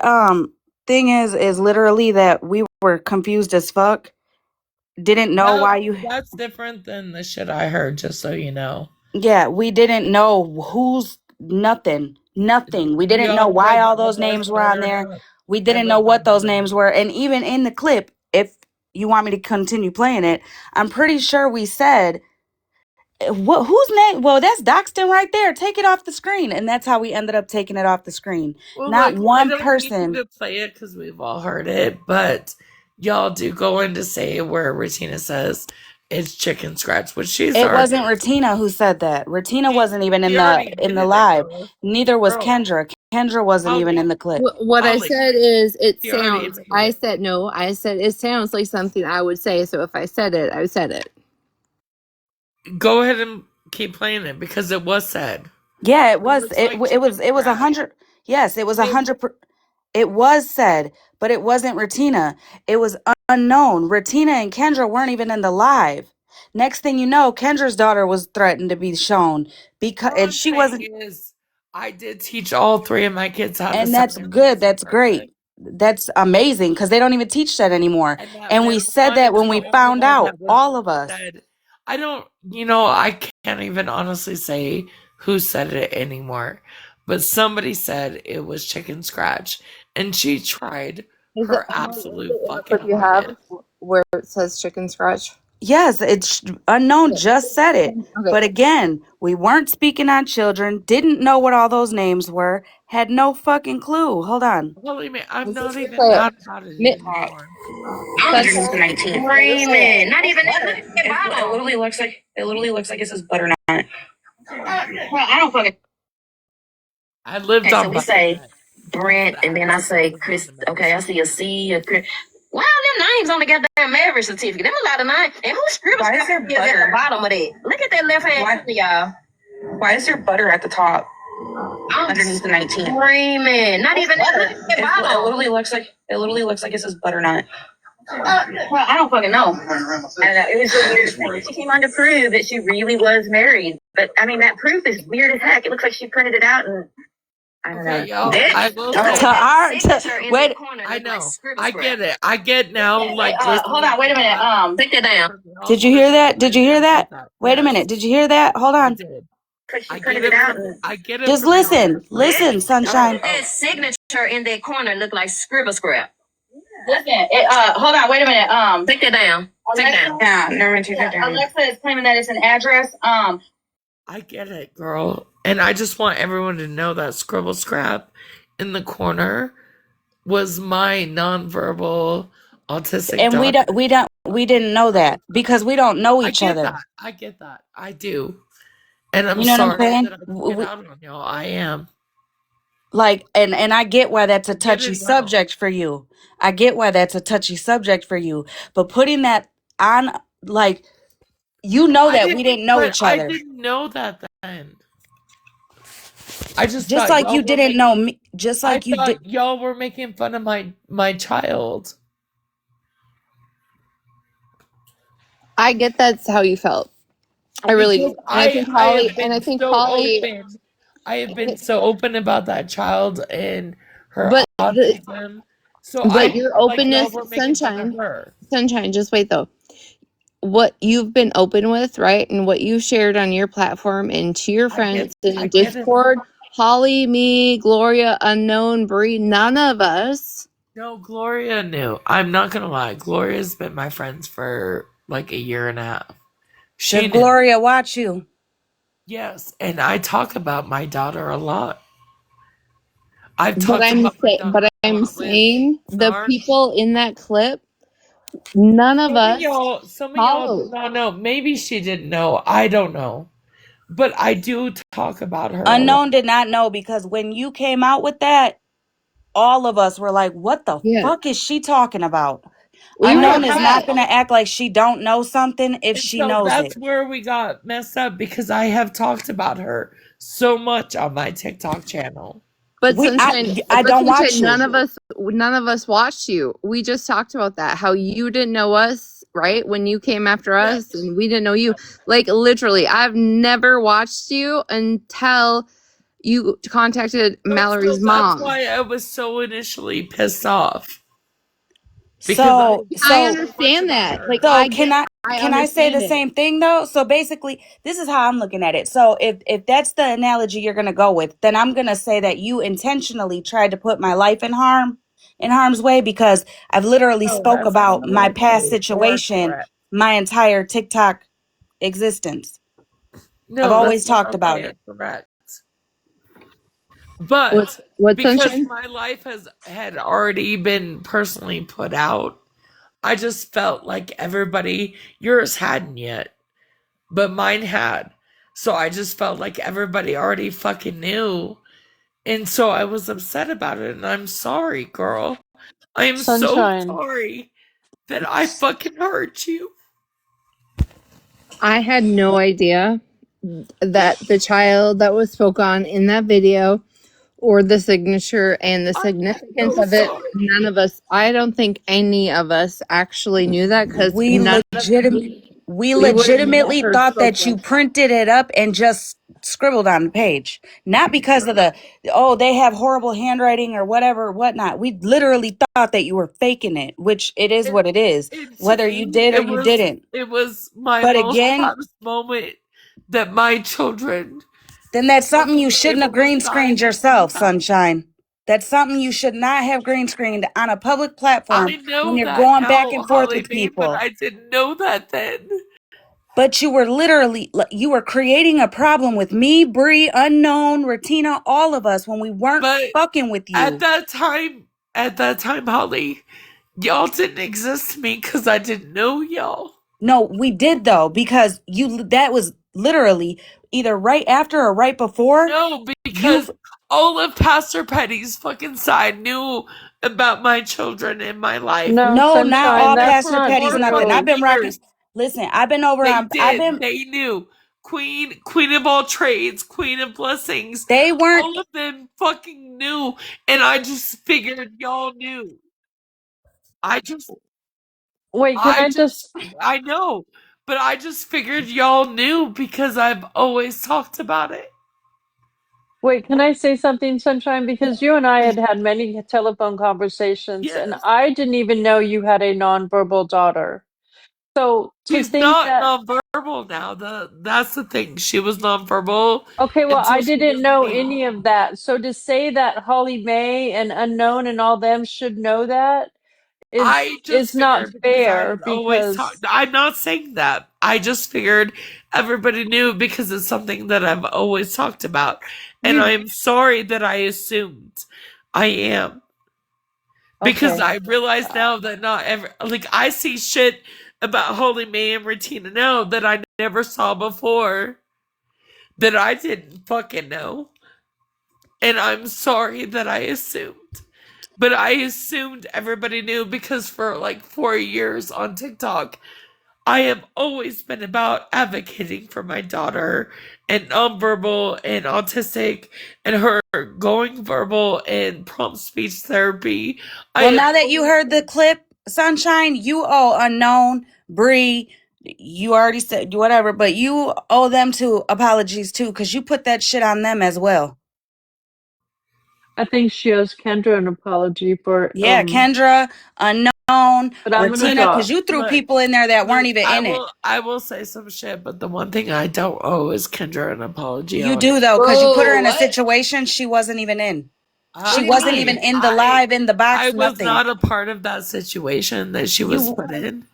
thing is literally that we were confused as fuck. Didn't know why you. That's different than the shit I heard. Just so you know. Yeah, we didn't know who's nothing. We didn't know why all those names were on there. We didn't know what those names were, and even in the clip, if you want me to continue playing it, I'm pretty sure we said. Whose name? Well, that's Doxton right there. Take it off the screen, and that's how we ended up taking it off the screen. Well, Not look, one I don't person. need to play it because we've all heard it, but y'all do go in to say where Retina says it's chicken scratch, which she's. It wasn't Retina who said that. Retina wasn't even in the live. Neither was Kendra. Kendra wasn't even in the clip. What I said is it sounds. I said no. I said it sounds like something I would say. So if I said it, I said it. Go ahead and keep playing it because it was said. Yeah, it was. It was 100. Yes, it was 100. It was said, but it wasn't Retina. It was Unknown. Retina and Kendra weren't even in the live. Next thing you know, Kendra's daughter was threatened to be shown because and she wasn't. I did teach all three of my kids how to. And that's good. That's great. That's amazing because they don't even teach that anymore. And we said that when we found out, all of us. I don't, I can't even honestly say who said it anymore, but somebody said it was chicken scratch, and she tried her absolute fucking hardest. Where it says chicken scratch? Yes, it's unknown. Just said it. Okay. But again, we weren't speaking on children. Didn't know what all those names were. Had no fucking clue. Hold on. Holy man, I'm not even So, mad about it Mi- anymore. 119. Screaming. Not even that. Look at the It bottom. literally looks like it says butternut. Well, I don't fucking. I lived Okay, so on we say butternut. Brent, and then I say Chris. Okay, I see a C, a Chris. Wow, them names on the goddamn marriage certificate. Them a lot of names. And who scribbled Why is there at the butter? bottom of that? Look at that left hand, y'all. Why is there butter at the top I'm underneath the 19? screaming. Not even that. Look at that It bottom. literally looks like it says butternut. Well, I don't fucking know. I don't know. It was so weird. She came on to prove that she really was married. But I mean, that proof is weird as heck. It looks like she printed it out and I don't Okay, know. y'all, I will To say, our wait. I know. I get it. I get now, like, Hold on, wait a minute. Take that down. Did you hear that? Did you hear that? Wait a Yes, minute. Did you hear that? Hold I on. did. She I printed get it it out. from, I get it Just from y'all. listen. Listen, sunshine. That signature in that corner looked like scribble scrap. Listen, hold on, wait a minute. Take that down. Take it down. Yeah, never mind, take that down. Alexa is claiming that it's an address. I get it, girl. And I just want everyone to know that scribble scrap in the corner was my nonverbal autistic And daughter. we didn't know that because we don't know I each get other. that. I get that. I do. And I'm You know what I'm sorry saying? that I took it out on y'all. I am. Like, and I get why that's a Get touchy it now. subject for you. I get why that's a touchy subject for you. But putting that on, like, you know that we didn't know each I other. didn't know that then. I just Just thought like y'all you were didn't know me. Just I like you thought did. y'all were making fun of my child. I get that's how you felt. I really Because do. And I think Holly, and I think Holly, open. I have been so open about that child and her but autism. So but I your felt like y'all openness, were making fun of her. sunshine, just wait though. What you've been open with, right? And what you shared on your platform and to your friends and I in get it. Discord, Holly, me, Gloria, Unknown, Bree, none of us. No, Gloria knew. I'm not gonna lie. Gloria's been my friends for like a year and a half. She Does knew. Gloria watch you? Yes, and I talk about my daughter a lot. I've But talked about my daughter a I'm lot with saying the Snar. people in that clip, none of us Some of y'all do followed. not know. Maybe she didn't know. I don't know. But I do talk about her a lot. Unknown did not know because when you came out with that, all of us were like, what the Yeah. fuck is she talking about? We were Unknown is not upset. going to act like she don't know something if And she so knows that's it. where we got messed up because I have talked about her so much on my TikTok channel. But I Sunshine, don't watch you. none of us watched you. We just talked about that. How you didn't know us, right? When you came after us and we didn't know you. Like literally, I've never watched you until you contacted Mallory's That's mom. why I was so initially pissed off. So I understand that. Like can I say the same thing though? So basically, this is how I'm looking at it. So if that's the analogy you're gonna go with, then I'm gonna say that you intentionally tried to put my life in harm's way because I've literally spoke about my past situation my entire TikTok existence. No, I've always that's talked about it. correct. But what because Sunshine? my life had already been personally put out, I just felt like yours hadn't yet, but mine had. So I just felt like everybody already fucking knew. And so I was upset about it. And I'm sorry, girl. I am Sunshine. so sorry that I fucking hurt you. I had no idea that the child that was spoke on in that video or the signature and the significance so of it, sorry. none of us, I don't think any of us actually knew that because We legitimately thought that you printed it up and just scribbled on the page, not because of they have horrible handwriting or whatever, whatnot. We literally thought that you were faking it, which it is what it is, whether you did or you didn't. It was my But most again, proudest moment that my children. then that's something you shouldn't have green screened yourself, sunshine. That's something you should not have green screened on a public platform I know when you're that going back now, and forth Holly with Mae, but people. I didn't know that then. But you were literally, you were creating a problem with me, Bree, Unknown, Ratina, all of us when we weren't But fucking with at you. that time, Holly, y'all didn't exist to me because I didn't know y'all. No, we did though, because that was literally either right after or right before. No, You because all of Pastor Petty's fucking side knew about my children in my life No, No, not Sunshine, all that's Pastor not Petty's for nothing. I've true. been rocking. years. Listen, I've been over They on. I've did. been. They knew. Queen of all trades, Queen of blessings. They weren't. All of them fucking knew, and I just figured y'all knew. I just, Wait, can I just I know, but I just figured y'all knew because I've always talked about it. wait, can I say something, Sunshine? Because you and I had many telephone conversations, and Yes. I didn't even know you had a nonverbal daughter. So to She's think not that, nonverbal now. That's the thing. She was nonverbal okay, well, I until she didn't was know named. any of that. So to say that Holly Mae and Unknown and all them should know that I is just not figured because I fair had always talked. because I'm not saying that. I just figured everybody knew because it's something that I've always talked about. And you I'm sorry that I assumed. I am. Because okay. I realize now that not every, like, I see shit about Holy May and Retina now that I never saw before that I didn't fucking know. And I'm sorry that I assumed. But I assumed everybody knew because for like 4 years on TikTok, I have always been about advocating for my daughter and nonverbal and autistic and her going verbal and prompt speech therapy. I Well, have now that you always heard the been, clip, Sunshine, you owe Unknown, Bree. You already said whatever, but you owe them two apologies too, because you put that shit on them as well. I think she owes Kendra an apology for Yeah, Kendra, Unknown, but I'm an Ratina, because adult. you threw look, people in there that weren't look, even in it. I will say some shit, but the one thing I don't owe is Kendra an apology You on do it. though, because you put her Whoa, in a what? situation she wasn't even in. What She do you wasn't mean? even in the live, in the I box, was nothing. not a part of that situation that she was You, put in.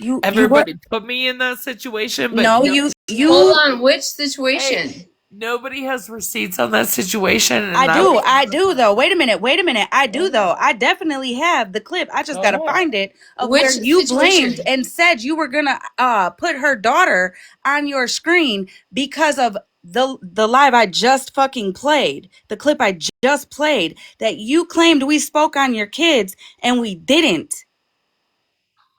you were. Everybody put me in that situation, but No, nobody Hold you. on, which hey, situation? nobody has receipts on that situation, I and I do. was I not a do part of though. it. Wait a minute. Wait a minute. I Go do ahead. though. I definitely have the clip. I just Go got to ahead. find it of Which where you blamed situation? and said you were going to put her daughter on your screen because of the live I just fucking played. The clip I just played that you claimed we spoke on your kids and we didn't.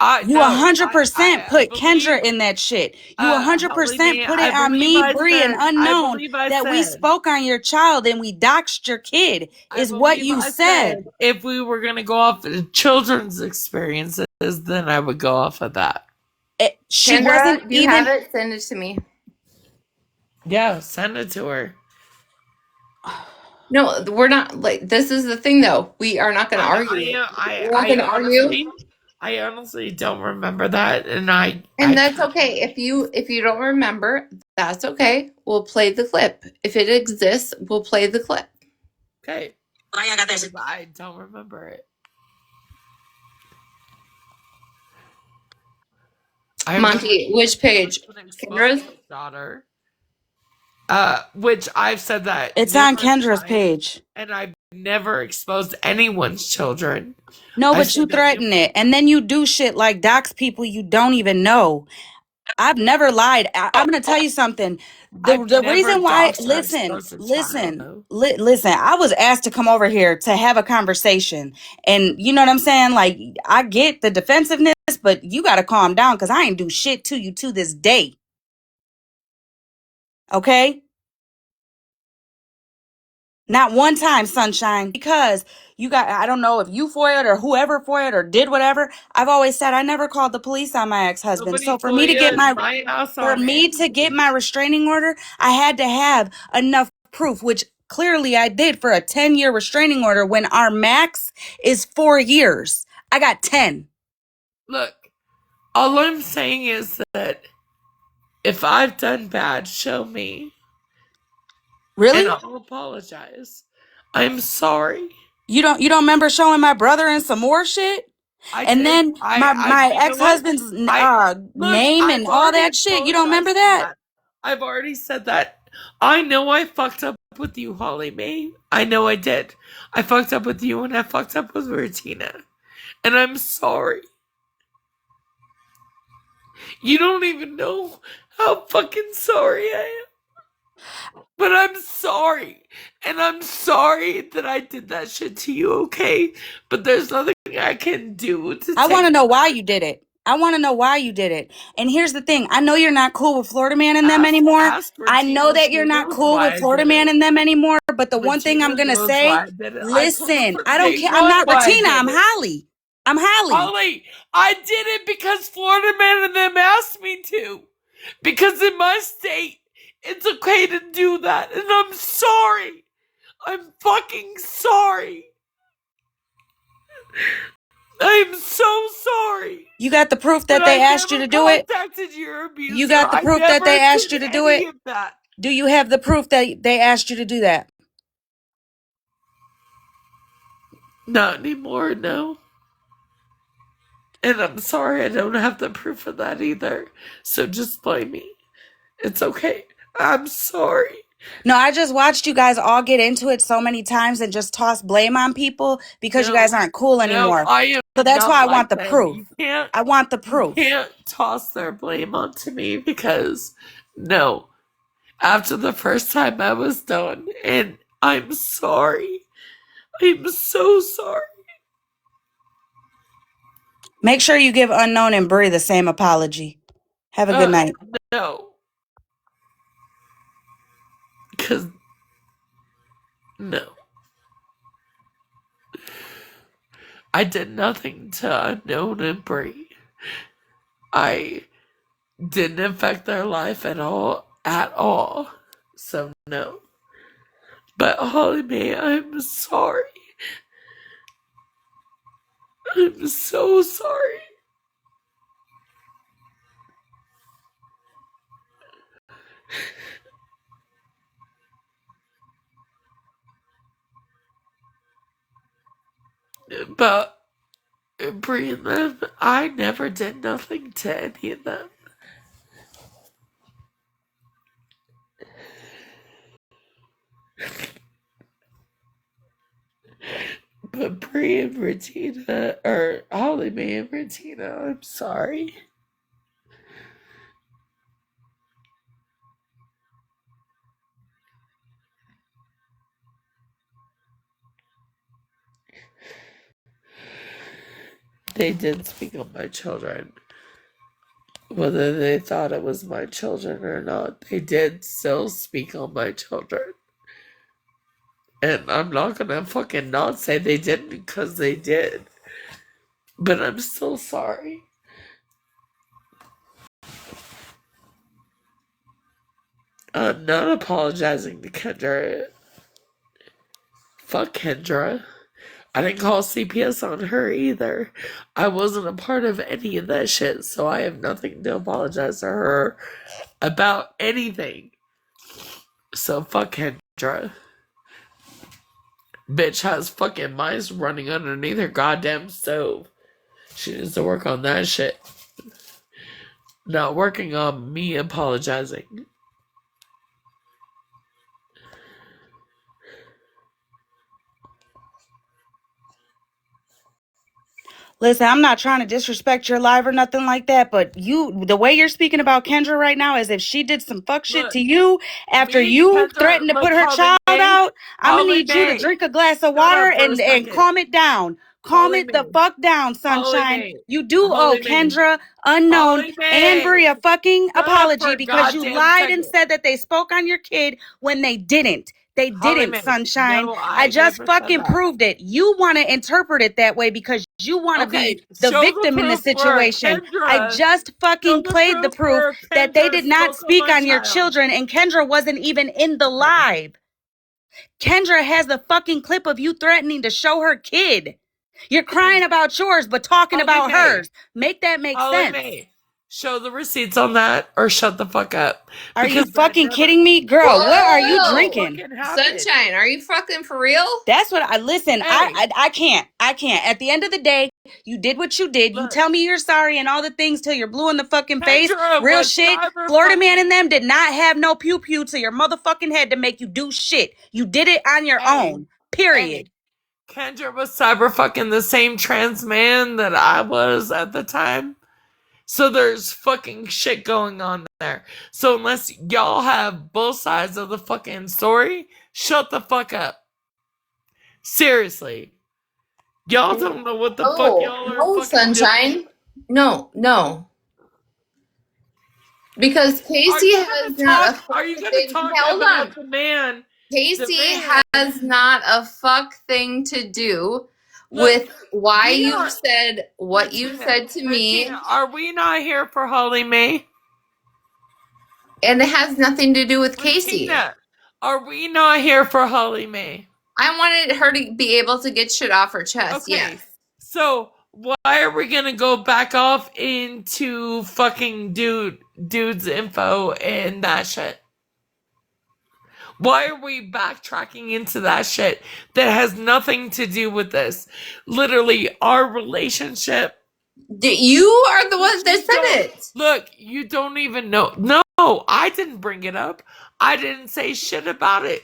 I You a no, hundred percent I put believe Kendra in that shit. You a hundred Holly percent me. put it on me, Bree, and I Unknown believe I that we said spoke on your child and we doxed your kid. I Is what believe you I said. said if we were gonna go off the children's experiences, then I would go off of that. She wasn't Kendra, do you have even. it? Send it to me. Yeah, send it to her. No, we're not like this is the thing though. We are not gonna argue. We're not gonna argue. I honestly don't remember that, and And that's okay. If you don't remember, that's okay. We'll play the clip. If it exists, we'll play the clip. okay. I don't remember it. I remember Monty, which page? been exposed Kendra's? to his daughter. Which I've said that It's on numerous Kendra's times, page. and I've never exposed anyone's children. No, I but you said that threaten numerous it, and then you do shit like dox people you don't even know. I've never lied. I'm gonna tell you something. I've The never reason why, doxed or listen, exposed a child, listen, though. listen. I was asked to come over here to have a conversation, and you know what I'm saying. Like, I get the defensiveness, but you got to calm down because I ain't do shit to you to this day. Okay. Not one time, Sunshine, because you got, I don't know if you foiled or whoever foiled or did whatever. I've always said I never called the police on my ex-husband. Nobody So for me to get FOIA'd my house on my restraining order, I had to have enough proof, which clearly I did for a 10-year restraining order when our max is 4 years. I got 10. Look, all I'm saying is that if I've done bad, show me. And Really? I'll apologize. I'm sorry. You don't remember showing my brother and some more shit? And then my ex-husband's name and all that shit. You don't remember that? I've already said that. I know I fucked up with you, Holly Mae. I know I did. I fucked up with you and I fucked up with Rutina. And I'm sorry. You don't even know how fucking sorry I am. But I'm sorry. And I'm sorry that I did that shit to you, okay? But there's nothing I can do to I want to know why you did it. I want to know why you did it. And here's the thing. I know you're not cool with Florida Man and them anymore. I know that you're not cool with Florida Man and them anymore. But the one thing I'm going to say, listen, I don't care. I'm not Ratina. I'm Holly. I'm Holly. Holly, I did it because Florida Man and them asked me to. Because in my state, it's okay to do that. And I'm sorry. I'm fucking sorry. I'm so sorry. You got the proof that they asked you to do it? You got the proof that they asked you to do it? Do you have the proof that they asked you to do that? Not anymore, no. And I'm sorry I don't have the proof of that either. So just blame me. It's okay. I'm sorry. No, I just watched you guys all get into it so many times and just toss blame on people because you guys aren't cool anymore. So that's why I want the proof. I want the proof. You can't toss their blame onto me because, no. After the first time I was done, and I'm sorry. I'm so sorry. Make sure you give Unknown and Brie the same apology. Have a good night. No. Because, no. I did nothing to Unknown and Brie. I didn't affect their life at all. So, no. But, Holly Mae, I'm sorry. I'm so sorry. But Brie and them, I never did nothing to any of them. But Brie and Regina, or Holly Mae and Regina, I'm sorry. They did speak on my children. Whether they thought it was my children or not, they did still speak on my children. And I'm not gonna fucking not say they didn't because they did. But I'm still sorry. I'm not apologizing to Kendra. Fuck Kendra. I didn't call CPS on her either. I wasn't a part of any of that shit, so I have nothing to apologize to her about anything. So fuck Kendra. Bitch has fucking mice running underneath her goddamn stove. She needs to work on that shit. Not working on me apologizing. Listen, I'm not trying to disrespect your live or nothing like that, but the way you're speaking about Kendra right now is if she did some fuck shit to you after you threatened to put her child out, I'm gonna need you to drink a glass of water and calm it down. Calm it the fuck down, sunshine. You do owe Kendra, Unknown, and Brie a fucking apology because you lied and said that they spoke on your kid when they didn't. They didn't, sunshine. No, I just fucking proved it. You want to interpret it that way because you want to be the victim in the situation. I just fucking played the proof that they did not speak on your children and Kendra wasn't even in the live. Kendra has the fucking clip of you threatening to show her kid. You're crying about yours, but talking about hers. Make that make sense. Show the receipts on that or shut the fuck up. Are you Because that fucking never kidding me? Girl, what are you Whoa! drinking? fucking happened. Sunshine, are you fucking for real? That's what I listen. Hey. I can't. I can't. At the end of the day, you did what you did. You Look. tell me you're sorry and all the things till you're blue in the fucking face. Kendra Real was shit. cyber Florida man fucking- and them did not have no pew pew to your motherfucking head to make you do shit. You did it on your own. Period. Kendra was cyber fucking the same trans man that I was at the time. So there's fucking shit going on there. So unless y'all have both sides of the fucking story, shut the fuck up. Seriously. Y'all don't know what the fuck y'all are no, fucking Sunshine. doing. No. Because Casey has not a Are you fucking gonna thing. talk Hold about on. the man? Casey man. has not a fuck thing to do with why we you are- said what you Regina, said to me, Regina, are we not here for Holly Mae? and it has nothing to do with Casey. Regina, are we not here for Holly Mae? I wanted her to be able to get shit off her chest. Okay. Yes. So why are we gonna go back off into fucking dude's info and that shit? Why are we backtracking into that shit that has nothing to do with this? Literally, our relationship. You are the one that said it. Look, you don't even know. No, I didn't bring it up. I didn't say shit about it.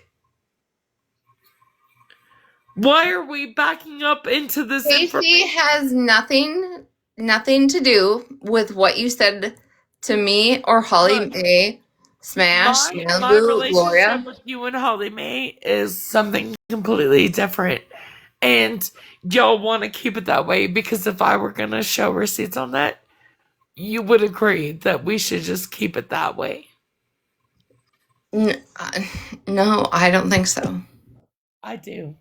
Why are we backing up into this Casey information? has nothing to do with what you said to me or Holly Mae, Smash, My Malibu, relationship Gloria. with you and Holly Mae is something completely different. And y'all want to keep it that way because if I were going to show receipts on that, you would agree that we should just keep it that way. No, I don't think so. I do.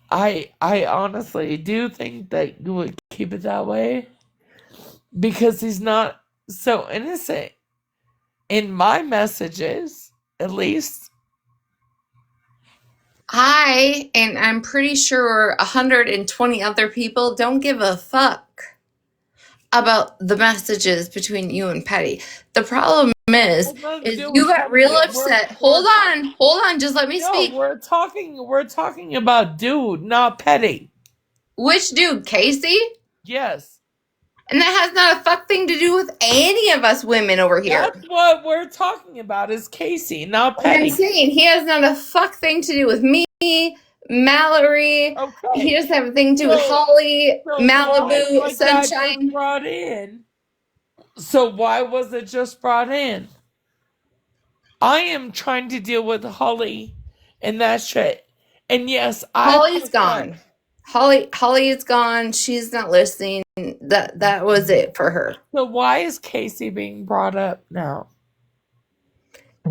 I honestly do think that you would keep it that way because he's not so innocent. In my messages, at least. And I'm pretty sure 120 other people don't give a fuck about the messages between you and Petty. The problem is you got real upset. Hold on, just let me speak. We're talking about dude, not Petty. Which dude, Casey? Yes. And that has not a fuck thing to do with any of us women over here. That's what we're talking about is Casey, not And Petty. I'm saying he has not a fuck thing to do with me, Mallory. Okay. He doesn't have a thing to do with Holly, Malibu, Sunshine. Brought in. So why was it just brought in? I am trying to deal with Holly and that shit. And yes, Holly's gone. Holly is gone. She's not listening. That was it for her. So why is Casey being brought up now?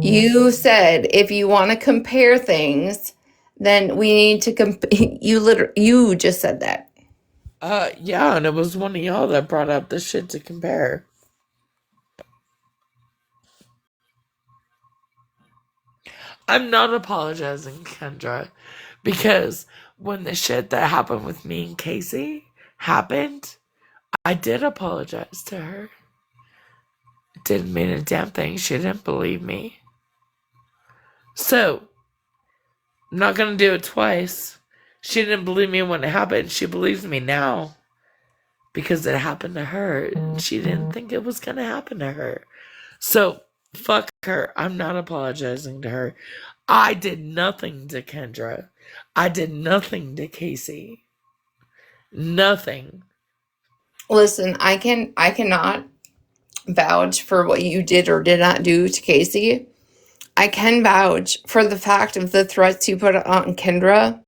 You said if you want to compare things, then we need to you just said that. Yeah, and it was one of y'all that brought up the shit to compare. I'm not apologizing, Kendra, because when the shit that happened with me and Casey happened, I did apologize to her. It didn't mean a damn thing. She didn't believe me. So, I'm not gonna do it twice. She didn't believe me when it happened. She believes me now. Because it happened to her. And she didn't think it was gonna happen to her. So, fuck her. I'm not apologizing to her. I did nothing to Kendra. I did nothing to Casey. Nothing. Listen, I cannot vouch for what you did or did not do to Casey. I can vouch for the fact of the threats you put on Kendra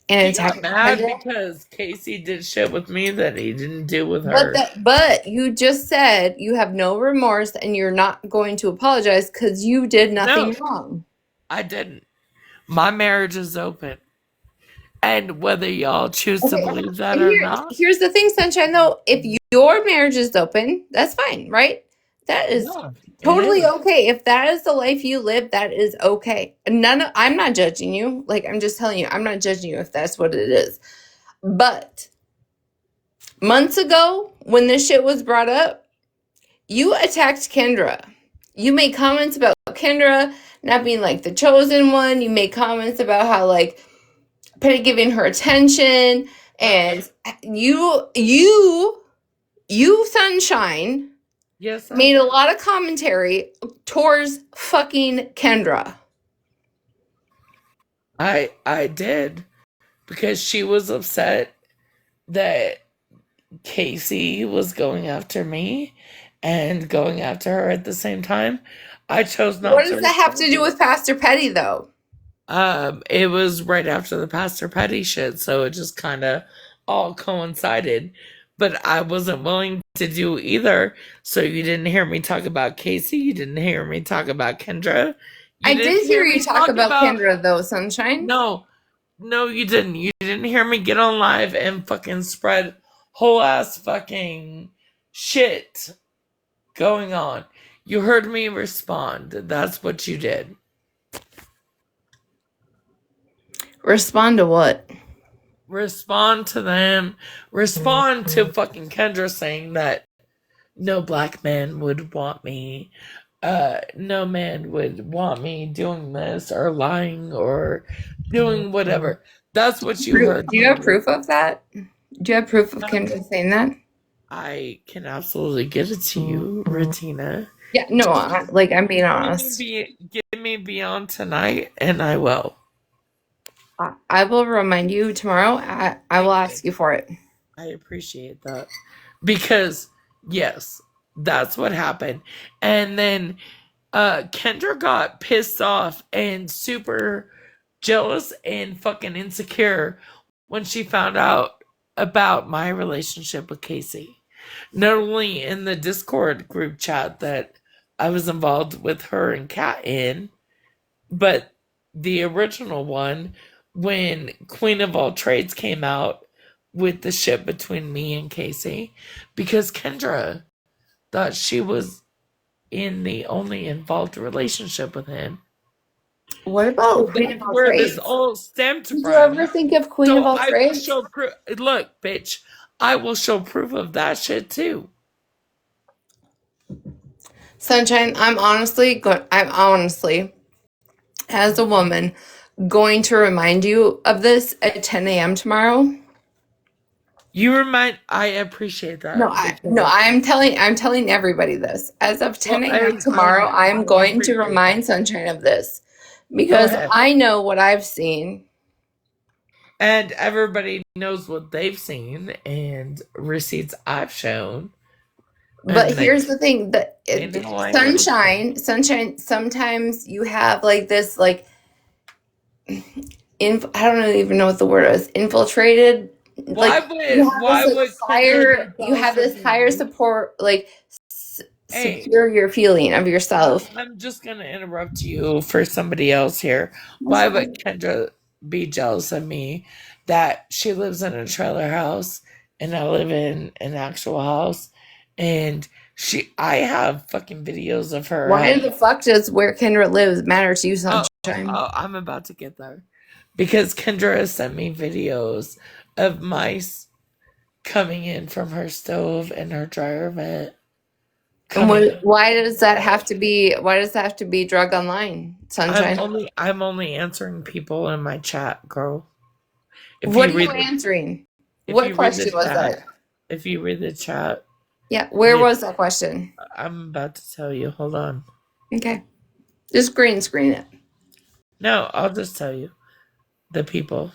and attacking mad Kendra. because Casey did shit with me that he didn't do with her. But you just said you have no remorse and you're not going to apologize because you did nothing wrong. I didn't. My marriage is open. And whether y'all choose to believe that or not. Here's the thing, Sunshine, though. If your marriage is open, that's fine, right? That is totally okay. If that is the life you live, that is okay. I'm not judging you. Like, I'm just telling you, I'm not judging you if that's what it is. But months ago, when this shit was brought up, You attacked Kendra. You made comments about Kendra not being like the chosen one. You made comments about how like Petty giving her attention, and you Sunshine Yes, made a lot of commentary towards fucking Kendra. I did, because she was upset that Casey was going after me and going after her at the same time. I chose not What to does that have respond to do with Pastor Petty, though? It was right after the Pastor Petty shit, so it just kind of all coincided. But I wasn't willing to do either, so you didn't hear me talk about Casey. You didn't hear me talk about Kendra. You I didn't did hear you me talk about Kendra, though, Sunshine. No, no, you didn't. You didn't hear me get on live and fucking spread whole ass fucking shit going on. You heard me respond. That's what you did. Respond to what? Respond to them. Respond to fucking Kendra saying that no black man would want me. No man would want me doing this or lying or doing whatever. That's what you heard. Do you have proof of that? Do you have proof of Kendra saying that? I can absolutely get it to you, Retina. Yeah, no, I'm being honest. Give me beyond tonight, and I will. I will remind you tomorrow. I will ask you for it. I appreciate that. Because, yes, that's what happened. And then Kendra got pissed off and super jealous and fucking insecure when she found out about my relationship with Casey. Not only in the Discord group chat that I was involved with her and Kat in, but the original one when Queen of All Trades came out with the shit between me and Casey, because Kendra thought she was in the only involved relationship with him. What about Queen of All Where Trades? this all stemmed from. Did you ever think of Queen of All Trades? Look, bitch, I will show proof of that shit too. Sunshine, I'm honestly, as a woman, going to remind you of this at 10 a.m. tomorrow. I appreciate that. I'm telling everybody this. As of 10 a.m. tomorrow, I'm going to remind Sunshine of this because I know what I've seen. And everybody knows what they've seen and receipts I've shown. But here's the thing, that Sunshine, sometimes you have like this, like, I don't even know what the word is, infiltrated. You have this higher support, like, superior feeling of yourself. I'm just going to interrupt you for somebody else here. Why would Kendra be jealous of me that she lives in a trailer house and I live in an actual house? And I have fucking videos of her. Why the fuck does where Kendra lives matter to you, Sunshine? I'm about to get there. Because Kendra has sent me videos of mice coming in from her stove and her dryer vent. And why does that have to be drug online, Sunshine? I'm only answering people in my chat, girl. What are you answering? What question was that? If you read the chat. Yeah, where was that question? I'm about to tell you. Hold on. Okay. Just green screen it. No, I'll just tell you. The people.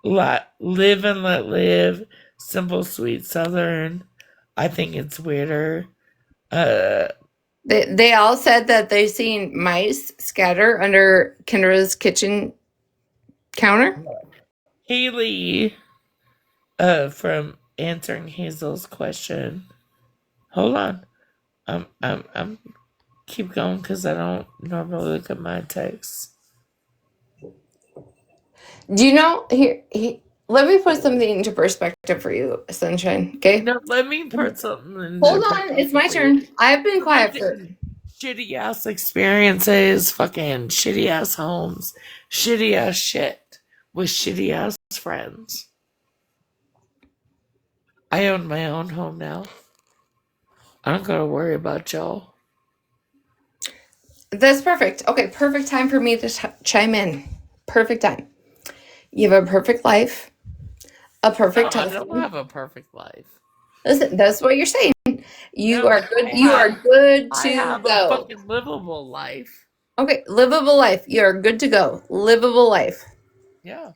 Live and let live. Simple, sweet, southern. I think it's weirder. They all said that they've seen mice scatter under Kendra's kitchen counter. Haley, from answering Hazel's question. Hold on. I'm keep going because I don't normally look at my texts. Do you know here? Let me put something into perspective for you, Sunshine. Okay. No, let me put something into Hold on, it's my turn. I've been quiet for shitty ass experiences, fucking shitty ass homes, shitty ass shit with shitty ass friends. I own my own home now. I don't gotta worry about y'all. That's perfect. Okay, perfect time for me to chime in. Perfect time. You have a perfect life, a No, perfect I don't husband. have a perfect life. Listen, that's what you're saying. You are No, good. You are good I to have a go. fucking livable life. Okay, livable life. You are good to go. Livable life. Yeah.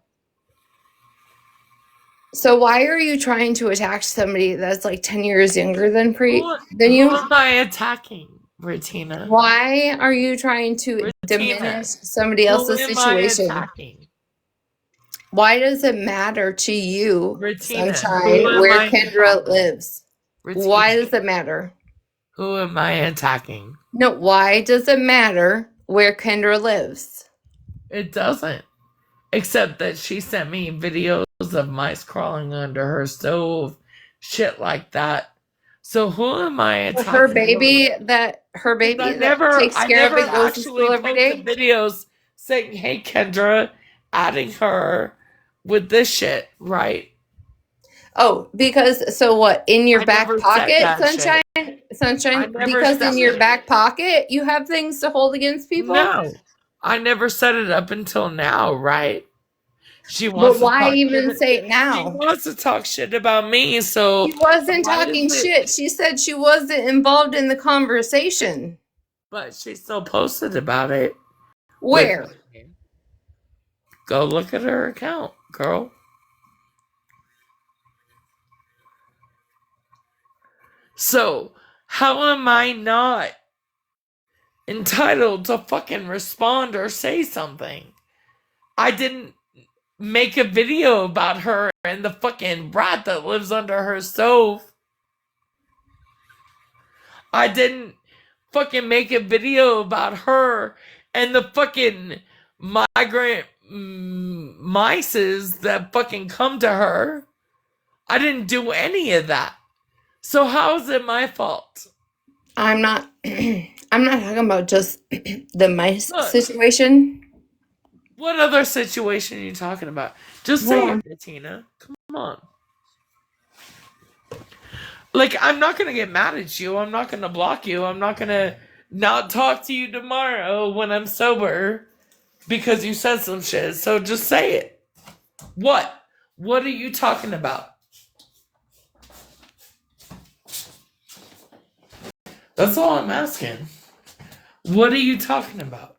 So why are you trying to attack somebody that's like 10 years younger than Who you? am I attacking, Retina? Why are you trying to Retina. diminish somebody Who else's am I situation? attacking? Why does it matter to you, Retina. Who Sunshine, am where I Kendra attacking? lives? Why Retina. does it matter? Who am I attacking? No, why does it matter where Kendra lives? It doesn't. Except that she sent me videos of mice crawling under her stove, shit like that. So who am I Her attacking? baby I that takes care of never it goes to school actually every posted day? videos saying, "Hey Kendra," adding her with this shit, right? Oh, because so what? In your I back never said pocket, that Sunshine? shit. I Sunshine, never because said in your it. back pocket you have things to hold against people? No, I never said it up until now, right? She But wants to why talk even shit. say it She now? wants to talk shit about me. She So wasn't why is talking it? shit. She said she wasn't involved in the conversation. But she still posted about it. With Where? go look at her account, girl. So how am I not entitled to fucking respond or say something? I didn't make a video about her and the fucking rat that lives under her stove. I didn't fucking make a video about her and the fucking migrant mices that fucking come to her. I didn't do any of that. So how is it my fault? I'm not I'm not talking about just the mice Look, situation. what other situation are you talking about? Just Hold say on. it, Tina. Come on. Like, I'm not gonna get mad at you. I'm not gonna block you. I'm not gonna not talk to you tomorrow when I'm sober because you said some shit. So just say it. What? What are you talking about? That's all I'm asking. What are you talking about?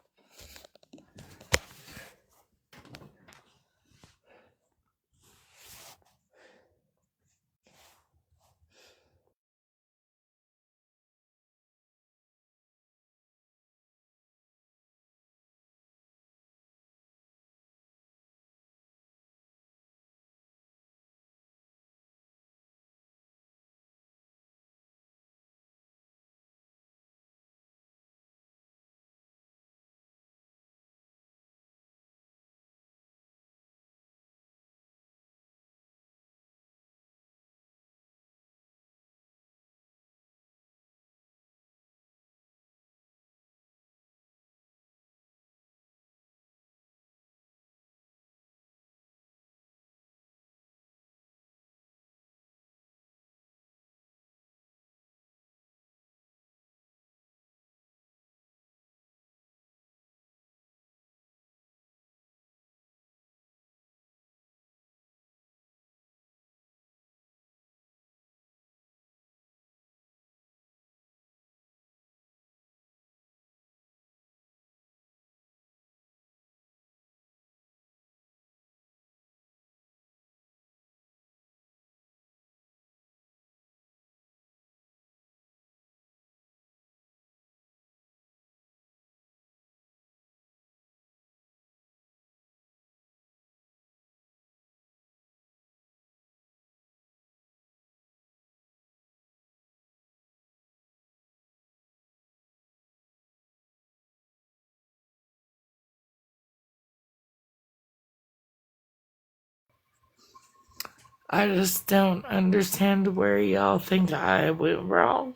I just don't understand where y'all think I went wrong.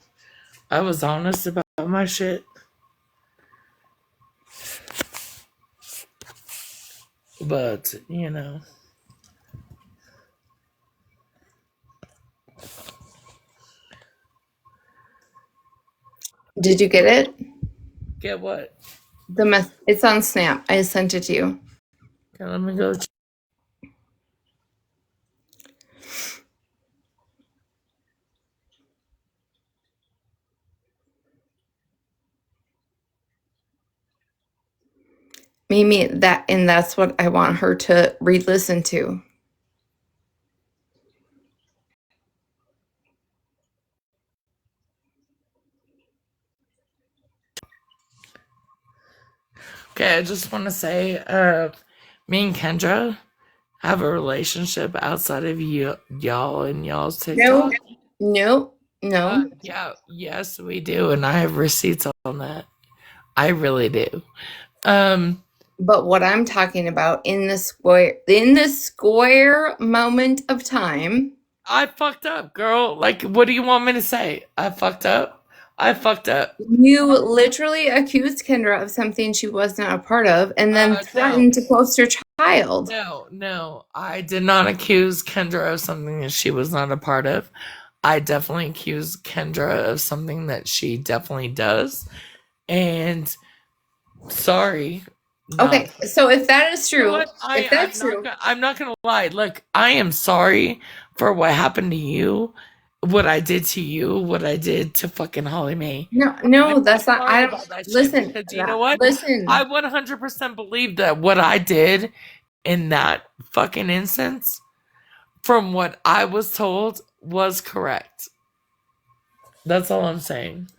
I was honest about my shit. But, Did you get it? Get what? It's on Snap. I sent it to you. Okay, let me go. Mimi, that's what I want her to re-listen to. Okay, I just want to say, me and Kendra have a relationship outside of y'all and y'all's TikTok. No. Yeah, yes, we do, and I have receipts on that. I really do. But what I'm talking about in the square moment of time, I fucked up, girl. Like, what do you want me to say? I fucked up. you literally accused Kendra of something she was not a part of, and then No. threatened to post her child. No, I did not accuse Kendra of something that she was not a part of. I definitely accused Kendra of something that she definitely does. And sorry. Okay, so if that is true, if that's I'm true, I'm not gonna lie. Look, I am sorry for what happened to you, what I did to you, what I did to fucking Holly Mae. no, that's not. I don't listen. Because you know what? Listen, I 100% believe that what I did in that fucking instance, from what I was told, was correct. That's all I'm saying.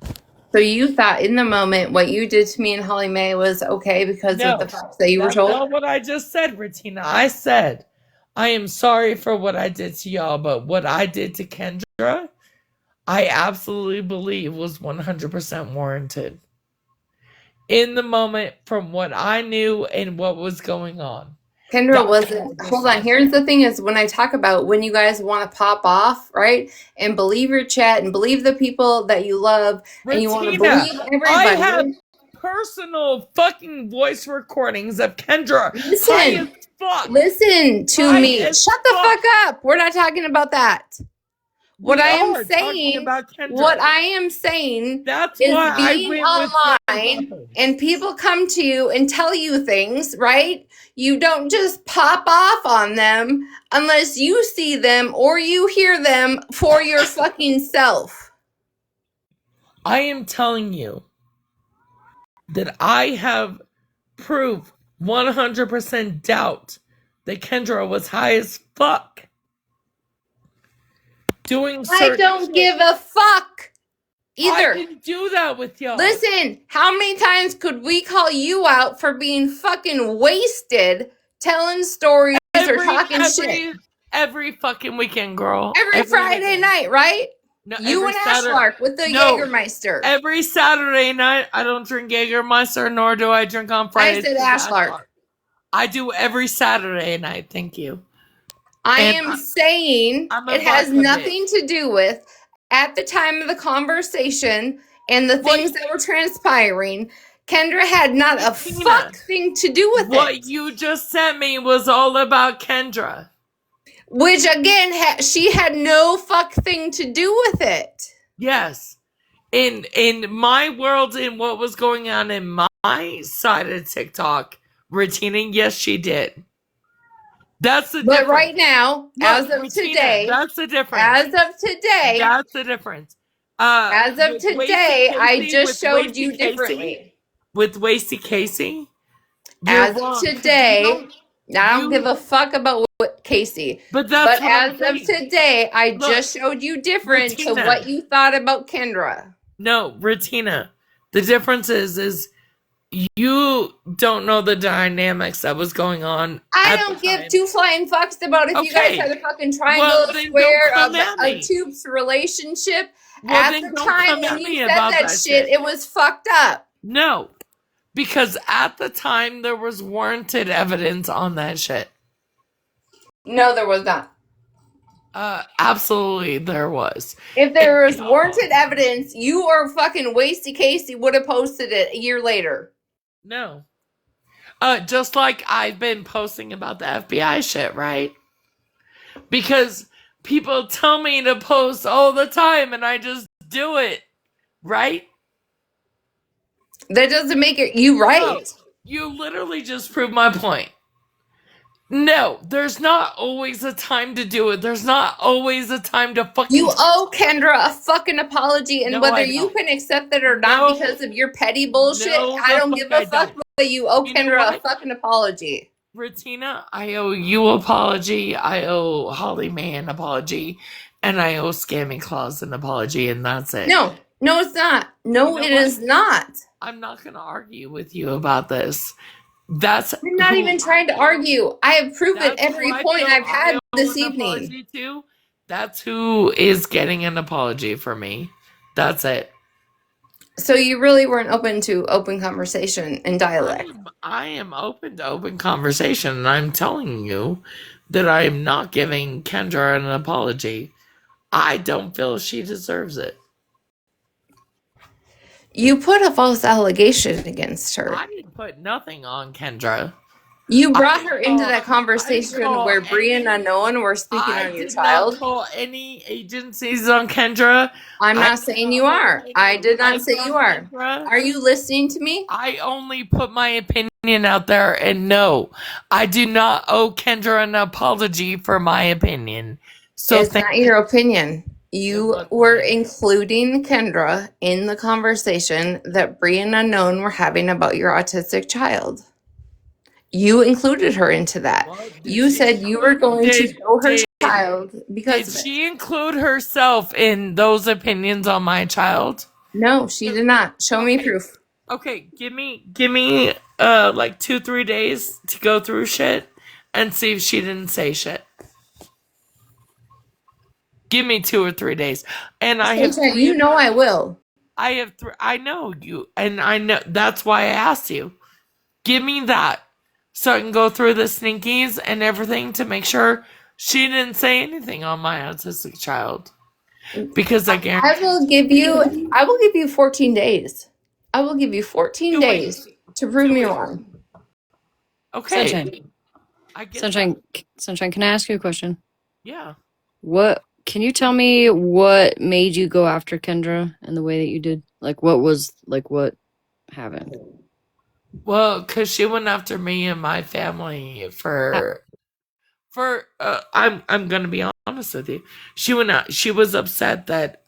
so you thought in the moment what you did to me and Holly Mae was okay because of the facts that you were told? That's not what I just said, Retina. I said, I am sorry for what I did to y'all, but what I did to Kendra, I absolutely believe was 100% warranted. In the moment, from what I knew and what was going on. Kendra wasn't. Hold on. Here's the thing: is when I talk about when you guys want to pop off, right, and believe your chat and believe the people that you love, and you want to believe everybody. I have personal fucking voice recordings of Kendra. Listen to me. Shut the fuck up. We're not talking about that. What I am saying That's is why being online and people come to you and tell you things, right? You don't just pop off on them unless you see them or you hear them for your fucking self. I am telling you that I have proof, 100% doubt, that Kendra was high as fuck. I don't give a fuck either. I didn't do that with y'all. Listen, how many times could we call you out for being fucking wasted, telling stories or talking shit? Every fucking weekend, girl. Every Friday night, right? No, you and Ashlark with the Jägermeister. Every Saturday night, I don't drink Jägermeister, nor do I drink on Fridays. I said Ashlark. I do every Saturday night, thank you. I am saying it has nothing to do with, at the time of the conversation and the things that were transpiring, Kendra had not a fuck thing to do with it. What you just sent me was all about Kendra. Which, again, she had no fuck thing to do with it. Yes. In my world, in what was going on in my side of TikTok, Retina, yes, she did. That's the difference. But right now, as of today, that's the difference. As of today, that's the difference. As of today, I just showed you differently. With Wasty Casey? As of today, I don't give a fuck about what Casey. But as of today, I just showed you different to what you thought about Kendra. No, Retina. The difference is you don't know the dynamics that was going on. I don't give two flying fucks about if you guys had a fucking triangle square of a tube's relationship. At the time when you said that shit, it was fucked up. No, because at the time there was warranted evidence on that shit. No, there was not. Absolutely there was. If there was warranted evidence, you or fucking Wasty Casey would have posted it a year later. No. Just like I've been posting about the FBI shit, right? Because people tell me to post all the time and I just do it, right? That doesn't make it you right. No, you literally just proved my point. No, there's not always a time to do it. There's not always a time to fucking. You owe Kendra a fucking apology, and No, whether I you don't. can accept it or not No. because of your petty bullshit, No, I the don't fuck give I a fuck. don't. But you owe You know Kendra a what? fucking apology. Retina, I owe you apology. I owe Holly May an apology, and I owe Scammy Claus an apology, and that's it. No, it's not. No, You know it what? is not. I'm not gonna argue with you about this. That's I'm not who even trying to argue. I have proven That's every who I point feel I've had I owe this an evening. apology to. That's who is getting an apology for me. That's it. So you really weren't open to open conversation and dialect. I am open to open conversation, and I'm telling you that I am not giving Kendra an apology. I don't feel she deserves it. You put a false allegation against her. I didn't put nothing on Kendra. You brought her into that conversation where Bree and Unknown were speaking on your child. I did not call any agencies on Kendra. I'm not saying you are. I did not say you are. Are you listening to me? I only put my opinion out there, and no, I do not owe Kendra an apology for my opinion. So it's not your opinion. You were including Kendra in the conversation that Bree and Unknown were having about your autistic child. You included her into that. You said you were going to show her child because did she include herself in those opinions on my child? No, she did not. Show me proof. Okay, give me like 2-3 days to go through shit and see if she didn't say shit. Give me 2 or 3 days, and I have. You know I will. I have. I know you, and I know that's why I asked you. Give me that, so I can go through the sneakies and everything to make sure she didn't say anything on my autistic child. Because I guarantee I will give you 14 days. I will give you 14 days to prove me wrong. Okay. Sunshine. Sunshine, can I ask you a question? Yeah. Can you tell me what made you go after Kendra in the way that you did? What happened? Well, because she went after me and my family I'm gonna be honest with you. She was upset that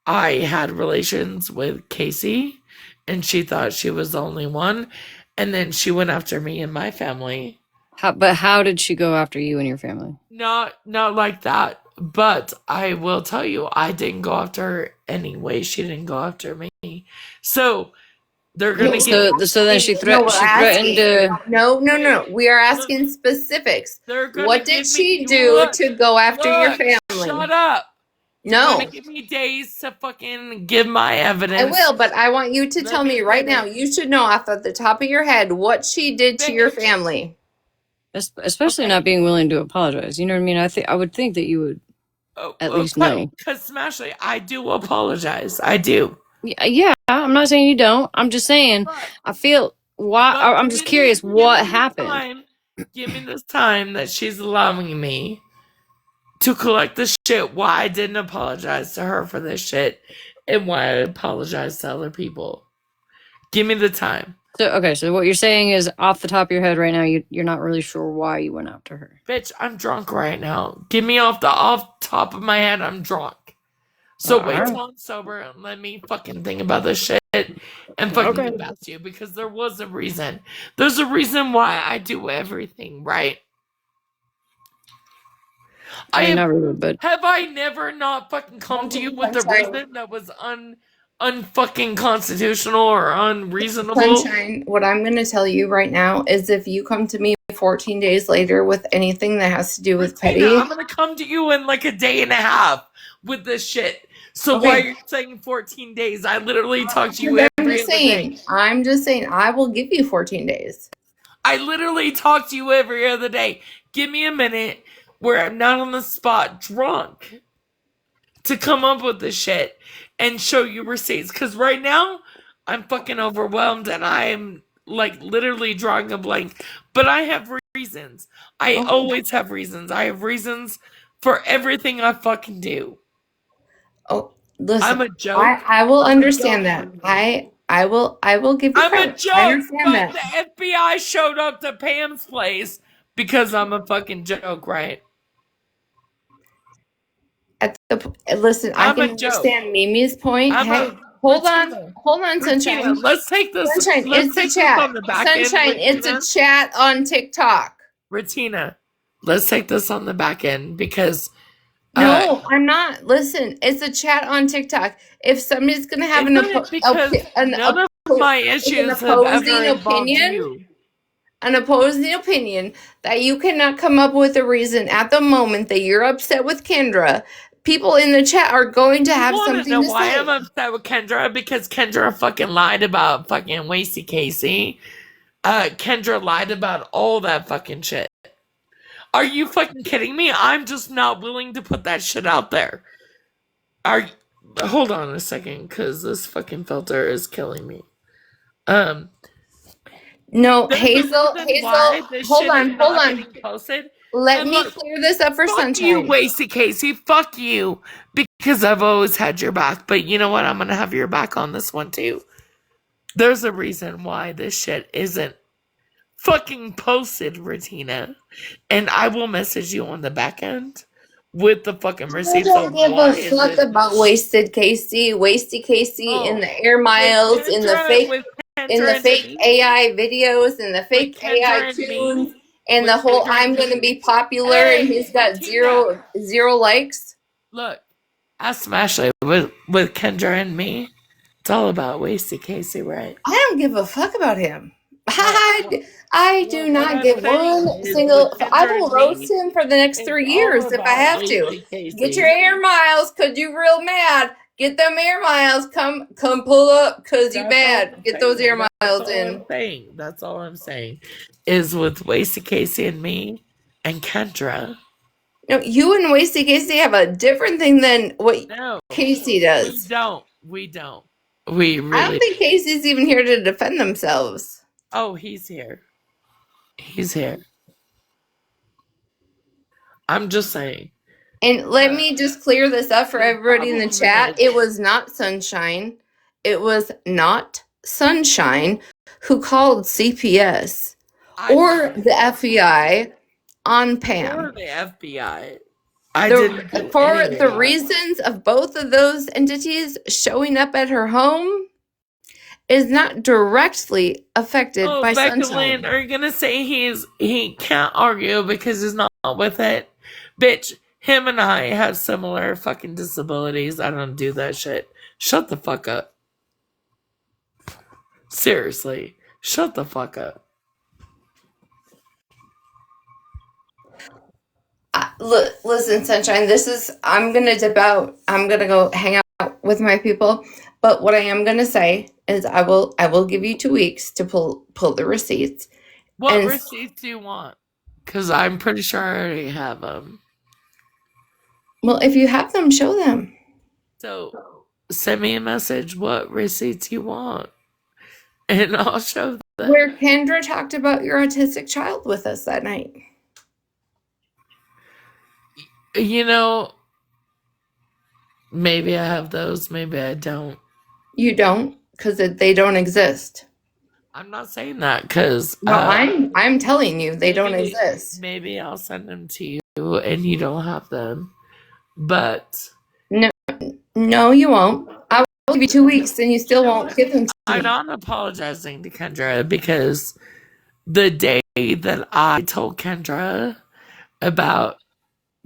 I had relations with Casey, and she thought she was the only one, and then she went after me and my family. How did she go after you and your family? Not like that. But I will tell you, I didn't go after her anyway. She didn't go after me. So they're gonna get. So then she threatened to. No. We are asking specifics. What did she do to go after your family? Shut up. No. You're gonna give me days to fucking give my evidence. I will, but I want you to tell me right now. You should know off the top of your head what she did to your family. Especially not being willing to apologize. You know what I mean? I would think that you would at least know. Because Smashley, I do apologize. I do. Yeah, I'm not saying you don't. I'm just saying I feel I'm just curious what happened. Give me this time that she's allowing me to collect the shit, why I didn't apologize to her for this shit, and why I apologize to other people. Give me the time. So what you're saying is, off the top of your head right now, you're not really sure why you went after her. Bitch, I'm drunk right now. Give me off top of my head, I'm drunk. So wait till I'm sober and let me fucking think about this shit and fucking get back to you, because there was a reason. There's a reason why I do everything, right? Have I never not fucking come to you with a reason that was unfucking constitutional or unreasonable? Sunshine, what I'm going to tell you right now is if you come to me 14 days later with anything that has to do with petty, I'm going to come to you in like a day and a half with this shit. So why are you saying 14 days? I literally talk to you every other day. I'm just saying, I will give you 14 days. I literally talk to you every other day. Give me a minute where I'm not on the spot drunk to come up with this shit and show you receipts. Because right now, I'm fucking overwhelmed and I'm like literally drawing a blank. But I have reasons. I always have reasons. I have reasons for everything I fucking do. Oh, listen. I'm a joke. I will understand that. I I will give you I'm a credit. I joke, understand but that. the FBI showed up to Pam's place because I'm a fucking joke, right? Listen, I I'm can a joke. understand Mimi's point. I'm Hey, a hold Retina. on, Retina, Sunshine. let's take this. Sunshine, Let's it's a take this chat. on the back end. Sunshine, it's a chat on TikTok. Retina, let's take this on the back end because No, I'm not. Listen, it's a chat on TikTok. If somebody's gonna have isn't it because none of my issues have ever involved you. An opposing opinion that you cannot come up with a reason at the moment that you're upset with Kendra, people in the chat are going to have something to say. Why I'm upset with Kendra? Because Kendra fucking lied about fucking Wasty Casey. Kendra lied about all that fucking shit. Are you fucking kidding me? I'm just not willing to put that shit out there. Hold on a second, because this fucking filter is killing me. No, Hazel, hold on. Posted. Let me clear this up for Fuck Sunshine. you, Wasty Casey. Fuck you. Because I've always had your back. But you know what? I'm going to have your back on this one, too. There's a reason why this shit isn't fucking posted, Retina. And I will message you on the back end with the fucking receipts. I don't give a fuck about Wasted Casey in the air miles, in the fake AI videos, in the fake AI tunes, and the whole I'm gonna be popular and he's got zero likes. Look, I smash it with Kendra and me. It's all about Wasted Casey, right? I don't give a fuck about him. I do not give one single. I will roast him for the next 3 years if I have to. Get your air miles, cause you real mad. Get them air miles. Come pull up, cause you bad. Get those air miles in. That's all I'm saying. Is with Wasted Casey and me and Kendra. No, you and Wasted Casey have a different thing than what Casey does. We don't. We really. I don't think Casey's even here to defend themselves. Oh, he's here. He's here. I'm just saying. And let me just clear this up for everybody in the chat. It was not Sunshine. It was not Sunshine who called CPS or the FBI on Pam. Or the FBI. For the reasons of both of those entities showing up at her home is not directly affected by Sunshine. Are you gonna say he can't argue because he's not with it? Bitch, him and I have similar fucking disabilities. I don't do that shit. Shut the fuck up. Seriously, shut the fuck up. Look, listen, Sunshine, I'm going to dip out. I'm going to go hang out with my people. But what I am going to say is I will give you 2 weeks to pull the receipts. What receipts do you want? Because I'm pretty sure I already have them. Well, if you have them, show them. So send me a message what receipts you want. And I'll show them. Where Kendra talked about your autistic child with us that night. You know, maybe I have those, maybe I don't. You don't, because they don't exist. I'm not saying that because no, I'm telling you they don't exist. Maybe I'll send them to you and you don't have them. But no, you won't. I will give you 2 weeks and you still won't give them to me. I'm not apologizing to Kendra because the day that I told Kendra about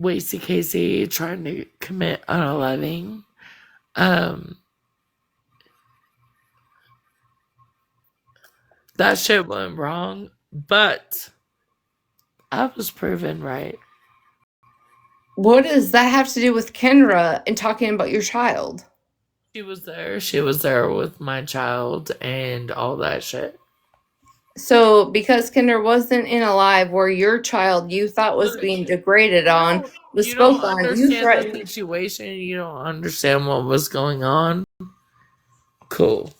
Wasty Casey trying to commit unaliving, that shit went wrong, but I was proven right. What does that have to do with Kendra and talking about your child? She was there. She was there with my child and all that shit. So, because Kendra wasn't in a live where your child you thought was being degraded on, was spoke on, you threatened the situation. You don't understand what was going on. Cool.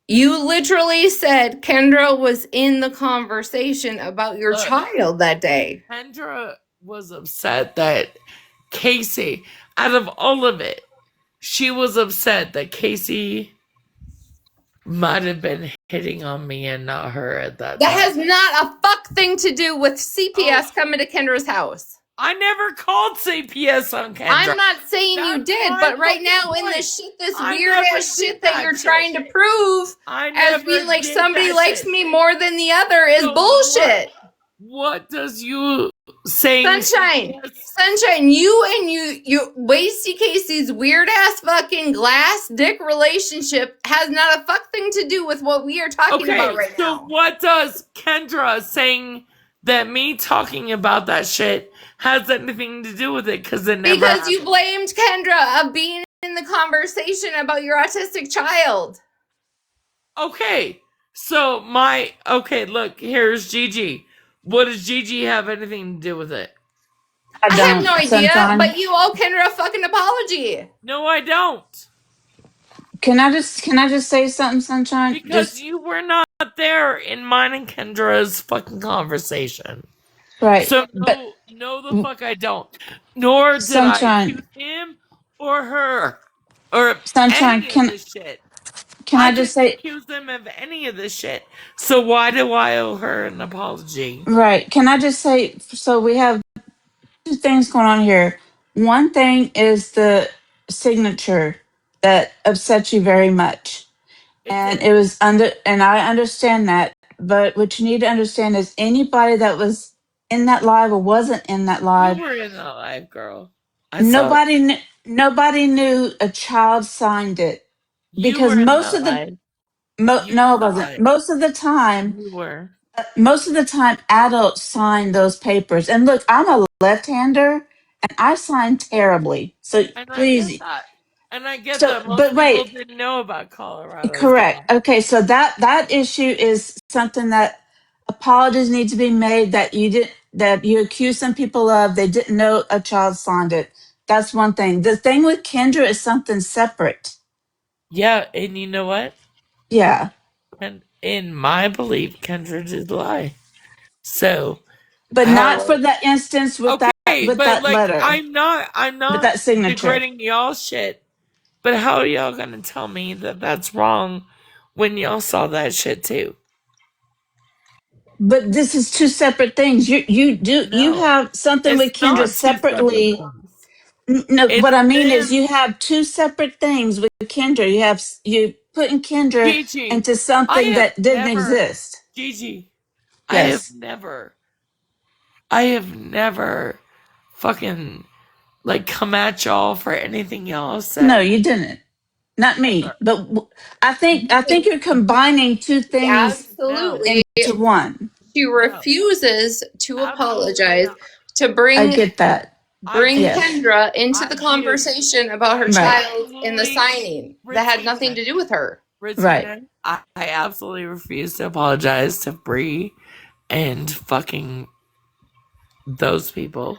You literally said Kendra was in the conversation about your child that day. Kendra was upset that Casey, out of all of it, she was upset that Casey might have been hitting on me and not her at that That time. has not a fuck thing to do with CPS coming to Kendra's house. I never called CPS on Kendra. I'm not saying you did, but right now in this shit, this weird ass shit that you're trying to prove as being like somebody likes me more than the other is bullshit. What does you saying? Sunshine, you Wasty Casey's weird ass fucking glass dick relationship has not a fuck thing to do with what we are talking about right now. So what does Kendra saying that me talking about that shit has anything to do with it? Because you blamed Kendra of being in the conversation about your autistic child. Okay, so look, here's Gigi. What does Gigi have anything to do with it? I have no idea, but you owe Kendra a fucking apology. No, I don't. Can I just say something, Sunshine? Because you were not there in mine and Kendra's fucking conversation. Right. So no, the fuck I don't. Nor did I accuse him or her or Sunshine, any of this shit. Can I just say, accuse them of any of this shit. So why do I owe her an apology? Right. Can I just say, so we have two things going on here. One thing is the signature that upset you very much. And it was and I understand that. But what you need to understand is anybody that was in that live or wasn't in that live. You were in that live, girl. Nobody knew a child signed it. Because most of the no, it wasn't. Most of the time, you were. Most of the time, adults sign those papers. And look, I'm a left-hander, and I sign terribly. So please. I get that. And I get that most people didn't know about Colorado. Correct. Okay, so that issue is something that apologies need to be made that you accused some people of. They didn't know a child signed it. That's one thing. The thing with Kendra is something separate. Yeah, and you know what? Yeah. And in my belief, Kendra did lie. So, but not for that instance with that letter. I'm not with that signature. degrading y'all shit. But how are y'all gonna tell me that that's wrong when y'all saw that shit too? But this is two separate things. You have something with Kendra separately. No, what I mean is you have two separate things with Kendra. You putting Kendra into something that didn't exist. Gigi, yes. I have never fucking come at y'all for anything y'all said. No, you didn't. Not me. But I think you're combining two things into one. She refuses to apologize to bring. I get that. Bring Kendra into the conversation about her child in the signing that had nothing to do with her. Right. I absolutely refuse to apologize to Bree and fucking those people.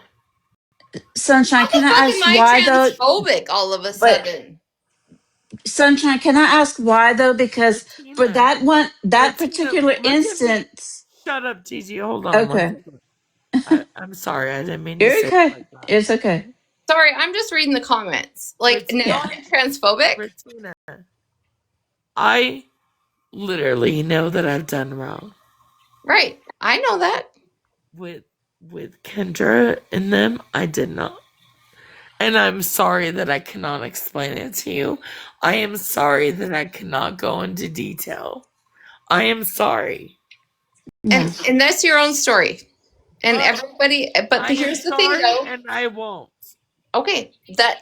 Sunshine, can I ask why though? Transphobic all of a sudden. Sunshine, can I ask why though? Because for that particular instance. Shut up, Gigi. Hold on. Okay. I'm sorry. I didn't mean to say it like that. It's okay. Sorry, I'm just reading the comments. Now I'm transphobic? Regina, I literally know that I've done wrong. Right. I know that. With Kendra and them, I did not. And I'm sorry that I cannot explain it to you. I am sorry that I cannot go into detail. I am sorry. And that's your own story. And everybody, but here's the thing though. And I won't. Okay,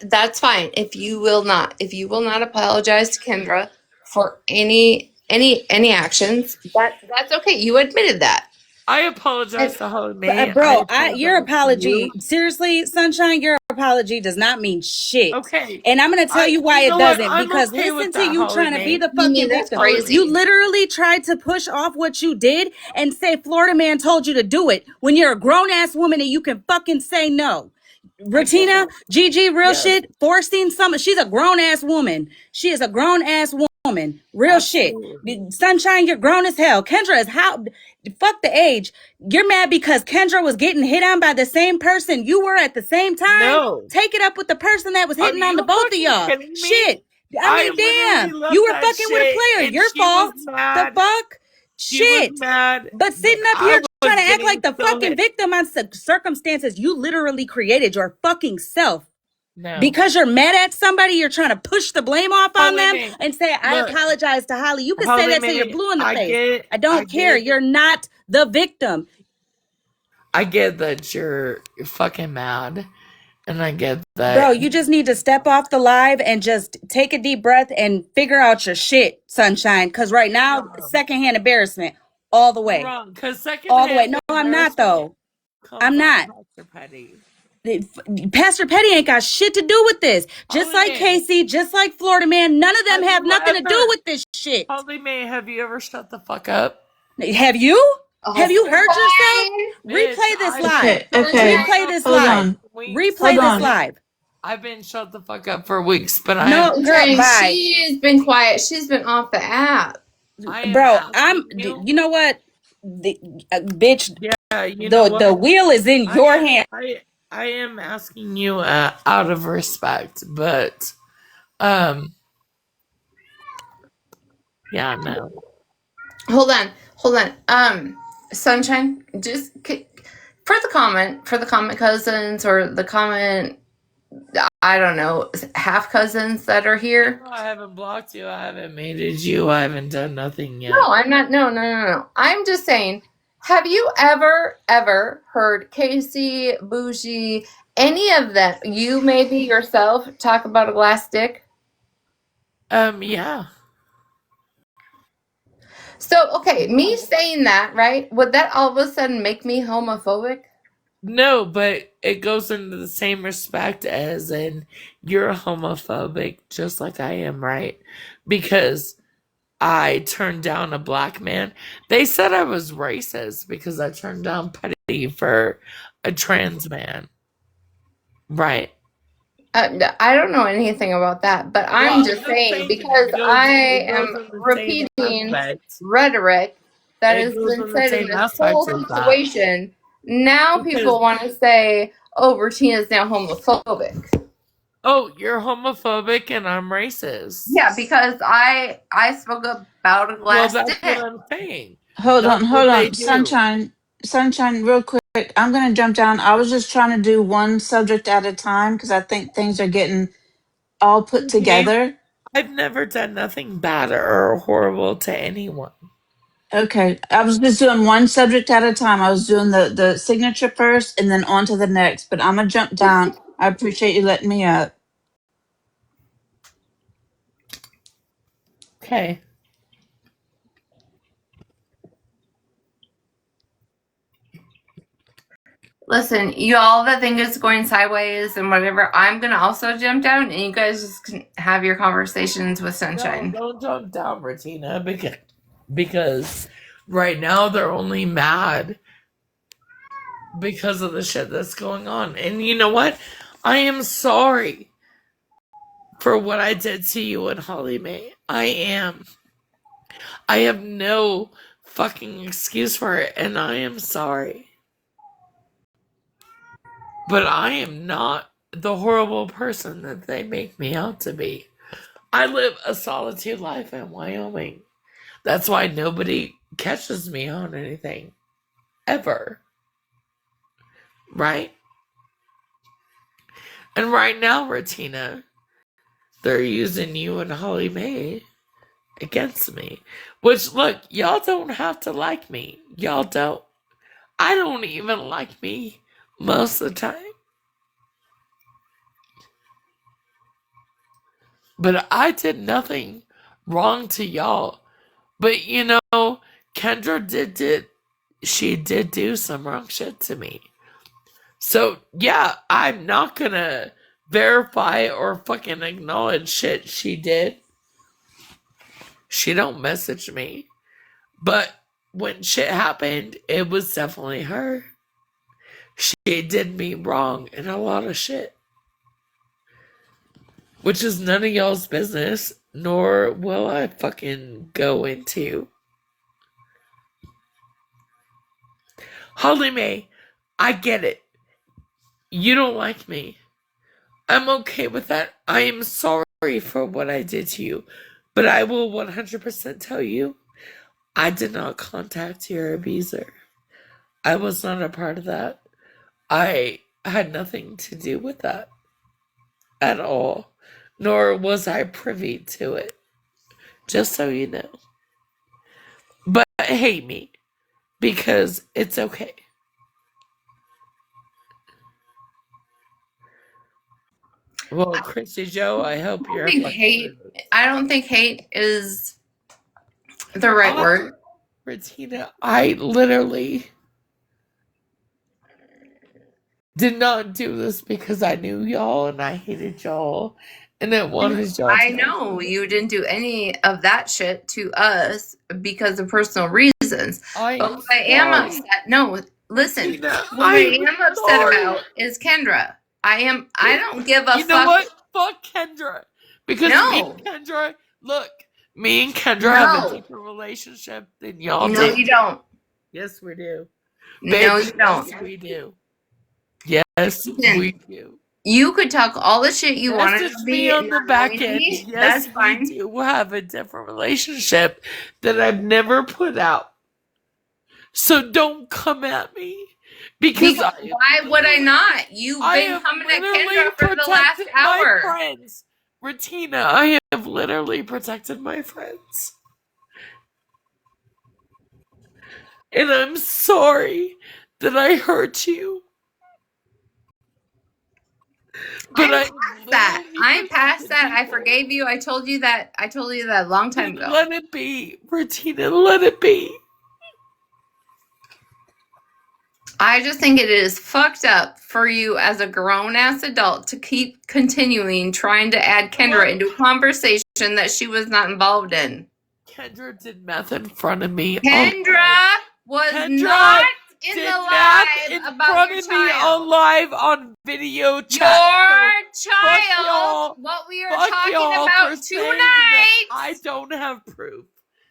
that's fine. If you will not apologize to Kendra for any actions, that's okay. You admitted that. I apologize to Holly Mae. Bro, your apology, seriously, Sunshine, your apology does not mean shit. Okay. And I'm going to tell you why it doesn't. Because listen to you trying to be the fucking victim. You literally tried to push off what you did and say Florida man told you to do it when you're a grown-ass woman and you can fucking say no. Regina, Gigi, real shit, forcing she's a grown-ass woman. She is a grown-ass woman. Real shit. Sunshine, you're grown as hell. Kendra is how... fuck the age. You're mad because Kendra was getting hit on by the same person you were at the same time? No. Take it up with the person that was Are hitting on you the both of fucking y'all. kidding me? Shit. I mean, literally damn. left You were that fucking with a shit, player. and Your she was fault. mad. The fuck? She was Shit. mad But sitting that up here I trying was to act like the getting so fucking hit. victim on circumstances you literally created your fucking self. No. Because you're mad at somebody, you're trying to push the blame off on Holly them Mae, and say, I look, apologize to Holly. You can say Holly that till you're Mae, blue in the I face. get, I don't care. You're not the victim. I get that you're fucking mad, and I get that. Bro, you just need to step off the live and just take a deep breath and figure out your shit, sunshine. Because right now, secondhand embarrassment all the way. Wrong, because All the way. secondhand No, I'm not, though. comes I'm on not. Pastor Petty. Pastor Petty ain't got shit to do with this. Just Holly like Mae, Casey, just like Florida Man, none of them have nothing to do with this shit. Holly Mae, have you ever shut the fuck up? Have you? Have you heard yourself? Bitch, Replay this I've live. been Okay. Replay this Hold live. on. Replay Hold this on. live. I've been shut the fuck up for weeks, but No, girl, bye. She's been quiet. She's been off the app. Bro, you know what? Bitch, yeah, you know what? the wheel is in your hand. I am asking you out of respect, but yeah, no. Hold on. Sunshine, just for the comment cousins or the comment, I don't know, half cousins that are here. No, I haven't blocked you. I haven't mated you. I haven't done nothing yet. No, I'm not. No. I'm just saying, have you ever heard Casey, Bougie, any of them, you maybe yourself, talk about a glass dick? Yeah. So, okay, me saying that, right? Would that all of a sudden make me homophobic? No, but it goes into the same respect as in you're homophobic, just like I am, right? Because I turned down a black man. They said I was racist because I turned down Petty for a trans man. Right. I don't know anything about that, but I'm just saying because I am repeating rhetoric that has been said in this whole situation. Now people want to say, "Oh, Bertina's now homophobic." Oh, you're homophobic and I'm racist. Yeah, because I spoke about a glass Well, that's dick. what I'm saying. Hold That's what they on. do. Sunshine, real quick. I'm going to jump down. I was just trying to do one subject at a time because I think things are getting all put together. I've never done nothing bad or horrible to anyone. Okay. I was just doing one subject at a time. I was doing the signature first and then on to the next, but I'm going to jump down. I appreciate you letting me up. Okay. Listen, you all that think it's going sideways and whatever, I'm gonna also jump down, and you guys just can have your conversations with Sunshine. No, don't jump down, Martina, because right now they're only mad because of the shit that's going on. And you know what? I am sorry for what I did to you and Holly Mae. I am. I have no fucking excuse for it, and I am sorry. But I am not the horrible person that they make me out to be. I live a solitude life in Wyoming. That's why nobody catches me on anything. Ever. Right? And right now, Ratina, they're using you and Holly Mae against me. Which, look, y'all don't have to like me. Y'all don't. I don't even like me most of the time. But I did nothing wrong to y'all. But you know, Kendra she did do some wrong shit to me. So yeah, I'm not gonna verify or fucking acknowledge shit she did. She don't message me. But when shit happened, it was definitely her. She did me wrong in a lot of shit. Which is none of y'all's business, nor will I fucking go into. Holly Mae, I get it. You don't like me. I'm okay with that. I am sorry for what I did to you. But I will 100% tell you, I did not contact your abuser. I was not a part of that. I had nothing to do with that at all. Nor was I privy to it. Just so you know. But hate me. Because it's okay. Well, Christy Joe, I hope you're I don't think hate is the right word. Regina, I literally did not do this because I knew y'all and I hated y'all and I wanted y'all I know you didn't do any of that shit to us because of personal reasons. But what I am upset, no, listen, Regina, what I am upset about is Kendra. I don't give a fuck. You know what? Fuck Kendra. Because me and Kendra, look, me and Kendra have a different relationship than y'all do. No, you don't. Yes, we do. No, Bitch, you don't. Yes, we do. Yes, we do. You could talk all the shit you wanted to be on the back end. Yes, Yes, that's fine. we do have a different relationship that I've never put out. So don't come at me. Because why would I not? You've been coming at Kendra for the last hour. My friends. Regina, I have literally protected my friends. And I'm sorry that I hurt you. But I'm past that. I forgave you. I told you that a long time ago. Let it be, Regina, let it be. I just think it is fucked up for you as a grown-ass adult to keep continuing trying to add Kendra into a conversation that she was not involved in. Kendra did meth in front of me. Kendra was not in the live about your child. On live on video chat. Your child, what we are talking about tonight. I don't have proof.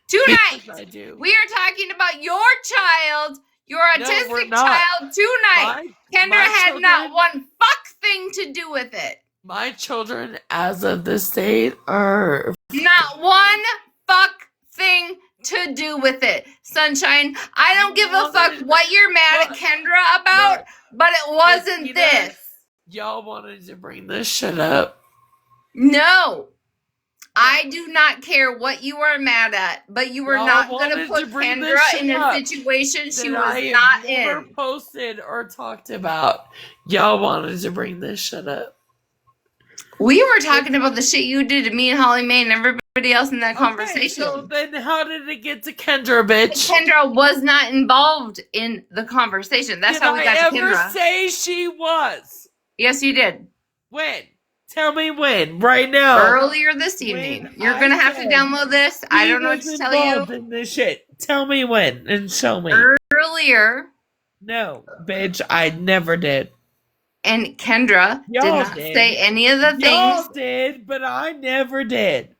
Tonight. I do. We are talking about your child. Your autistic child tonight. Kendra had not one fuck thing to do with it. My children, as of this date, are not one fuck thing to do with it. Sunshine, I don't give a fuck what you're mad at Kendra about, but it wasn't this. Y'all wanted to bring this shit up. No. I do not care what you are mad at, but you were not going to put Kendra in a situation she was not in. Never posted or talked about. Y'all wanted to bring this shit up. We were talking about the shit you did to me and Holly Mae and everybody else in that conversation. So then how did it get to Kendra, bitch? Kendra was not involved in the conversation. That's how we got to Kendra. Did I ever say she was? Yes, you did. When? Tell me when. Right now. Earlier this evening. You're going to have to download this. I don't know what to tell you. In this shit. Tell me when and show me. Earlier. No, bitch, I never did. And Kendra did not say any of the things. Y'all did, but I never did.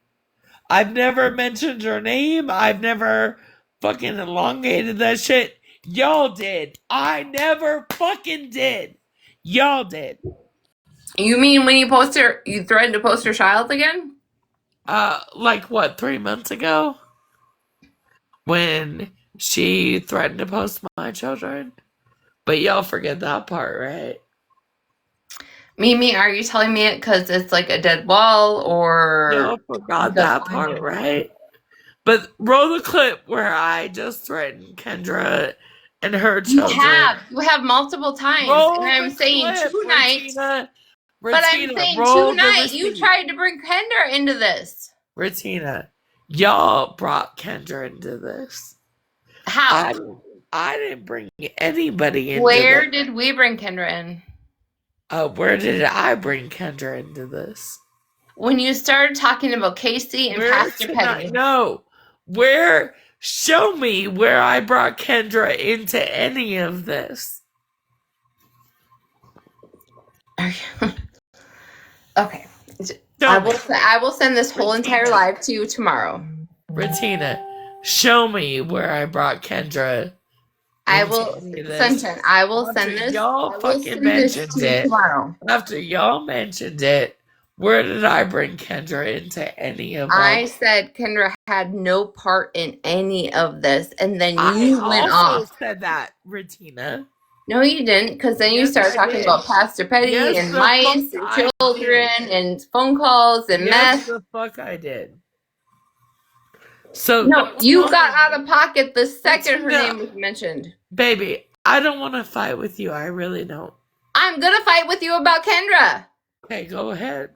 I've never mentioned her name. I've never fucking elongated that shit. Y'all did. I never fucking did. Y'all did. You mean when you threatened to post her child again? Like what, 3 months ago? When she threatened to post my children? But y'all forget that part, right? Mimi, are you telling me it because it's like a dead wall or... Y'all forgot that part, right? But roll the clip where I just threatened Kendra and her children. You have multiple times. And I'm saying tonight... But I'm saying tonight you tried to bring Kendra into this. Regina, y'all brought Kendra into this. How? I didn't bring anybody into Where did we bring Kendra in? Where did I bring Kendra into this? When you started talking about Casey and Pastor Petty. No. Show me where I brought Kendra into any of this. Okay. I will send this whole entire live to you tomorrow. Regina, show me where I brought Kendra I into will, any of this. Sunshine, I will After send this. y'all I will fucking send this mentioned to you it, tomorrow. after y'all mentioned it, where did I bring Kendra into any of I like? said Kendra had no part in any of this, and then I you went also off. said that, Retina. No, you didn't, because then you Yes, started I talking did. about Pastor Petty Yes, and the fuck mice and I children did. and phone calls and Yes, meth. the fuck I did. So No, you tell got me, out of pocket the second her Retina, name was mentioned. baby, I don't want to fight with you. I really don't. I'm gonna fight with you about Kendra. Okay, go ahead.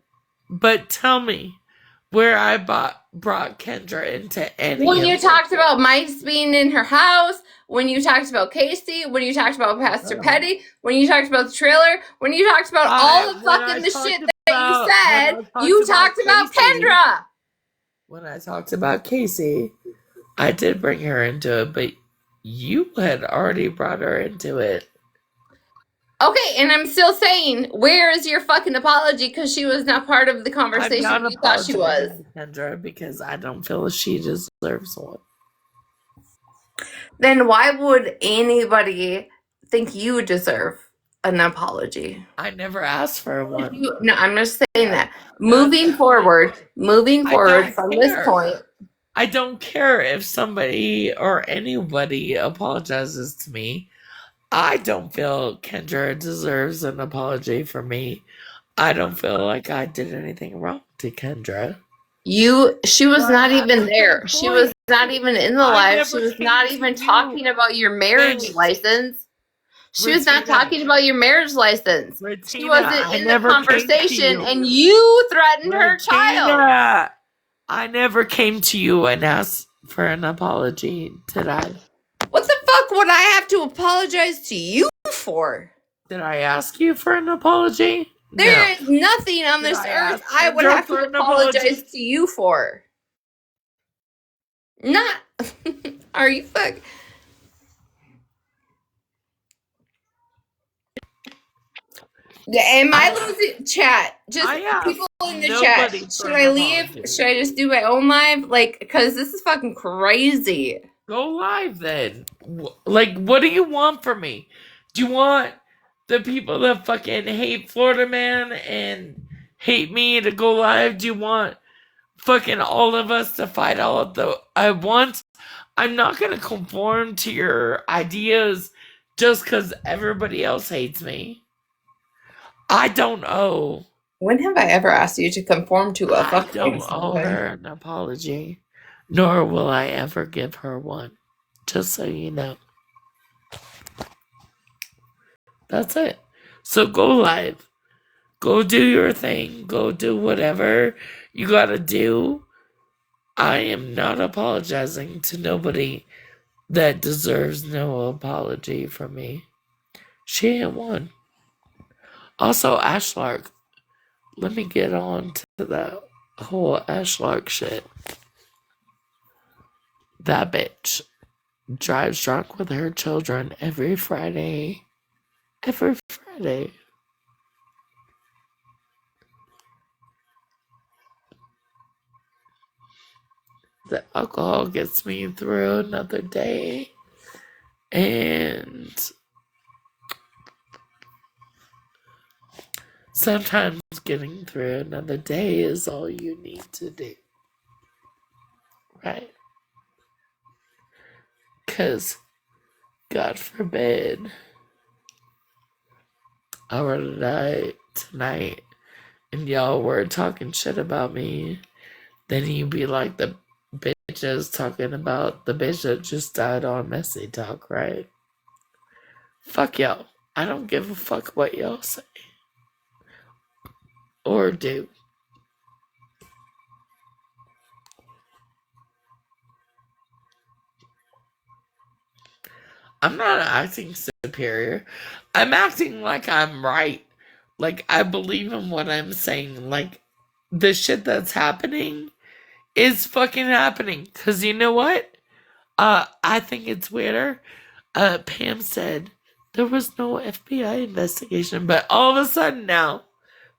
But tell me where I brought Kendra into any When of you this. talked about mice being in her house, when you talked about Casey, when you talked about Pastor Petty, when you talked about the trailer, when you talked about all the fucking the shit that you said, you talked about Kendra. When I talked about Casey, I did bring her into it, but you had already brought her into it. Okay, and I'm still saying, where is your fucking apology? Because she was not part of the I'm conversation not you thought she was. apologizing to Kendra because I don't feel she deserves one. Then why would anybody think you deserve an apology? I never asked for one. No, I'm just saying that. That's Moving the point. forward I don't from care. this point. I don't care if somebody or anybody apologizes to me. I don't feel Kendra deserves an apology from me. I don't feel like I did anything wrong to Kendra. She was not even there. Point. She was not even in the I live. never She was came not to even you. talking about your marriage Wait. license. She was not Retina. talking about your marriage license. She Retina, wasn't I in the never came to conversation, you. and you threatened her child. Retina, I never came to you and asked for an apology, did I? What the fuck would I have to apologize to you for? Did I ask you for an apology? There is nothing on Did this I earth ask I would Kendra have for to an apology? apologize to you for. Not. Are you fuck? Am I losing chat? Just people in the chat. Should I leave? Should I just do my own live? Like, because this is fucking crazy. Go live then. Like, what do you want from me? Do you want the people that fucking hate Florida Man and hate me to go live? Do you want fucking all of us to fight all of the I want? I'm not gonna conform to your ideas just because everybody else hates me. I don't owe. When have I ever asked you to conform to a I fucking don't owe her an apology, nor will I ever give her one. Just so you know. That's it. So go live. Go do your thing. Go do whatever you gotta do. I am not apologizing to nobody that deserves no apology from me. She ain't one. Also, Ashlark. Let me get on to that whole Ashlark shit. That bitch drives drunk with her children every Friday. Every Friday. The alcohol gets me through another day. And sometimes getting through another day is all you need to do. Right? Because, God forbid, I were to die tonight and y'all were talking shit about me, then you'd be like the bitches talking about the bitch that just died on Messy Talk, right? Fuck y'all. I don't give a fuck what y'all say. Or do. I'm not acting superior. I'm acting like I'm right. Like, I believe in what I'm saying. Like, the shit that's happening is fucking happening. Because you know what? I think it's weirder. Pam said there was no FBI investigation, but all of a sudden now,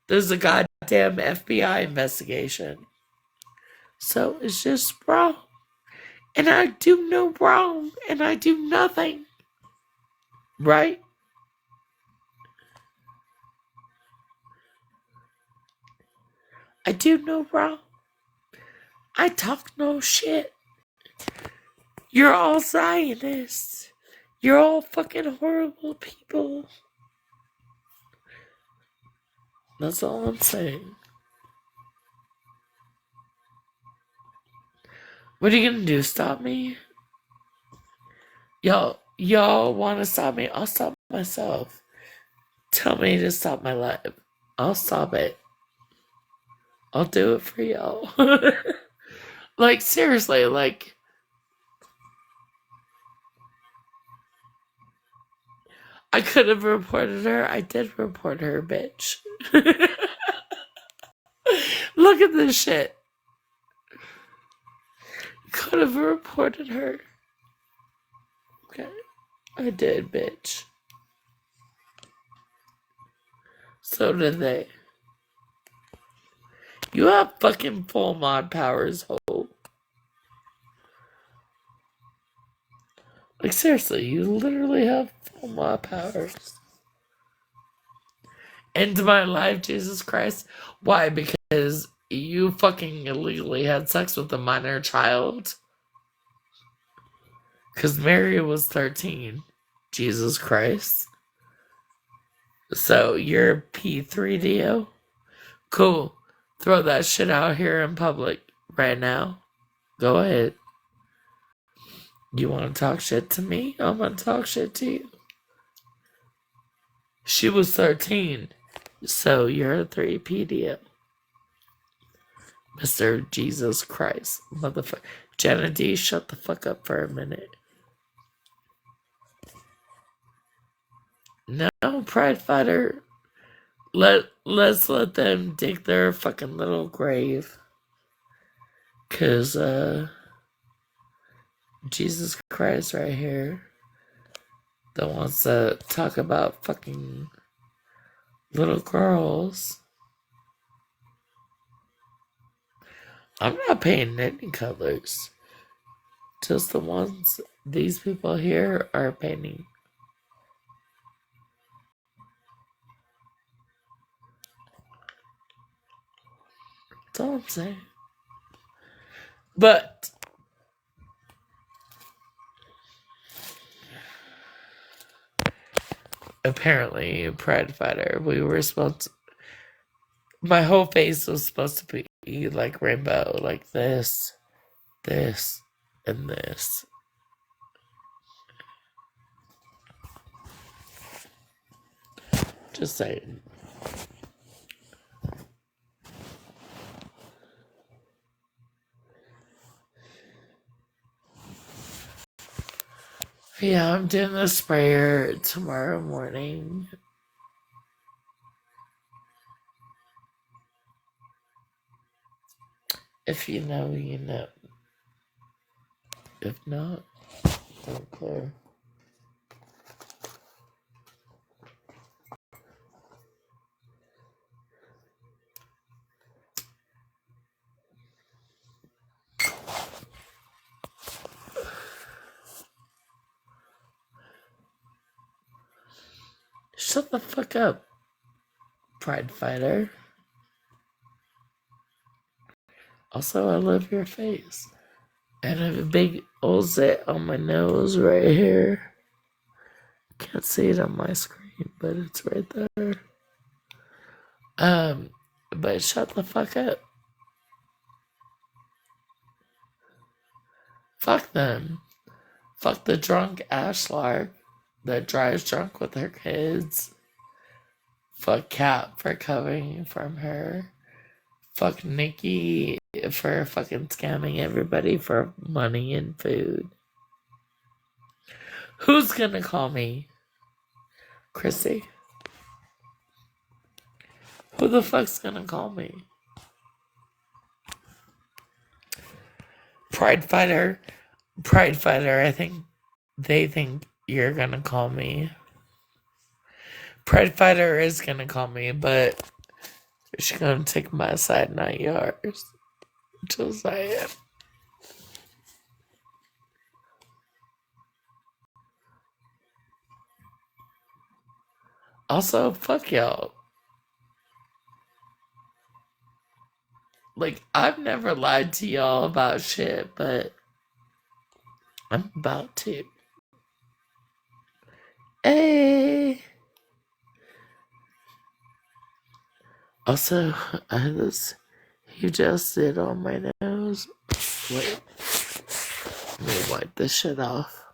there's a goddamn FBI investigation. So it's just wrong. And I do no wrong, and I do nothing. Right? I do no wrong. I talk no shit. You're all Zionists. You're all fucking horrible people. That's all I'm saying. What are you gonna do? Stop me? Y'all wanna stop me? I'll stop myself. Tell me to stop my life. I'll stop it. I'll do it for y'all. Like, seriously, like, I could have reported her. I did report her, bitch. Look at this shit. Could have reported her. Okay. I did, bitch. So did they. You have fucking full mod powers, ho. Like, seriously, you literally have full mod powers. End my life, Jesus Christ. Why? Because you fucking illegally had sex with a minor child? Because Mary was 13. Jesus Christ. So you're P3DO? Cool. Throw that shit out here in public right now. Go ahead. You want to talk shit to me? I'm going to talk shit to you. She was 13. So you're a 3PDO. Mr. Jesus Christ. Motherfucker. Jenna D, shut the fuck up for a minute. No, Pride Fighter. Let's let them dig their fucking little grave. Cause Jesus Christ right here that wants to talk about fucking little girls. I'm not painting any colors. Just the ones these people here are painting. That's all I'm saying. But apparently, Pride Fighter, we were supposed to, my whole face was supposed to be like rainbow, like this, and this. Just saying. Yeah, I'm doing the sprayer tomorrow morning. If you know, you know. If not, don't care. Shut the fuck up, Pride Fighter. Also, I love your face. And I have a big old zit on my nose right here. Can't see it on my screen, but it's right there. But shut the fuck up. Fuck them. Fuck the drunk Ashlar that drives drunk with her kids. Fuck Kat for covering from her. Fuck Nikki for fucking scamming everybody for money and food. Who's gonna call me? Chrissy? Who the fuck's gonna call me? Pride Fighter, I think they think you're gonna call me. Pride Fighter is gonna call me, but she's gonna take my side, not yours. Just saying. Also, fuck y'all. Like, I've never lied to y'all about shit, but I'm about to. Hey. Also, he just did on my nose. Wait. Let me wipe this shit off.